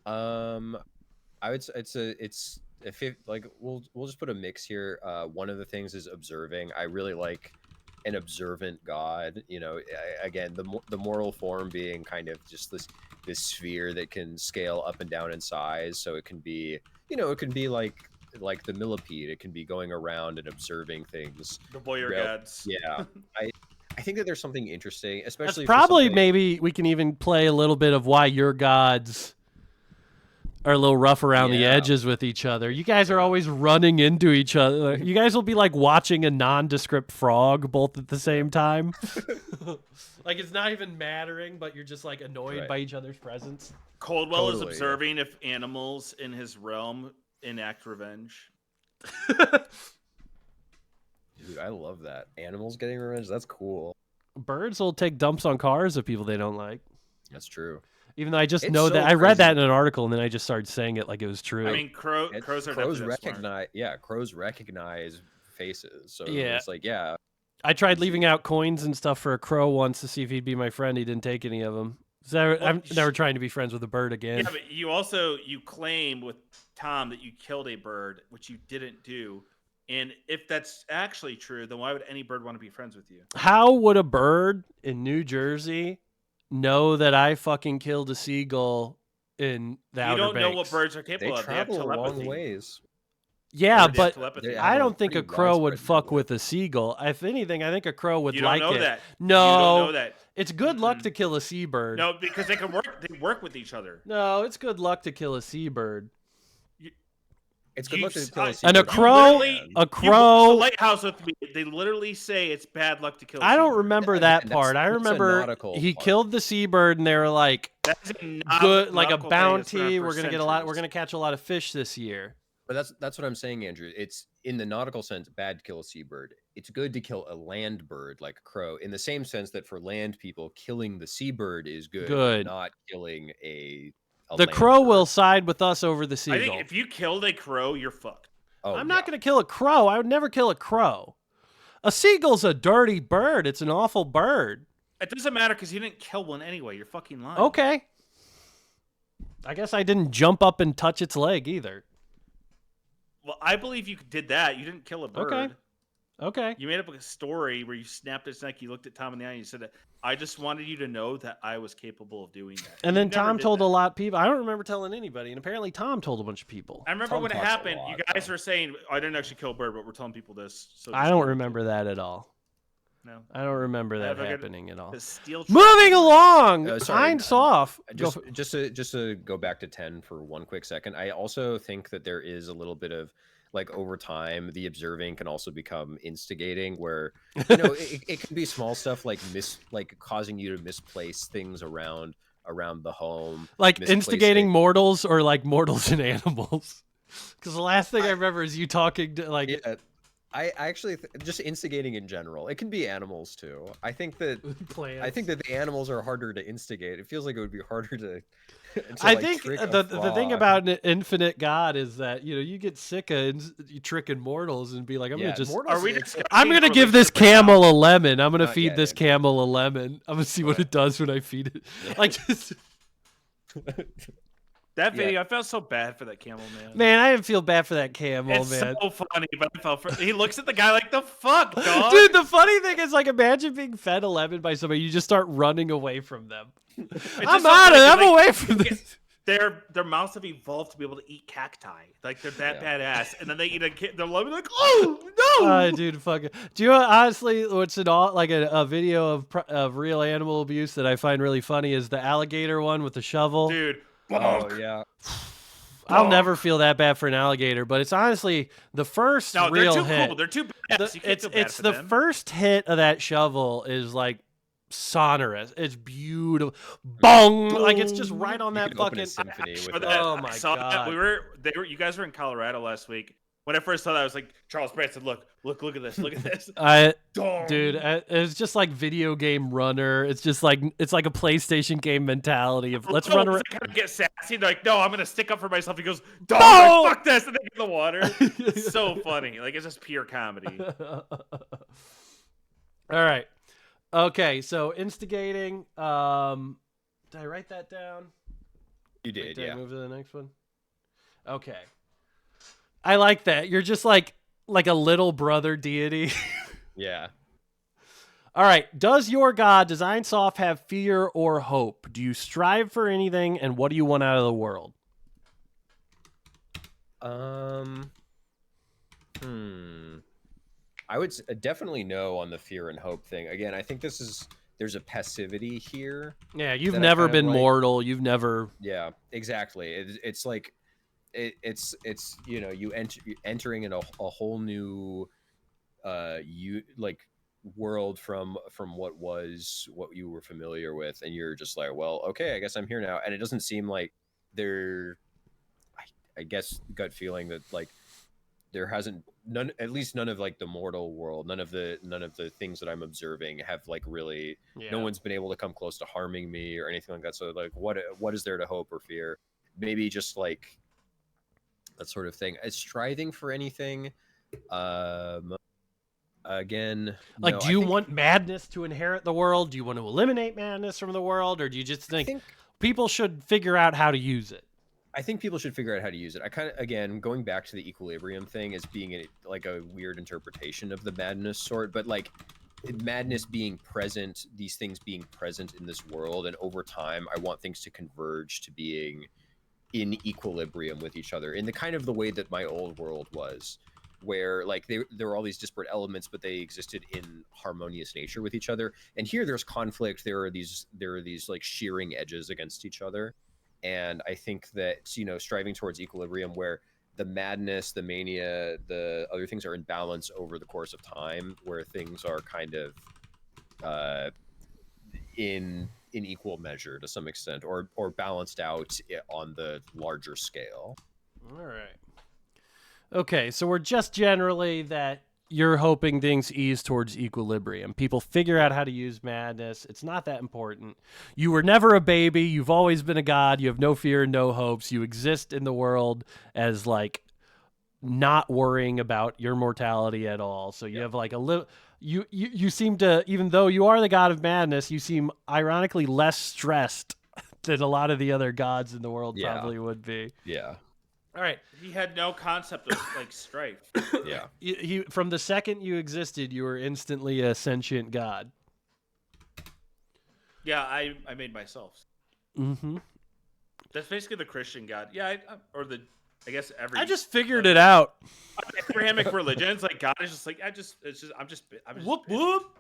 I would say it's if it, like we'll just put a mix here. One of the things is observing. I really like an observant god. You know, again, the moral form being kind of just this sphere that can scale up and down in size. So it can be, it can be like the millipede. It can be going around and observing things.
The boyar
Rel-
gods.
Yeah, I think that there's something interesting,
That's
especially
probably
for something-
maybe we can even play a little bit of why your gods are a little rough around the
Yeah.
edges with each other. You guys are always running into each other. You guys will be like watching a nondescript frog both at the same time. Like it's not even mattering, but you're just like annoyed
Right.
by each other's presence.
Coldwell is
Totally, yeah.
observing if animals in his realm enact revenge.
Dude, I love that. Animals getting revenge. That's cool.
Birds will take dumps on cars of people they don't like.
That's true.
Even though I just
It's
know
so
that I read
crazy.
that in an article and then I just started saying it like it was true.
I mean, crows are
Crows
definitely that smart.
recognize. Yeah, crows recognize faces. So
Yeah.
it's like, yeah,
I tried leaving out coins and stuff for a crow once to see if he'd be my friend. He didn't take any of them. So I'm never trying to be friends with a bird again.
Yeah, but you claim with Tom that you killed a bird, which you didn't do. And if that's actually true, then why would any bird want to be friends with you?
How would a bird in New Jersey know that I fucking killed a seagull in the
You
Outer
don't know what
Banks?
birds are
they
capable of. They have
travel a long
telepathy.
ways.
Yeah,
Birds have
but
telepathy.
They
I
have a
don't think a
pretty
crow would
widespread
fuck
network.
with a seagull. If anything, I think a crow would
You don't
like
know
it.
that.
No,
You don't know that.
it's good luck to kill a seabird.
No, because they can work. They work with each other.
No, it's good luck to kill a seabird.
It's good
You
luck to
s-
kill a
I-
And a
seabird.
crow-
Literally-
a
You go to
crow-
the lighthouse with me. They literally say it's bad luck to kill.
I don't
seabird.
remember
Again,
that
that's-
part. I
that's a
remember
nautical
he
part.
killed the seabird, and they were like,
That's a
"Good, like a
nautical thing that's been
bounty.
around
We're
for
gonna get a lot. We're
centuries.
gonna catch a lot of fish this year."
But that's what I'm saying, Andrew. It's in the nautical sense bad to kill a seabird. It's good to kill a land bird like a crow, in the same sense that for land people, killing the seabird is good.
Good.
Not killing a
The
land
crow
bird.
will side with us over the
I
seagull.
think if you killed a crow, you're fucked.
Oh,
I'm
yeah.
not gonna kill a crow. I would never kill a crow. A seagull's a dirty bird. It's an awful bird.
It doesn't matter because you didn't kill one anyway. You're fucking lying.
Okay. I guess I didn't jump up and touch its leg either.
Well, I believe you did that. You didn't kill a bird.
Okay.
You made up a story where you snapped its neck, you looked at Tom in the eye, and you said, "I just wanted you to know that I was capable of doing that."
And
You
then
never
Tom
did
told
that.
a lot of people. I don't remember telling anybody, and apparently Tom told a bunch of people.
I remember
Tom
when it
talks a
happened.
lot,
You guys
though.
were saying, "I didn't actually kill a bird, but we're telling people this." So
I
just
don't
kill it.
remember that at all.
No.
I don't remember that
have a good-
happening at all.
The steel.
Moving along,
sorry,
Ein Sof. Go
Just to go back to 10 for one quick second. I also think that there is a little bit of like over time, the observing can also become instigating, where it can be small stuff like causing you to misplace things around the home,
like
misplacing-
instigating mortals or like mortals and animals. Because the last thing I remember is you talking to like
Yeah, I actually just instigating in general. It can be animals too. I think that
Plants.
the animals are harder to instigate. It feels like it would be harder to.
I
like,
think
trick a
the thing
frog.
about an infinite God is that you get sick of you tricking mortals and be like,
Yeah,
Are we discussing
I'm gonna
a
give this
relationship right now?
camel a lemon. I'm gonna
Not
feed
yet,
this
Andrew.
camel a lemon. I'm gonna see what
Right.
it does when I feed it.
Yeah.
Like, just,
That
Yeah.
video, I felt so bad for that camel man.
man, I didn't feel bad for that camel,
it's
man.
so funny, but I felt for. He looks at the guy like the fuck, dog.
Dude, the funny thing is, like, imagine being fed a lemon by somebody. You just start running away from them.
It's
I'm
just so
out of
funny
it.
'cause,
I'm
like,
away from
you get-
this.
Their mouths have evolved to be able to eat cacti. Like they're that
Yeah.
badass, and then they eat their lemon like, oh no!
Dude, fuck it. Do you honestly? What's an all like a video of real animal abuse that I find really funny is the alligator one with the shovel.
Dude,
Oh
bonk.
yeah.
I'll never feel that bad for an alligator, but it's honestly the first
No, they're
real
too
hit.
cool. They're too badass. You can't
it's
feel bad
it's
for
the
them.
first hit of that shovel is like sonorous. It's beautiful. Bong! Like it's just right on
You
that
could open
fucking.
a symphony
For
with
that,
that.
Oh
I
my
saw that.
God.
You guys were in Colorado last week. When I first saw that, I was like, Charles Branson, look at this, look at this.
Dude, it's just like video game runner. It's just like it's like a PlayStation game mentality of let's run around.
Kind of get sassy. They're like, no, I'm gonna stick up for myself. He goes, dog,
No!
like, fuck this, and they get in the water. It's so funny. Like it's just pure comedy.
All right. Okay, so instigating. Did I write that down?
You did,
Did I
yeah.
move to the next one? Okay. I like that. You're just like a little brother deity.
Yeah.
All right. Does your god, does Ein Sof, have fear or hope? Do you strive for anything, and what do you want out of the world?
I would definitely no on the fear and hope thing. Again, I think there's a passivity here.
Yeah, you've
That I
never
kind of
been
like.
mortal. You've never.
Yeah, exactly. It's like it's you entering in a whole new world from what you were familiar with, and you're just like, well, okay, I guess I'm here now. And it doesn't seem like I guess gut feeling that like there hasn't at least none of like the mortal world, none of the things that I'm observing have like really
Yeah.
no one's been able to come close to harming me or anything like that. So like what is there to hope or fear? Maybe just like that sort of thing. Striving for anything. Again,
Like,
no,
do
I
you
think-
want madness to inherit the world? Do you want to eliminate madness from the world? Or do you just think people should figure out how to use it?
I think people should figure out how to use it. I kind of, again, going back to the equilibrium thing as being like a weird interpretation of the madness sort, but like madness being present, these things being present in this world, and over time, I want things to converge to being in equilibrium with each other in the kind of the way that my old world was, where like there were all these disparate elements, but they existed in harmonious nature with each other. And here there's conflict. There are these like shearing edges against each other. And I think that, striving towards equilibrium where the madness, the mania, the other things are in balance over the course of time, where things are kind of in equal measure to some extent, or balanced out on the larger scale.
All right. Okay, so we're just generally that you're hoping things ease towards equilibrium. People figure out how to use madness. It's not that important. You were never a baby. You've always been a god. You have no fear, no hopes. You exist in the world as like not worrying about your mortality at all. So you have like a little. You seem to, even though you are the god of madness, you seem ironically less stressed than a lot of the other gods in the world probably would be.
Yeah.
All right.
He had no concept of like strife.
Yeah.
You from the second you existed, you were instantly a sentient god.
Yeah, I made myself.
Mm-hmm.
That's basically the Christian God. Yeah, I guess every.
I just figured it out.
Abrahamic religions, like God is just like I'm just
Whoop whoop.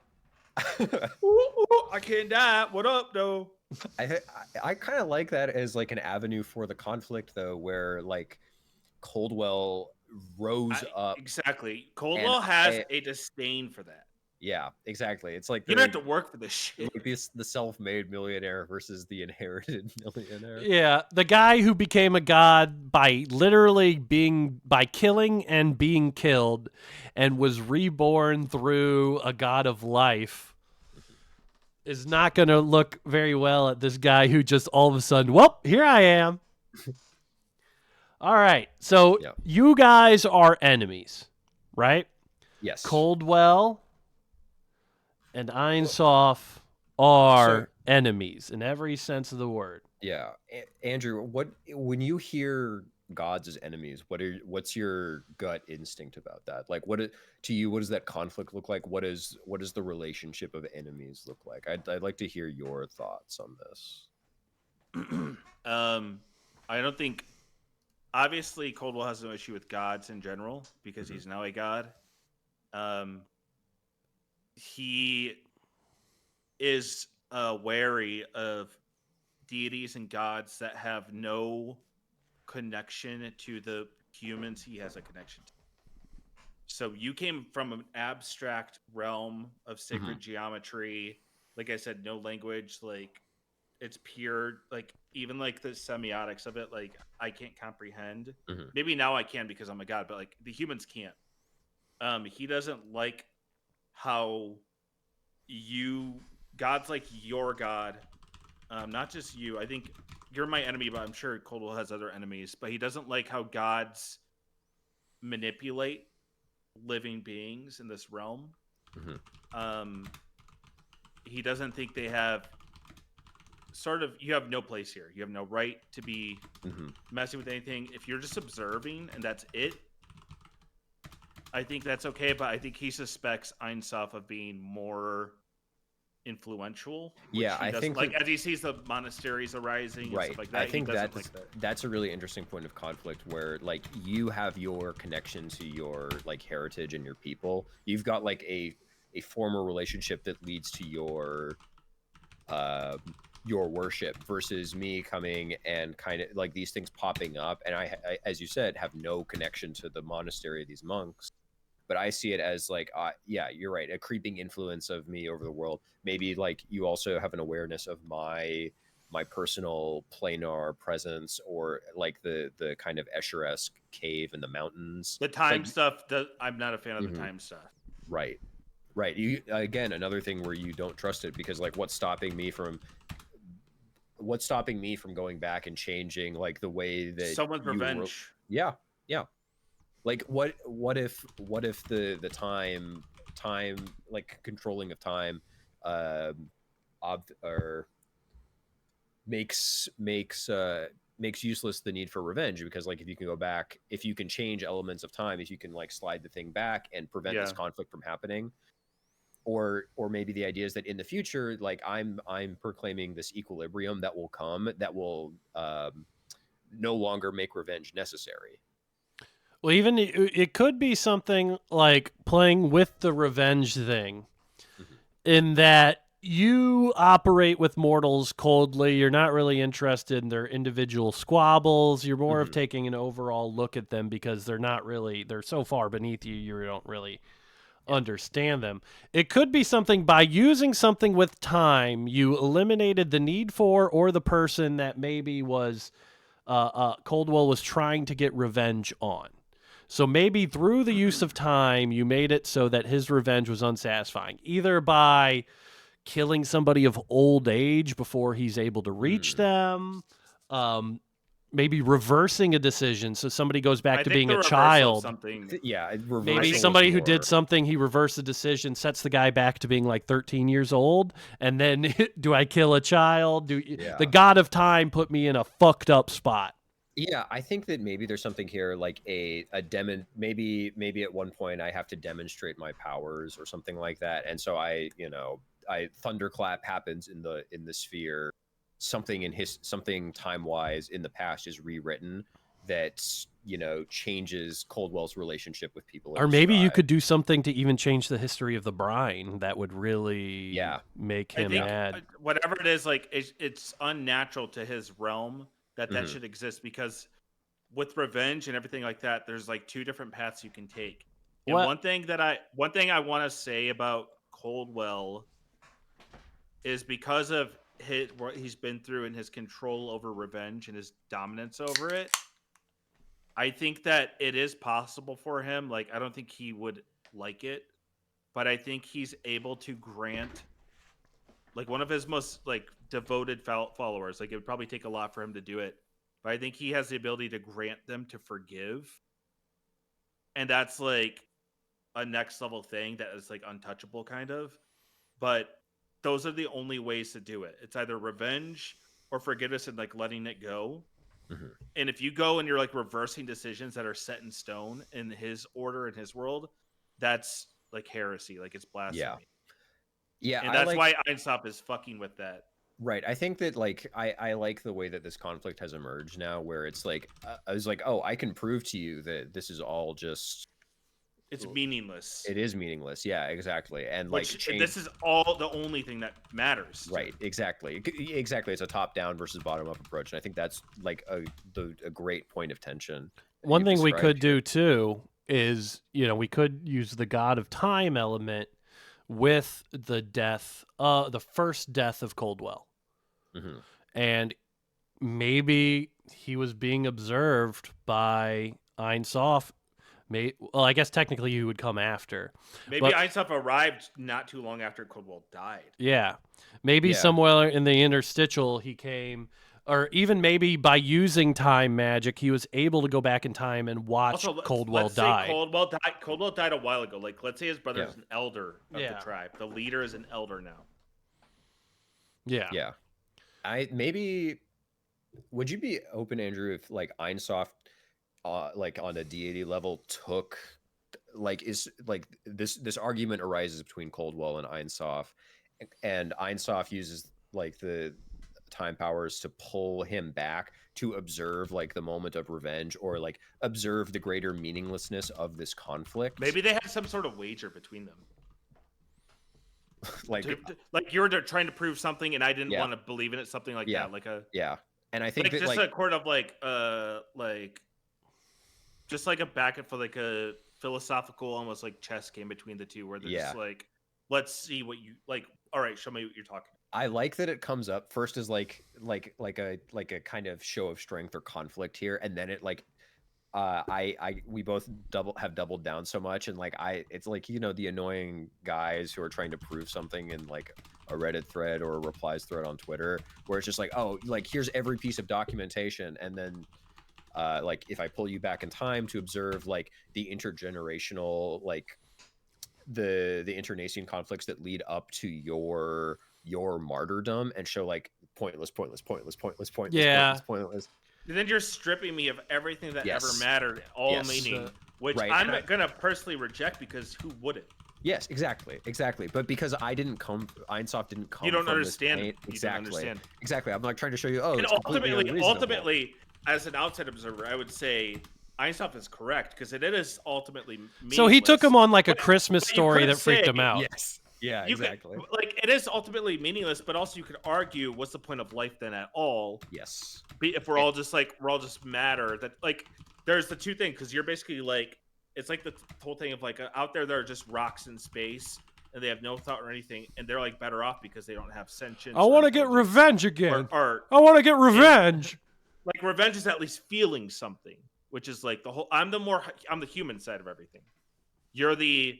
I can't die. What up, though?
I kind of like that as like an avenue for the conflict, though, where like Coldwell rose up.
Exactly. Coldwell
and
has a disdain for that.
Yeah, exactly. It's like
You don't have to work for this shit.
like the self-made millionaire versus the inherited millionaire.
Yeah, the guy who became a god by literally by killing and being killed, and was reborn through a god of life, is not going to look very well at this guy who just all of a sudden, well, here I am. All right, so
Yeah.
you guys are enemies, right?
Yes.
Coldwell and Ein Sof are
So-
enemies in every sense of the word.
Yeah, Andrew, when you hear gods as enemies, what's your gut instinct about that? Like, to you, what does that conflict look like? What does the relationship of enemies look like? I'd like to hear your thoughts on this.
I don't think. Obviously, Coldwell has no issue with gods in general because he's now a god. He is wary of deities and gods that have no connection to the humans he has a connection to. So you came from an abstract realm of sacred geometry. Like I said, no language. Like it's pure. Like even like the semiotics of it. Like I can't comprehend. Maybe now I can because I'm a god, but like the humans can't. He doesn't like how God's like your god. Not just you. I think you're my enemy, but I'm sure Coldwell has other enemies. But he doesn't like how gods manipulate living beings in this realm. He doesn't think they have you have no place here. You have no right to be messing with anything. If you're just observing and that's it, I think that's okay. But I think he suspects Ein Sof of being more influential.
Yeah, I think
like as he sees the monasteries arising and stuff like that.
I think
that.
That's a really interesting point of conflict where like you have your connection to your like heritage and your people. You've got like a former relationship that leads to your worship versus me coming and kind of like these things popping up, and I as you said, have no connection to the monastery of these monks. But I see it as like, yeah, you're right, a creeping influence of me over the world. Maybe like you also have an awareness of my personal planar presence, or like the kind of Escher-esque cave in the mountains.
The time
like,
stuff, I'm not a fan of the time stuff.
Right. You again, another thing where you don't trust it because like what's stopping me from going back and changing like the way that
someone's revenge.
Yeah. Like what if the time like controlling of time or makes useless the need for revenge, because like if you can go back, if you can change elements of time, if you can like slide the thing back and prevent this conflict from happening, or maybe the idea is that in the future, like I'm proclaiming this equilibrium that will come, that will no longer make revenge necessary.
Well, even it could be something like playing with the revenge thing, in that you operate with mortals coldly. You're not really interested in their individual squabbles. You're more of taking an overall look at them because they're so far beneath you, you don't really understand them. It could be something by using something with time, you eliminated the need for or the person that maybe was Coldwell was trying to get revenge on. So maybe through the use of time, you made it so that his revenge was unsatisfying, either by killing somebody of old age before he's able to reach them, maybe reversing a decision so somebody goes back to being a child.
Yeah,
maybe somebody who did something, he reversed the decision, sets the guy back to being like 13 years old, and then do I kill a child? The god of time put me in a fucked up spot.
Yeah, I think that maybe there's something here, like maybe at one point I have to demonstrate my powers or something like that, and so I thunderclap happens in the sphere. Something time wise in the past is rewritten that changes Coldwell's relationship with people.
Or maybe you could do something to even change the history of the brine that would really make him mad.
Whatever it is, like it's unnatural to his realm that should exist, because with revenge and everything like that, there's like two different paths you can take. And one thing I want to say about Coldwell is because of what he's been through and his control over revenge and his dominance over it. I think that it is possible for him. Like, I don't think he would like it, but I think he's able to grant, like, one of his most like devoted followers. Like, it would probably take a lot for him to do it, but I think he has the ability to grant them to forgive, and that's like a next level thing that is like untouchable, kind of. But those are the only ways to do it. It's either revenge or forgiveness and like letting it go.
Mm-hmm.
And if you go and you're like reversing decisions that are set in stone in his order, in his world, that's like heresy. Like, it's blasphemy.
Yeah.
And that's why Ein Sof is fucking with that.
Right. I think that like I like the way that this conflict has emerged now, where it's like I was like, oh, I can prove to you that this is all just.
It's meaningless.
It is meaningless. Yeah, exactly. And like
this is all the only thing that matters.
Right. Exactly. Exactly. It's a top down versus bottom up approach, and I think that's like a great point of tension.
One thing we could do too is, we could use the God of Time element with the death, the first death of Coldwell, and maybe he was being observed by Ein Sof. Well, I guess technically he would come after.
Maybe Ein Sof arrived not too long after Coldwell died.
Yeah. Maybe somewhere in the interstitial he came, or even maybe by using time magic, he was able to go back in time and watch Coldwell die.
Coldwell died a while ago. Like, let's say his brother is an elder of the tribe. The leader is an elder now.
Yeah.
Yeah. Would you be open, Andrew, if like Ein Sof like on a deity level took like is like this argument arises between Coldwell and Ein Sof, and Ein Sof uses like the time powers to pull him back to observe like the moment of revenge, or like observe the greater meaninglessness of this conflict.
Maybe they had some sort of wager between them.
like
you were trying to prove something and I didn't want to believe in it, something like that. Like
and I think
like
that
just
like
a court of like just like a back and for like a philosophical, almost like chess game between the two, where they're just like, let's see what you like. All right, show me what you're talking about.
I like that it comes up first as like a kind of show of strength or conflict here, and then it like we both have doubled down so much, and like it's like, the annoying guys who are trying to prove something in like a Reddit thread or a replies thread on Twitter, where it's just like, oh, like here's every piece of documentation, and then like if I pull you back in time to observe like the intergenerational, like the internecine conflicts that lead up to your martyrdom, and show like pointless.
Yeah.
Pointless.
And then you're stripping me of everything that ever mattered, all meaning, which I'm gonna personally reject, because who wouldn't?
Yes, exactly. But because Ein Sof didn't come.
You don't
from
understand.
This
You don't understand.
Exactly. I'm like trying to show you. Oh,
and
it's
ultimately, as an outside observer, I would say Ein Sof is correct, because it is ultimately meaningless.
So he took him on like a Christmas story that freaked him out.
Yes. Yeah, exactly.
Like, it is ultimately meaningless, but also you could argue, what's the point of life then at all?
Yes.
If we're all just matter, that like there's the two things, because you're basically like, it's like the whole thing of like out there are just rocks in space and they have no thought or anything, and they're like better off because they don't have sentience.
I want to get revenge again.
I
want to get revenge.
Like, revenge is at least feeling something, which is like the whole. I'm the human side of everything. You're the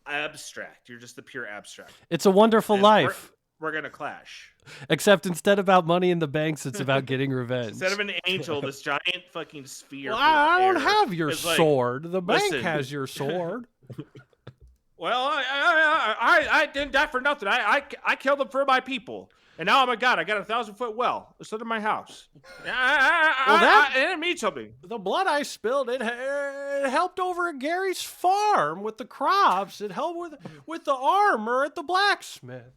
abstract. You're just the pure abstract.
It's a wonderful life.
We're gonna clash.
Except instead about money in the banks, it's about getting revenge.
Instead of an angel, this giant fucking sphere.
Well, I don't have your sword. The bank has your sword.
Well, I didn't die for nothing. I killed them for my people, and now I'm a god. I got a 1,000-foot well instead of my house. It didn't mean something.
The blood I spilled, it helped over at Gary's farm with the crops. It helped with the armor at the blacksmith.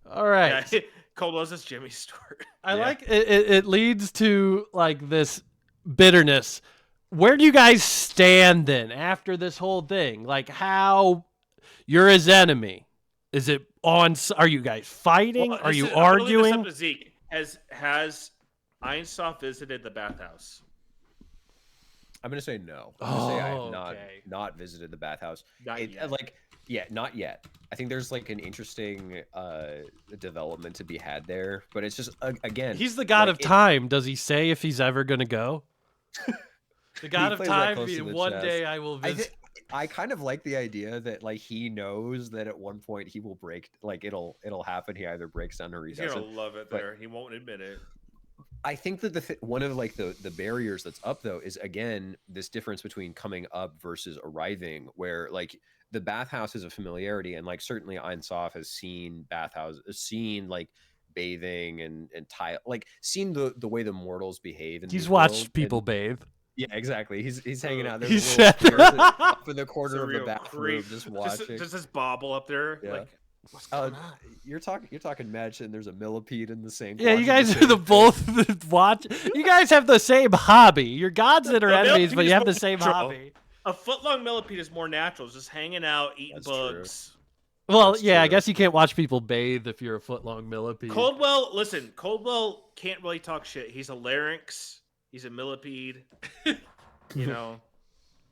All right.
Yeah, Coldwell's is Jimmy's story.
I like it. It leads to like this bitterness. Where do you guys stand then after this whole thing? Like, how you're his enemy? Is it on? Are you guys fighting? Are you arguing?
I'm gonna leave this up to Zeke. Has Ein Sof visited the bathhouse?
I'm gonna say no. I'm gonna say I have
okay.
not visited the bathhouse.
Not yet.
Not yet. I think there's like an interesting development to be had there, but it's just again.
He's the god
like,
of time. Does he say if he's ever gonna go? The god of
plays that
time.
close to the
One
chest.
day I will visit.
I kind of like the idea that like he knows that at one point he will break. Like it'll happen. He either breaks down or he
He's
doesn't.
gonna love it there. He won't admit it.
I think that one of like the barriers that's up though is again this difference between coming up versus arriving, where like the bathhouse is a familiarity, and like certainly Ein Sof has seen seen like bathing and tile, like seen the way the mortals behave. In
He's
these
watched
worlds,
people
and,
bathe.
yeah, exactly. He's hanging out there.
He
There's a little
said-
stairs up in the corner of the
Surreal
bathroom,
creep.
just watching.
Just this bobble up there.
Yeah.
Like, what's going on?
You're talking mad shit, and there's a millipede in the sink.
Yeah, you
watching
guys
the
are
same
the
thing.
both watch. You guys have the same hobby. You're gods that are
The
enemies, but
millipede
you
is
have the
more
same
natural.
hobby.
A foot-long millipede is more natural. It's just hanging out, eating
That's true.
bugs.
Well,
That's
yeah, I
true.
guess you can't watch people bathe if you're a foot-long millipede.
Coldwell, listen, Coldwell can't really talk shit. He's a larynx. He's a millipede. You know.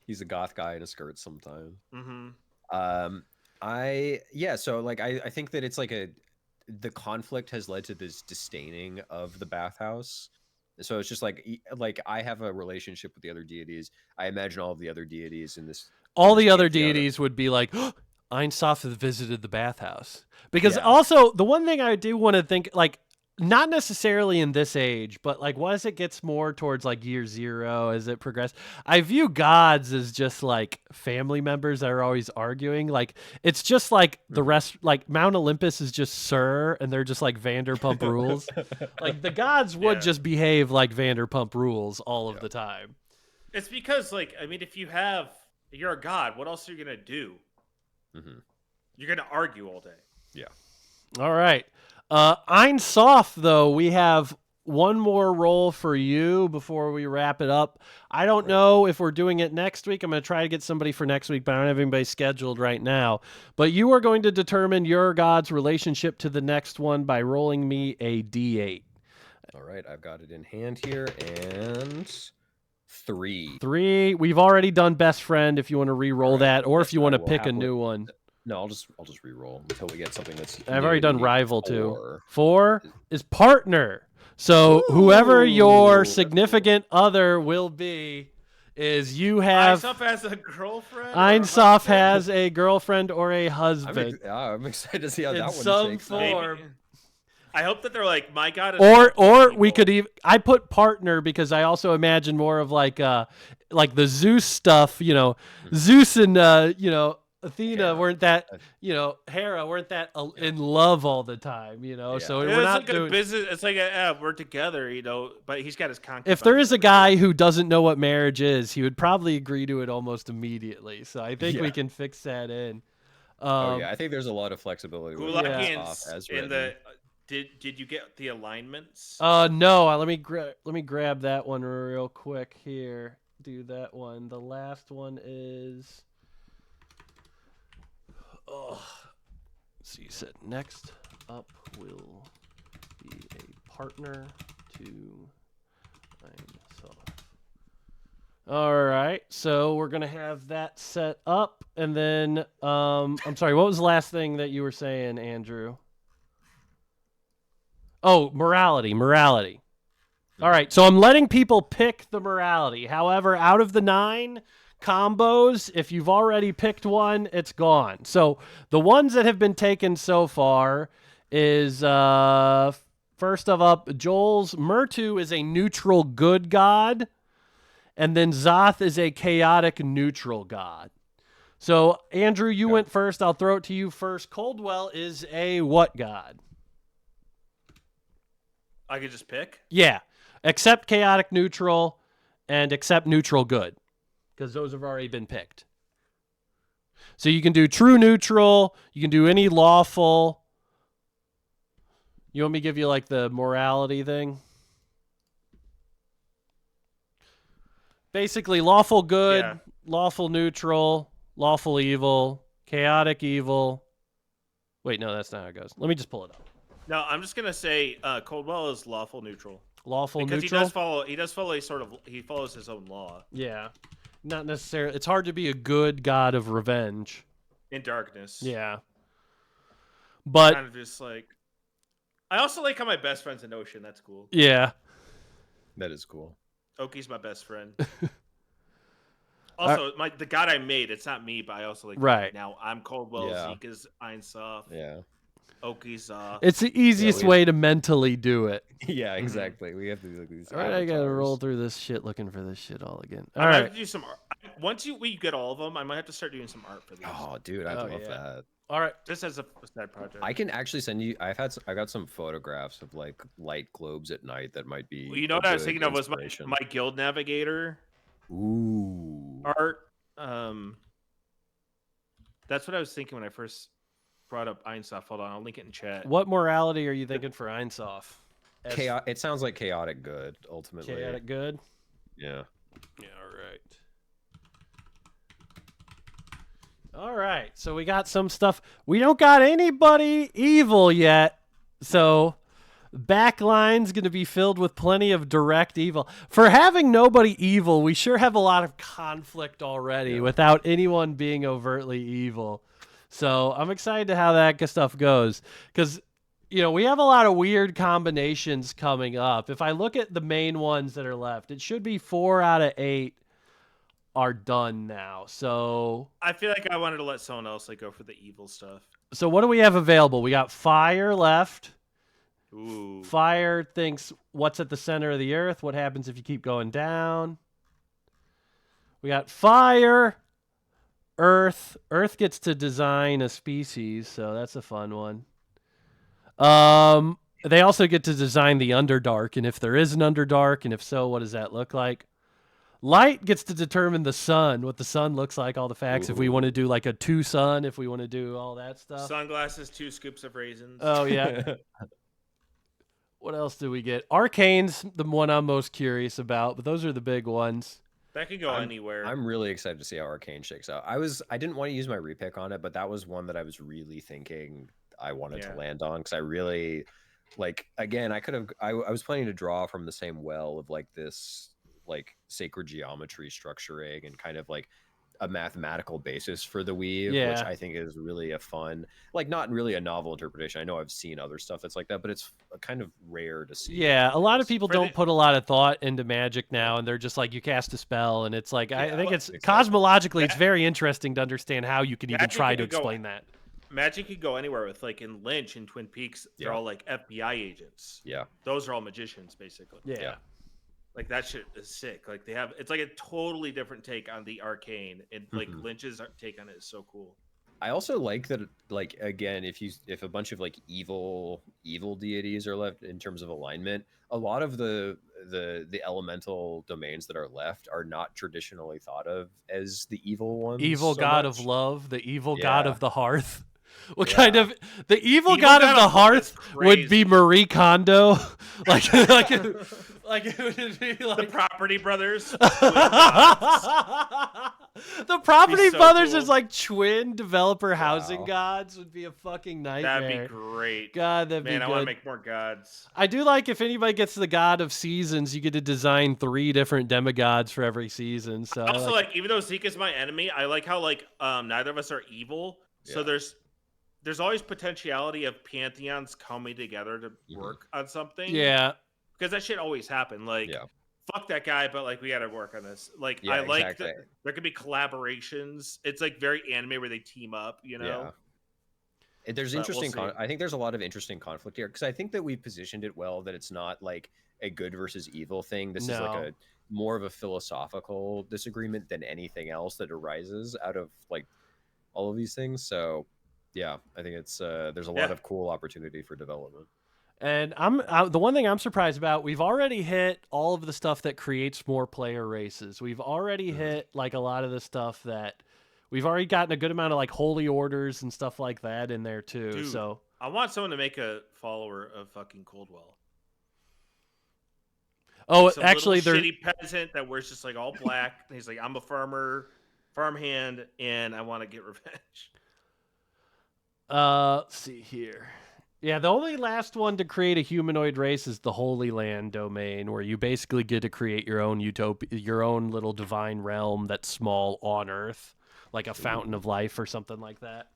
He's a goth guy in a skirt sometime.
Mm-hmm.
So like I think that it's like the conflict has led to this disdaining of the bathhouse. So it's just like I have a relationship with the other deities. I imagine all of the other deities in this.
All
in
the
this
other
pantheon-
deities would be like, Ein Sof has visited the bathhouse. Because
Yeah.
also, the one thing I do want to think, like, not necessarily in this age, but like as it gets more towards like year zero, as it progresses, I view gods as just like family members that are always arguing. Like it's just like the rest, like Mount Olympus is just Sir, and they're just like Vanderpump Rules. Like the gods would
Yeah.
just behave like Vanderpump Rules all of the time.
It's because, like, I mean, if you're a god, what else are you gonna do?
Mhm.
You're gonna argue all day.
Yeah.
All right. Ein Sof, though, we have one more roll for you before we wrap it up. I don't know if we're doing it next week. I'm going to try to get somebody for next week, but I don't have anybody scheduled right now. But you are going to determine your god's relationship to the next one by rolling me a D8.
All right, I've got it in hand here, and 3.
3. We've already done best friend if you want to re-roll
All right.
that, or if
Yes,
you
I
want to
will
pick a
happily-
new one.
No, I'll just re-roll until we get something that's.
I've
new
already
and
done
unique.
rival too.
4.
4 is partner. So whoever your
Ooh, that's
significant other will be is you
Ein
have
Sof has a girlfriend. or
Ein
a
Sof
husband?
has a girlfriend or a husband.
I'm excited to see how
In
that one
some
shakes out.
form.
Maybe. I hope that they're like, my god is
Or
not
we
people.
could even I put partner because I also imagine more of like the Zeus stuff, Zeus and Athena
Hera.
weren't that, Hera weren't that in love all the time, so
It
we're
was
not
like a
doing.
business. It's like we're together, but he's got his concubine.
If there is a guy who doesn't know what marriage is, he would probably agree to it almost immediately. So I think we
Yeah.
can fix that in.
Oh yeah, I think there's a lot of flexibility. with
Yeah.
Ein Sof
Gulagians
as
in
written.
the. Did you get the alignments?
No, let me grab that one real quick here. Do that one. The last one is. Oh, so you said next up will be a partner to Ein Sof. All right, so we're gonna have that set up, and then I'm sorry. What was the last thing that you were saying, Andrew? Oh, morality. All right, so I'm letting people pick the morality. However, out of the 9 combos, if you've already picked one, it's gone. So the ones that have been taken so far is first of up, Joel's Murtu is a neutral good god, and then Zoth is a chaotic neutral god. So Andrew, you went first. I'll throw it to you first. Coldwell is a what god?
I could just pick.
Yeah, except chaotic neutral and except neutral good, because those have already been picked. So you can do true neutral. You can do any lawful. You want me to give you like the morality thing? Basically, lawful good,
Yeah.
lawful neutral, lawful evil, chaotic evil. Wait, no, that's not how it goes. Let me just pull it up.
No, I'm just gonna say Coldwell is lawful neutral.
Lawful
because
neutral.
he does follow he follows his own law
Yeah, not necessarily. It's hard to be a good god of revenge.
in darkness.
Yeah, but
Kind of just like. I also like how my best friend's an ocean. That's cool.
yeah.
That is cool.
Oki's my best friend. Also, the god I made, it's not me, but I also like
Right.
now I'm Coldwell,
Yeah.
Zeke is Ein Sof,
Yeah.
Oki's
It's the easiest
we-
way to mentally do it.
Yeah, exactly. We have to do like these.
All right, I gotta
avatars.
roll through this shit looking for this shit all again.
I
All
might
right.
have to do some art. Once we get all of them, I might have to start doing some art for these.
Oh, dude, I
Oh,
love
yeah.
that.
All right.
Just as a side project.
I can actually send you. I got some photographs of like light globes at night that might be.
Well, you know
a
what I was
good
thinking of was
inspiration.
my guild navigator
Ooh.
art. That's what I was thinking when I first brought up Ein Sof. Hold on, I'll link it in chat.
What morality are you thinking for Ein Sof?
It sounds like chaotic good ultimately.
Chaotic good.
Yeah.
Yeah. All right. So we got some stuff. We don't got anybody evil yet. So backline's going to be filled with plenty of direct evil. For having nobody evil, we sure have a lot of conflict already without anyone being overtly evil. So I'm excited to how that stuff goes because, we have a lot of weird combinations coming up. If I look at the main ones that are left, it should be 4 out of 8 are done now. So
I feel like I wanted to let someone else go for the evil stuff.
So what do we have available? We got fire left.
Ooh.
Fire thinks what's at the center of the earth, what happens if you keep going down. We got fire, earth. Earth gets to design a species, so that's a fun one. They also get to design the Underdark, and if there is an Underdark, and if so, what does that look like? Light gets to determine the sun, what the sun looks like, all the facts. If we want to do like a 2 sun, if we want to do all that stuff.
Sunglasses, 2 scoops of raisins.
Oh, yeah. What else do we get? Arcane's the one I'm most curious about, but those are the big ones.
That could go anywhere.
I'm really excited to see how Arcane shakes out. I didn't want to use my repick on it, but that was one that I was really thinking I wanted to land on because I really again, I was planning to draw from the same well of this sacred geometry structuring and kind of a mathematical basis for the weave, which I think is really a fun, not really a novel interpretation. I know I've seen other stuff that's like that, but it's kind of rare to see.
Yeah, a lot of people don't put a lot of thought into magic now, and they're just you cast a spell, and it's I think it's cosmologically, it's very interesting to understand how you can even try to explain that.
Magic could go anywhere with in Lynch and Twin Peaks, they're all FBI agents.
Yeah.
Those are all magicians, basically.
Yeah.
That shit is sick. They have it's a totally different take on the arcane, and Lynch's take on it is so cool.
I also like that again, if a bunch of evil deities are left in terms of alignment, a lot of the elemental domains that are left are not traditionally thought of as the evil ones.
Evil
so
god
much.
of love, the evil god of the hearth. What kind of the evil god of the
is
hearth would be
crazy.
Marie Kondo, it would be
The Property Brothers.
The Property
so
Brothers
cool.
is twin developer housing gods would be a fucking nightmare.
That'd be great.
God, that'd be
Man,
good.
I want to make more gods.
I do like if anybody gets the god of seasons, you get to design 3 different demigods for every season. So
Also, even though Zeke is my enemy, I like how neither of us are evil. So there's always potentiality of pantheons coming together to work on something.
yeah.
Because that shit always happened. Fuck that guy, but we got to work on this.
Yeah,
I like
exactly.
that there could be collaborations. It's very anime where they team up.
Yeah. There's
But
interesting.
we'll see.
I think there's a lot of interesting conflict here because I think that we positioned it well. That it's not a good versus evil thing. This is a more of a philosophical disagreement than anything else that arises out of all of these things. So yeah, I think it's there's a lot of cool opportunity for development.
And the one thing I'm surprised about, we've already hit all of the stuff that creates more player races. We've already hit a lot of the stuff that we've already gotten a good amount of holy orders and stuff like that in there too.
Dude,
so
I want someone to make a follower of fucking Coldwell. Some
actually,
little
they're
shitty peasant that wears just all black. And he's I'm a farmhand, and I want to get revenge.
let's see here. Yeah, the only last one to create a humanoid race is the Holy Land domain, where you basically get to create your own utopia, your own little divine realm that's small on Earth, like a fountain of life or something like that.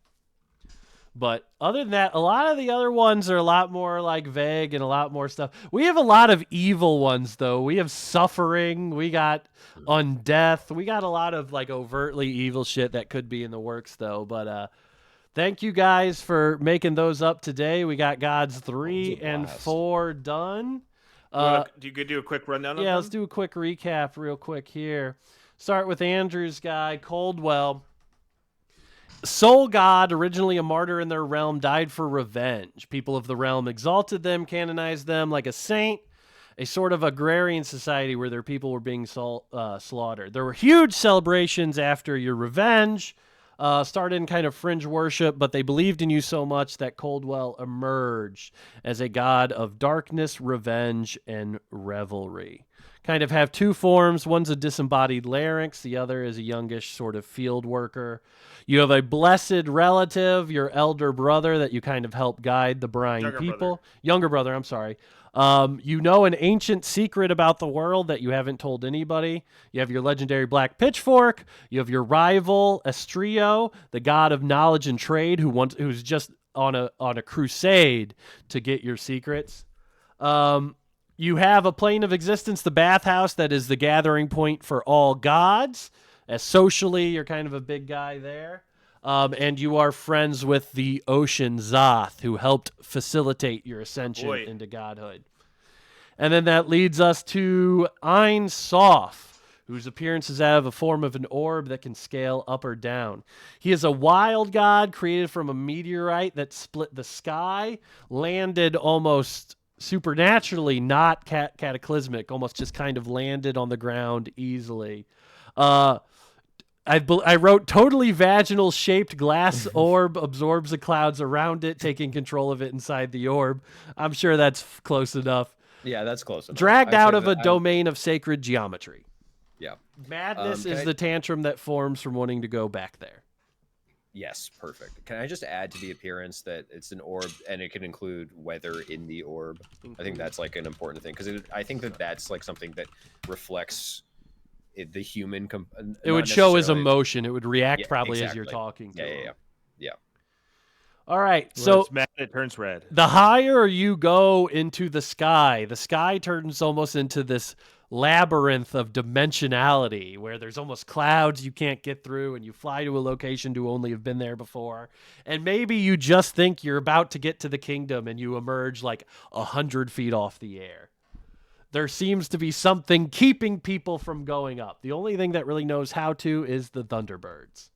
But other than that, a lot of the other ones are a lot more like vague and a lot more stuff. We have a lot of evil ones though. We have suffering, we got undeath, we got a lot of like overtly evil shit that could be in the works though. But thank you guys for making those up today. We got Gods 3 and 4 done.
Do you could do a quick rundown of
Yeah,
them?
let's do a quick recap real quick here. Start with Andrew's guy, Coldwell. Soul god, originally a martyr in their realm, died for revenge. People of the realm exalted them, canonized them like a saint, a sort of agrarian society where their people were being slaughtered. There were huge celebrations after your revenge, started in kind of fringe worship, but they believed in you so much that Coldwell emerged as a god of darkness, revenge, and revelry. Kind of have two forms. One's a disembodied larynx. The other is a youngish sort of field worker. You have a blessed relative, your elder brother, that you kind of help guide the brine people. Younger brother, I'm sorry. You know an ancient secret about the world that you haven't told anybody. You have your legendary black pitchfork. You have your rival, Estrio, the god of knowledge and trade, who's just on a crusade to get your secrets. You have a plane of existence, the bathhouse, that is the gathering point for all gods. As socially, you're kind of a big guy there. And you are friends with the ocean Zoth, who helped facilitate your ascension into godhood. And then that leads us to Ein Sof, whose appearance is out of a form of an orb that can scale up or down. He is a wild god created from a meteorite that split the sky, landed almost supernaturally, not cataclysmic, almost just kind of landed on the ground easily. I wrote totally vaginal shaped glass orb absorbs the clouds around it, taking control of it inside the orb. I'm sure that's close enough.
Yeah, that's close enough.
Dragged out of a domain of sacred geometry.
Yeah.
Madness is the tantrum that forms from wanting to go back there.
Yes, perfect. Can I just add to the appearance that it's an orb and it can include weather in the orb? I think that's like an important thing because I think that's like something that reflects the human.
It would show his emotion. It would react probably as you're talking to him.
Yeah.
All right,
When
so
it's mad, it turns red.
the higher you go into the sky turns almost into this labyrinth of dimensionality where there's almost clouds you can't get through, and you fly to a location to only have been there before, and maybe you just think you're about to get to the kingdom and you emerge like 100 feet off the air. There seems to be something keeping people from going up. The only thing that really knows how to is the Thunderbirds.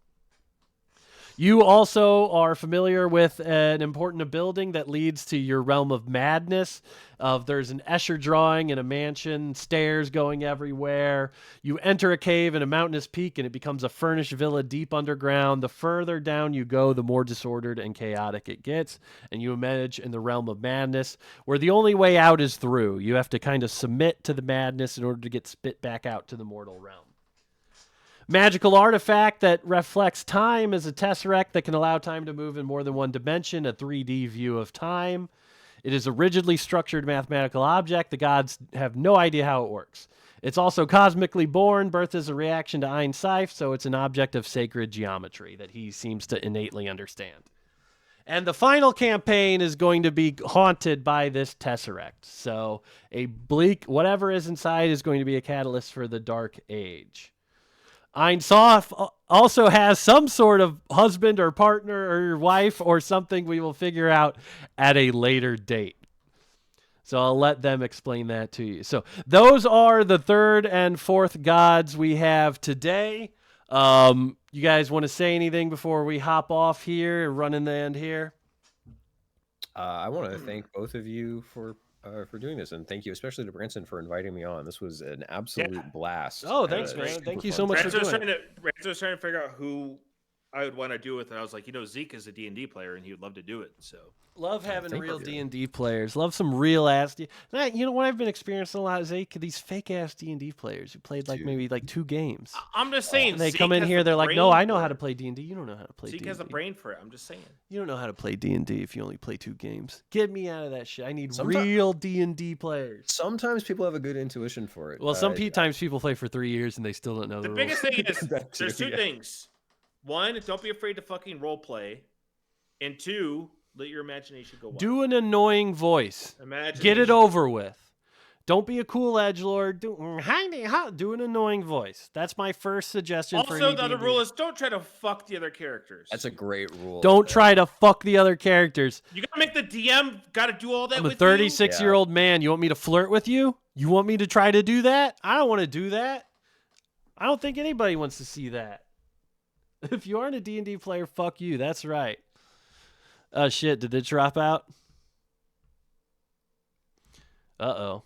You also are familiar with an important building that leads to your realm of madness. There's an Escher drawing in a mansion, stairs going everywhere. You enter a cave in a mountainous peak, and it becomes a furnished villa deep underground. The further down you go, the more disordered and chaotic it gets, and you emerge in the realm of madness, where the only way out is through. You have to kind of submit to the madness in order to get spit back out to the mortal realm. Magical artifact that reflects time is a tesseract that can allow time to move in more than one dimension, a 3D view of time. It is a rigidly structured mathematical object. The gods have no idea how it works. It's also cosmically born. Birth is a reaction to Ein Sof, so it's an object of sacred geometry that he seems to innately understand. And the final campaign is going to be haunted by this tesseract. So a bleak, whatever is inside is going to be a catalyst for the Dark Age. Ein Sof also has some sort of husband or partner or wife or something we will figure out at a later date. So I'll let them explain that to you. So those are the third and fourth gods we have today. You guys want to say anything before we hop off here and run in the end here?
I want to thank both of you for doing this, and thank you especially to Branson for inviting me on. This was an absolute blast.
Oh, thanks, man. Thank you so much for doing it.
Branson was trying to figure out who I would want to do it. And I was like, Zeke is a D&D player, and he would love to do it. So
Love having
think
real
of it.
D&D players. Love some real ass. You know what I've been experiencing a lot, Zeke? These fake ass D&D players who played
Dude.
maybe 2 games.
I'm just saying.
And they
Zeke
come in
has
here,
the
they're like,
brain
"No, I know
for
how
it.
to play D&D. You don't know how to play
Zeke
D&D.
has a brain for it. I'm just saying.
You don't know how to play D&D if you only play 2 games. Get me out of that shit. I need
Someti-
real D&D players."
Sometimes people have a good intuition for it.
Well, sometimes people play for 3 years and they still don't know
The
the
biggest
rules.
thing is
That too,
there's 2
yeah.
things. 1, don't be afraid to fucking role play, and 2, let your imagination go wild.
Do an annoying voice.
Imagination.
Get it over with. Don't be a cool edgelord. Do an annoying voice. That's my first suggestion for
Also,
any
the other
D&D.
rule is don't try to fuck the other characters.
That's a great rule.
Don't try to fuck the other characters.
You gotta make the DM gotta do all that
I'm a
with
36-year-old man. You want me to flirt with you? You want me to try to do that? I don't want to do that. I don't think anybody wants to see that. If you aren't a D&D player, fuck you. That's right. Oh, shit. Did it drop out? Uh-oh.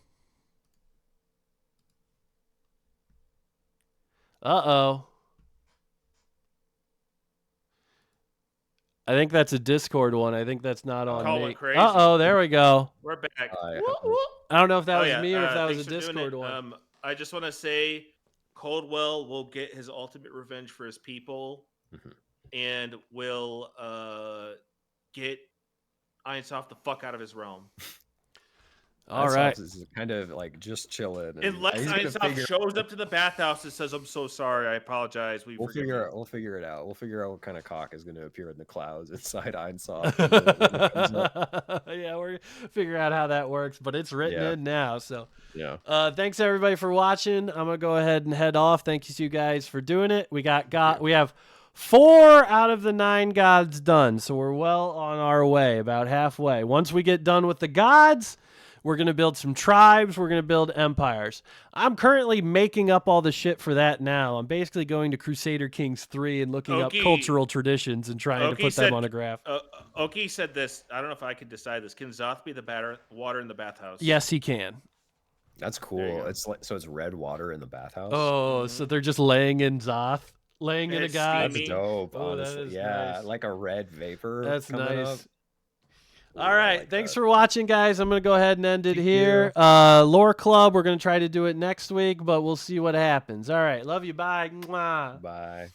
Uh-oh. I think that's a Discord one. I think that's not on
Call
me.
it crazy.
Uh-oh, there we go.
We're back.
I-
I don't know if that was
yeah,
me or if that was a
thanks for doing
Discord
it.
one.
I just want to say Coldwell will get his ultimate revenge for his people,
Mhm.
and will get Ein Sof the fuck out of his realm.
All right.
Is kind of just chilling. and
Unless
he's
Ein
gonna
Sof
figure-
shows up to the bathhouse and says, "I'm so sorry. I apologize.
We'll
forgive
figure
you."
it. We'll figure it out. We'll figure out what kind of cock is going to appear in the clouds inside Ein Sof. when it comes up.
Yeah, we're figure out how that works, but it's written
Yeah.
in now. So,
Yeah.
thanks everybody for watching. I'm gonna go ahead and head off. Thank you to you guys for doing it. We have 4 out of the 9 gods done, so we're well on our way, about halfway. Once we get done with the gods, we're going to build some tribes. We're going to build empires. I'm currently making up all the shit for that now. I'm basically going to Crusader Kings 3 and looking up
Okie-
cultural traditions and trying to
Okie
put
said-
them on a graph.
Oki said this. I don't know if I could decide this. Can Zoth be the water in the bathhouse?
Yes, he can.
That's
There you
cool.
go.
It's it's red water in the bathhouse.
Oh, so they're just laying in Zoth, laying in a
It's
god.
that's dope.
Oh, that
honestly,
is
yeah,
nice.
like a red vapor.
That's
coming
nice.
up.
All
Ooh, I
right.
like
Thanks
that.
for watching, guys. I'm going to go ahead and end it
Thank
here.
you.
Lore Club, we're going to try to do it next week, but we'll see what happens. All right. Love you. Bye. Mwah.
Bye.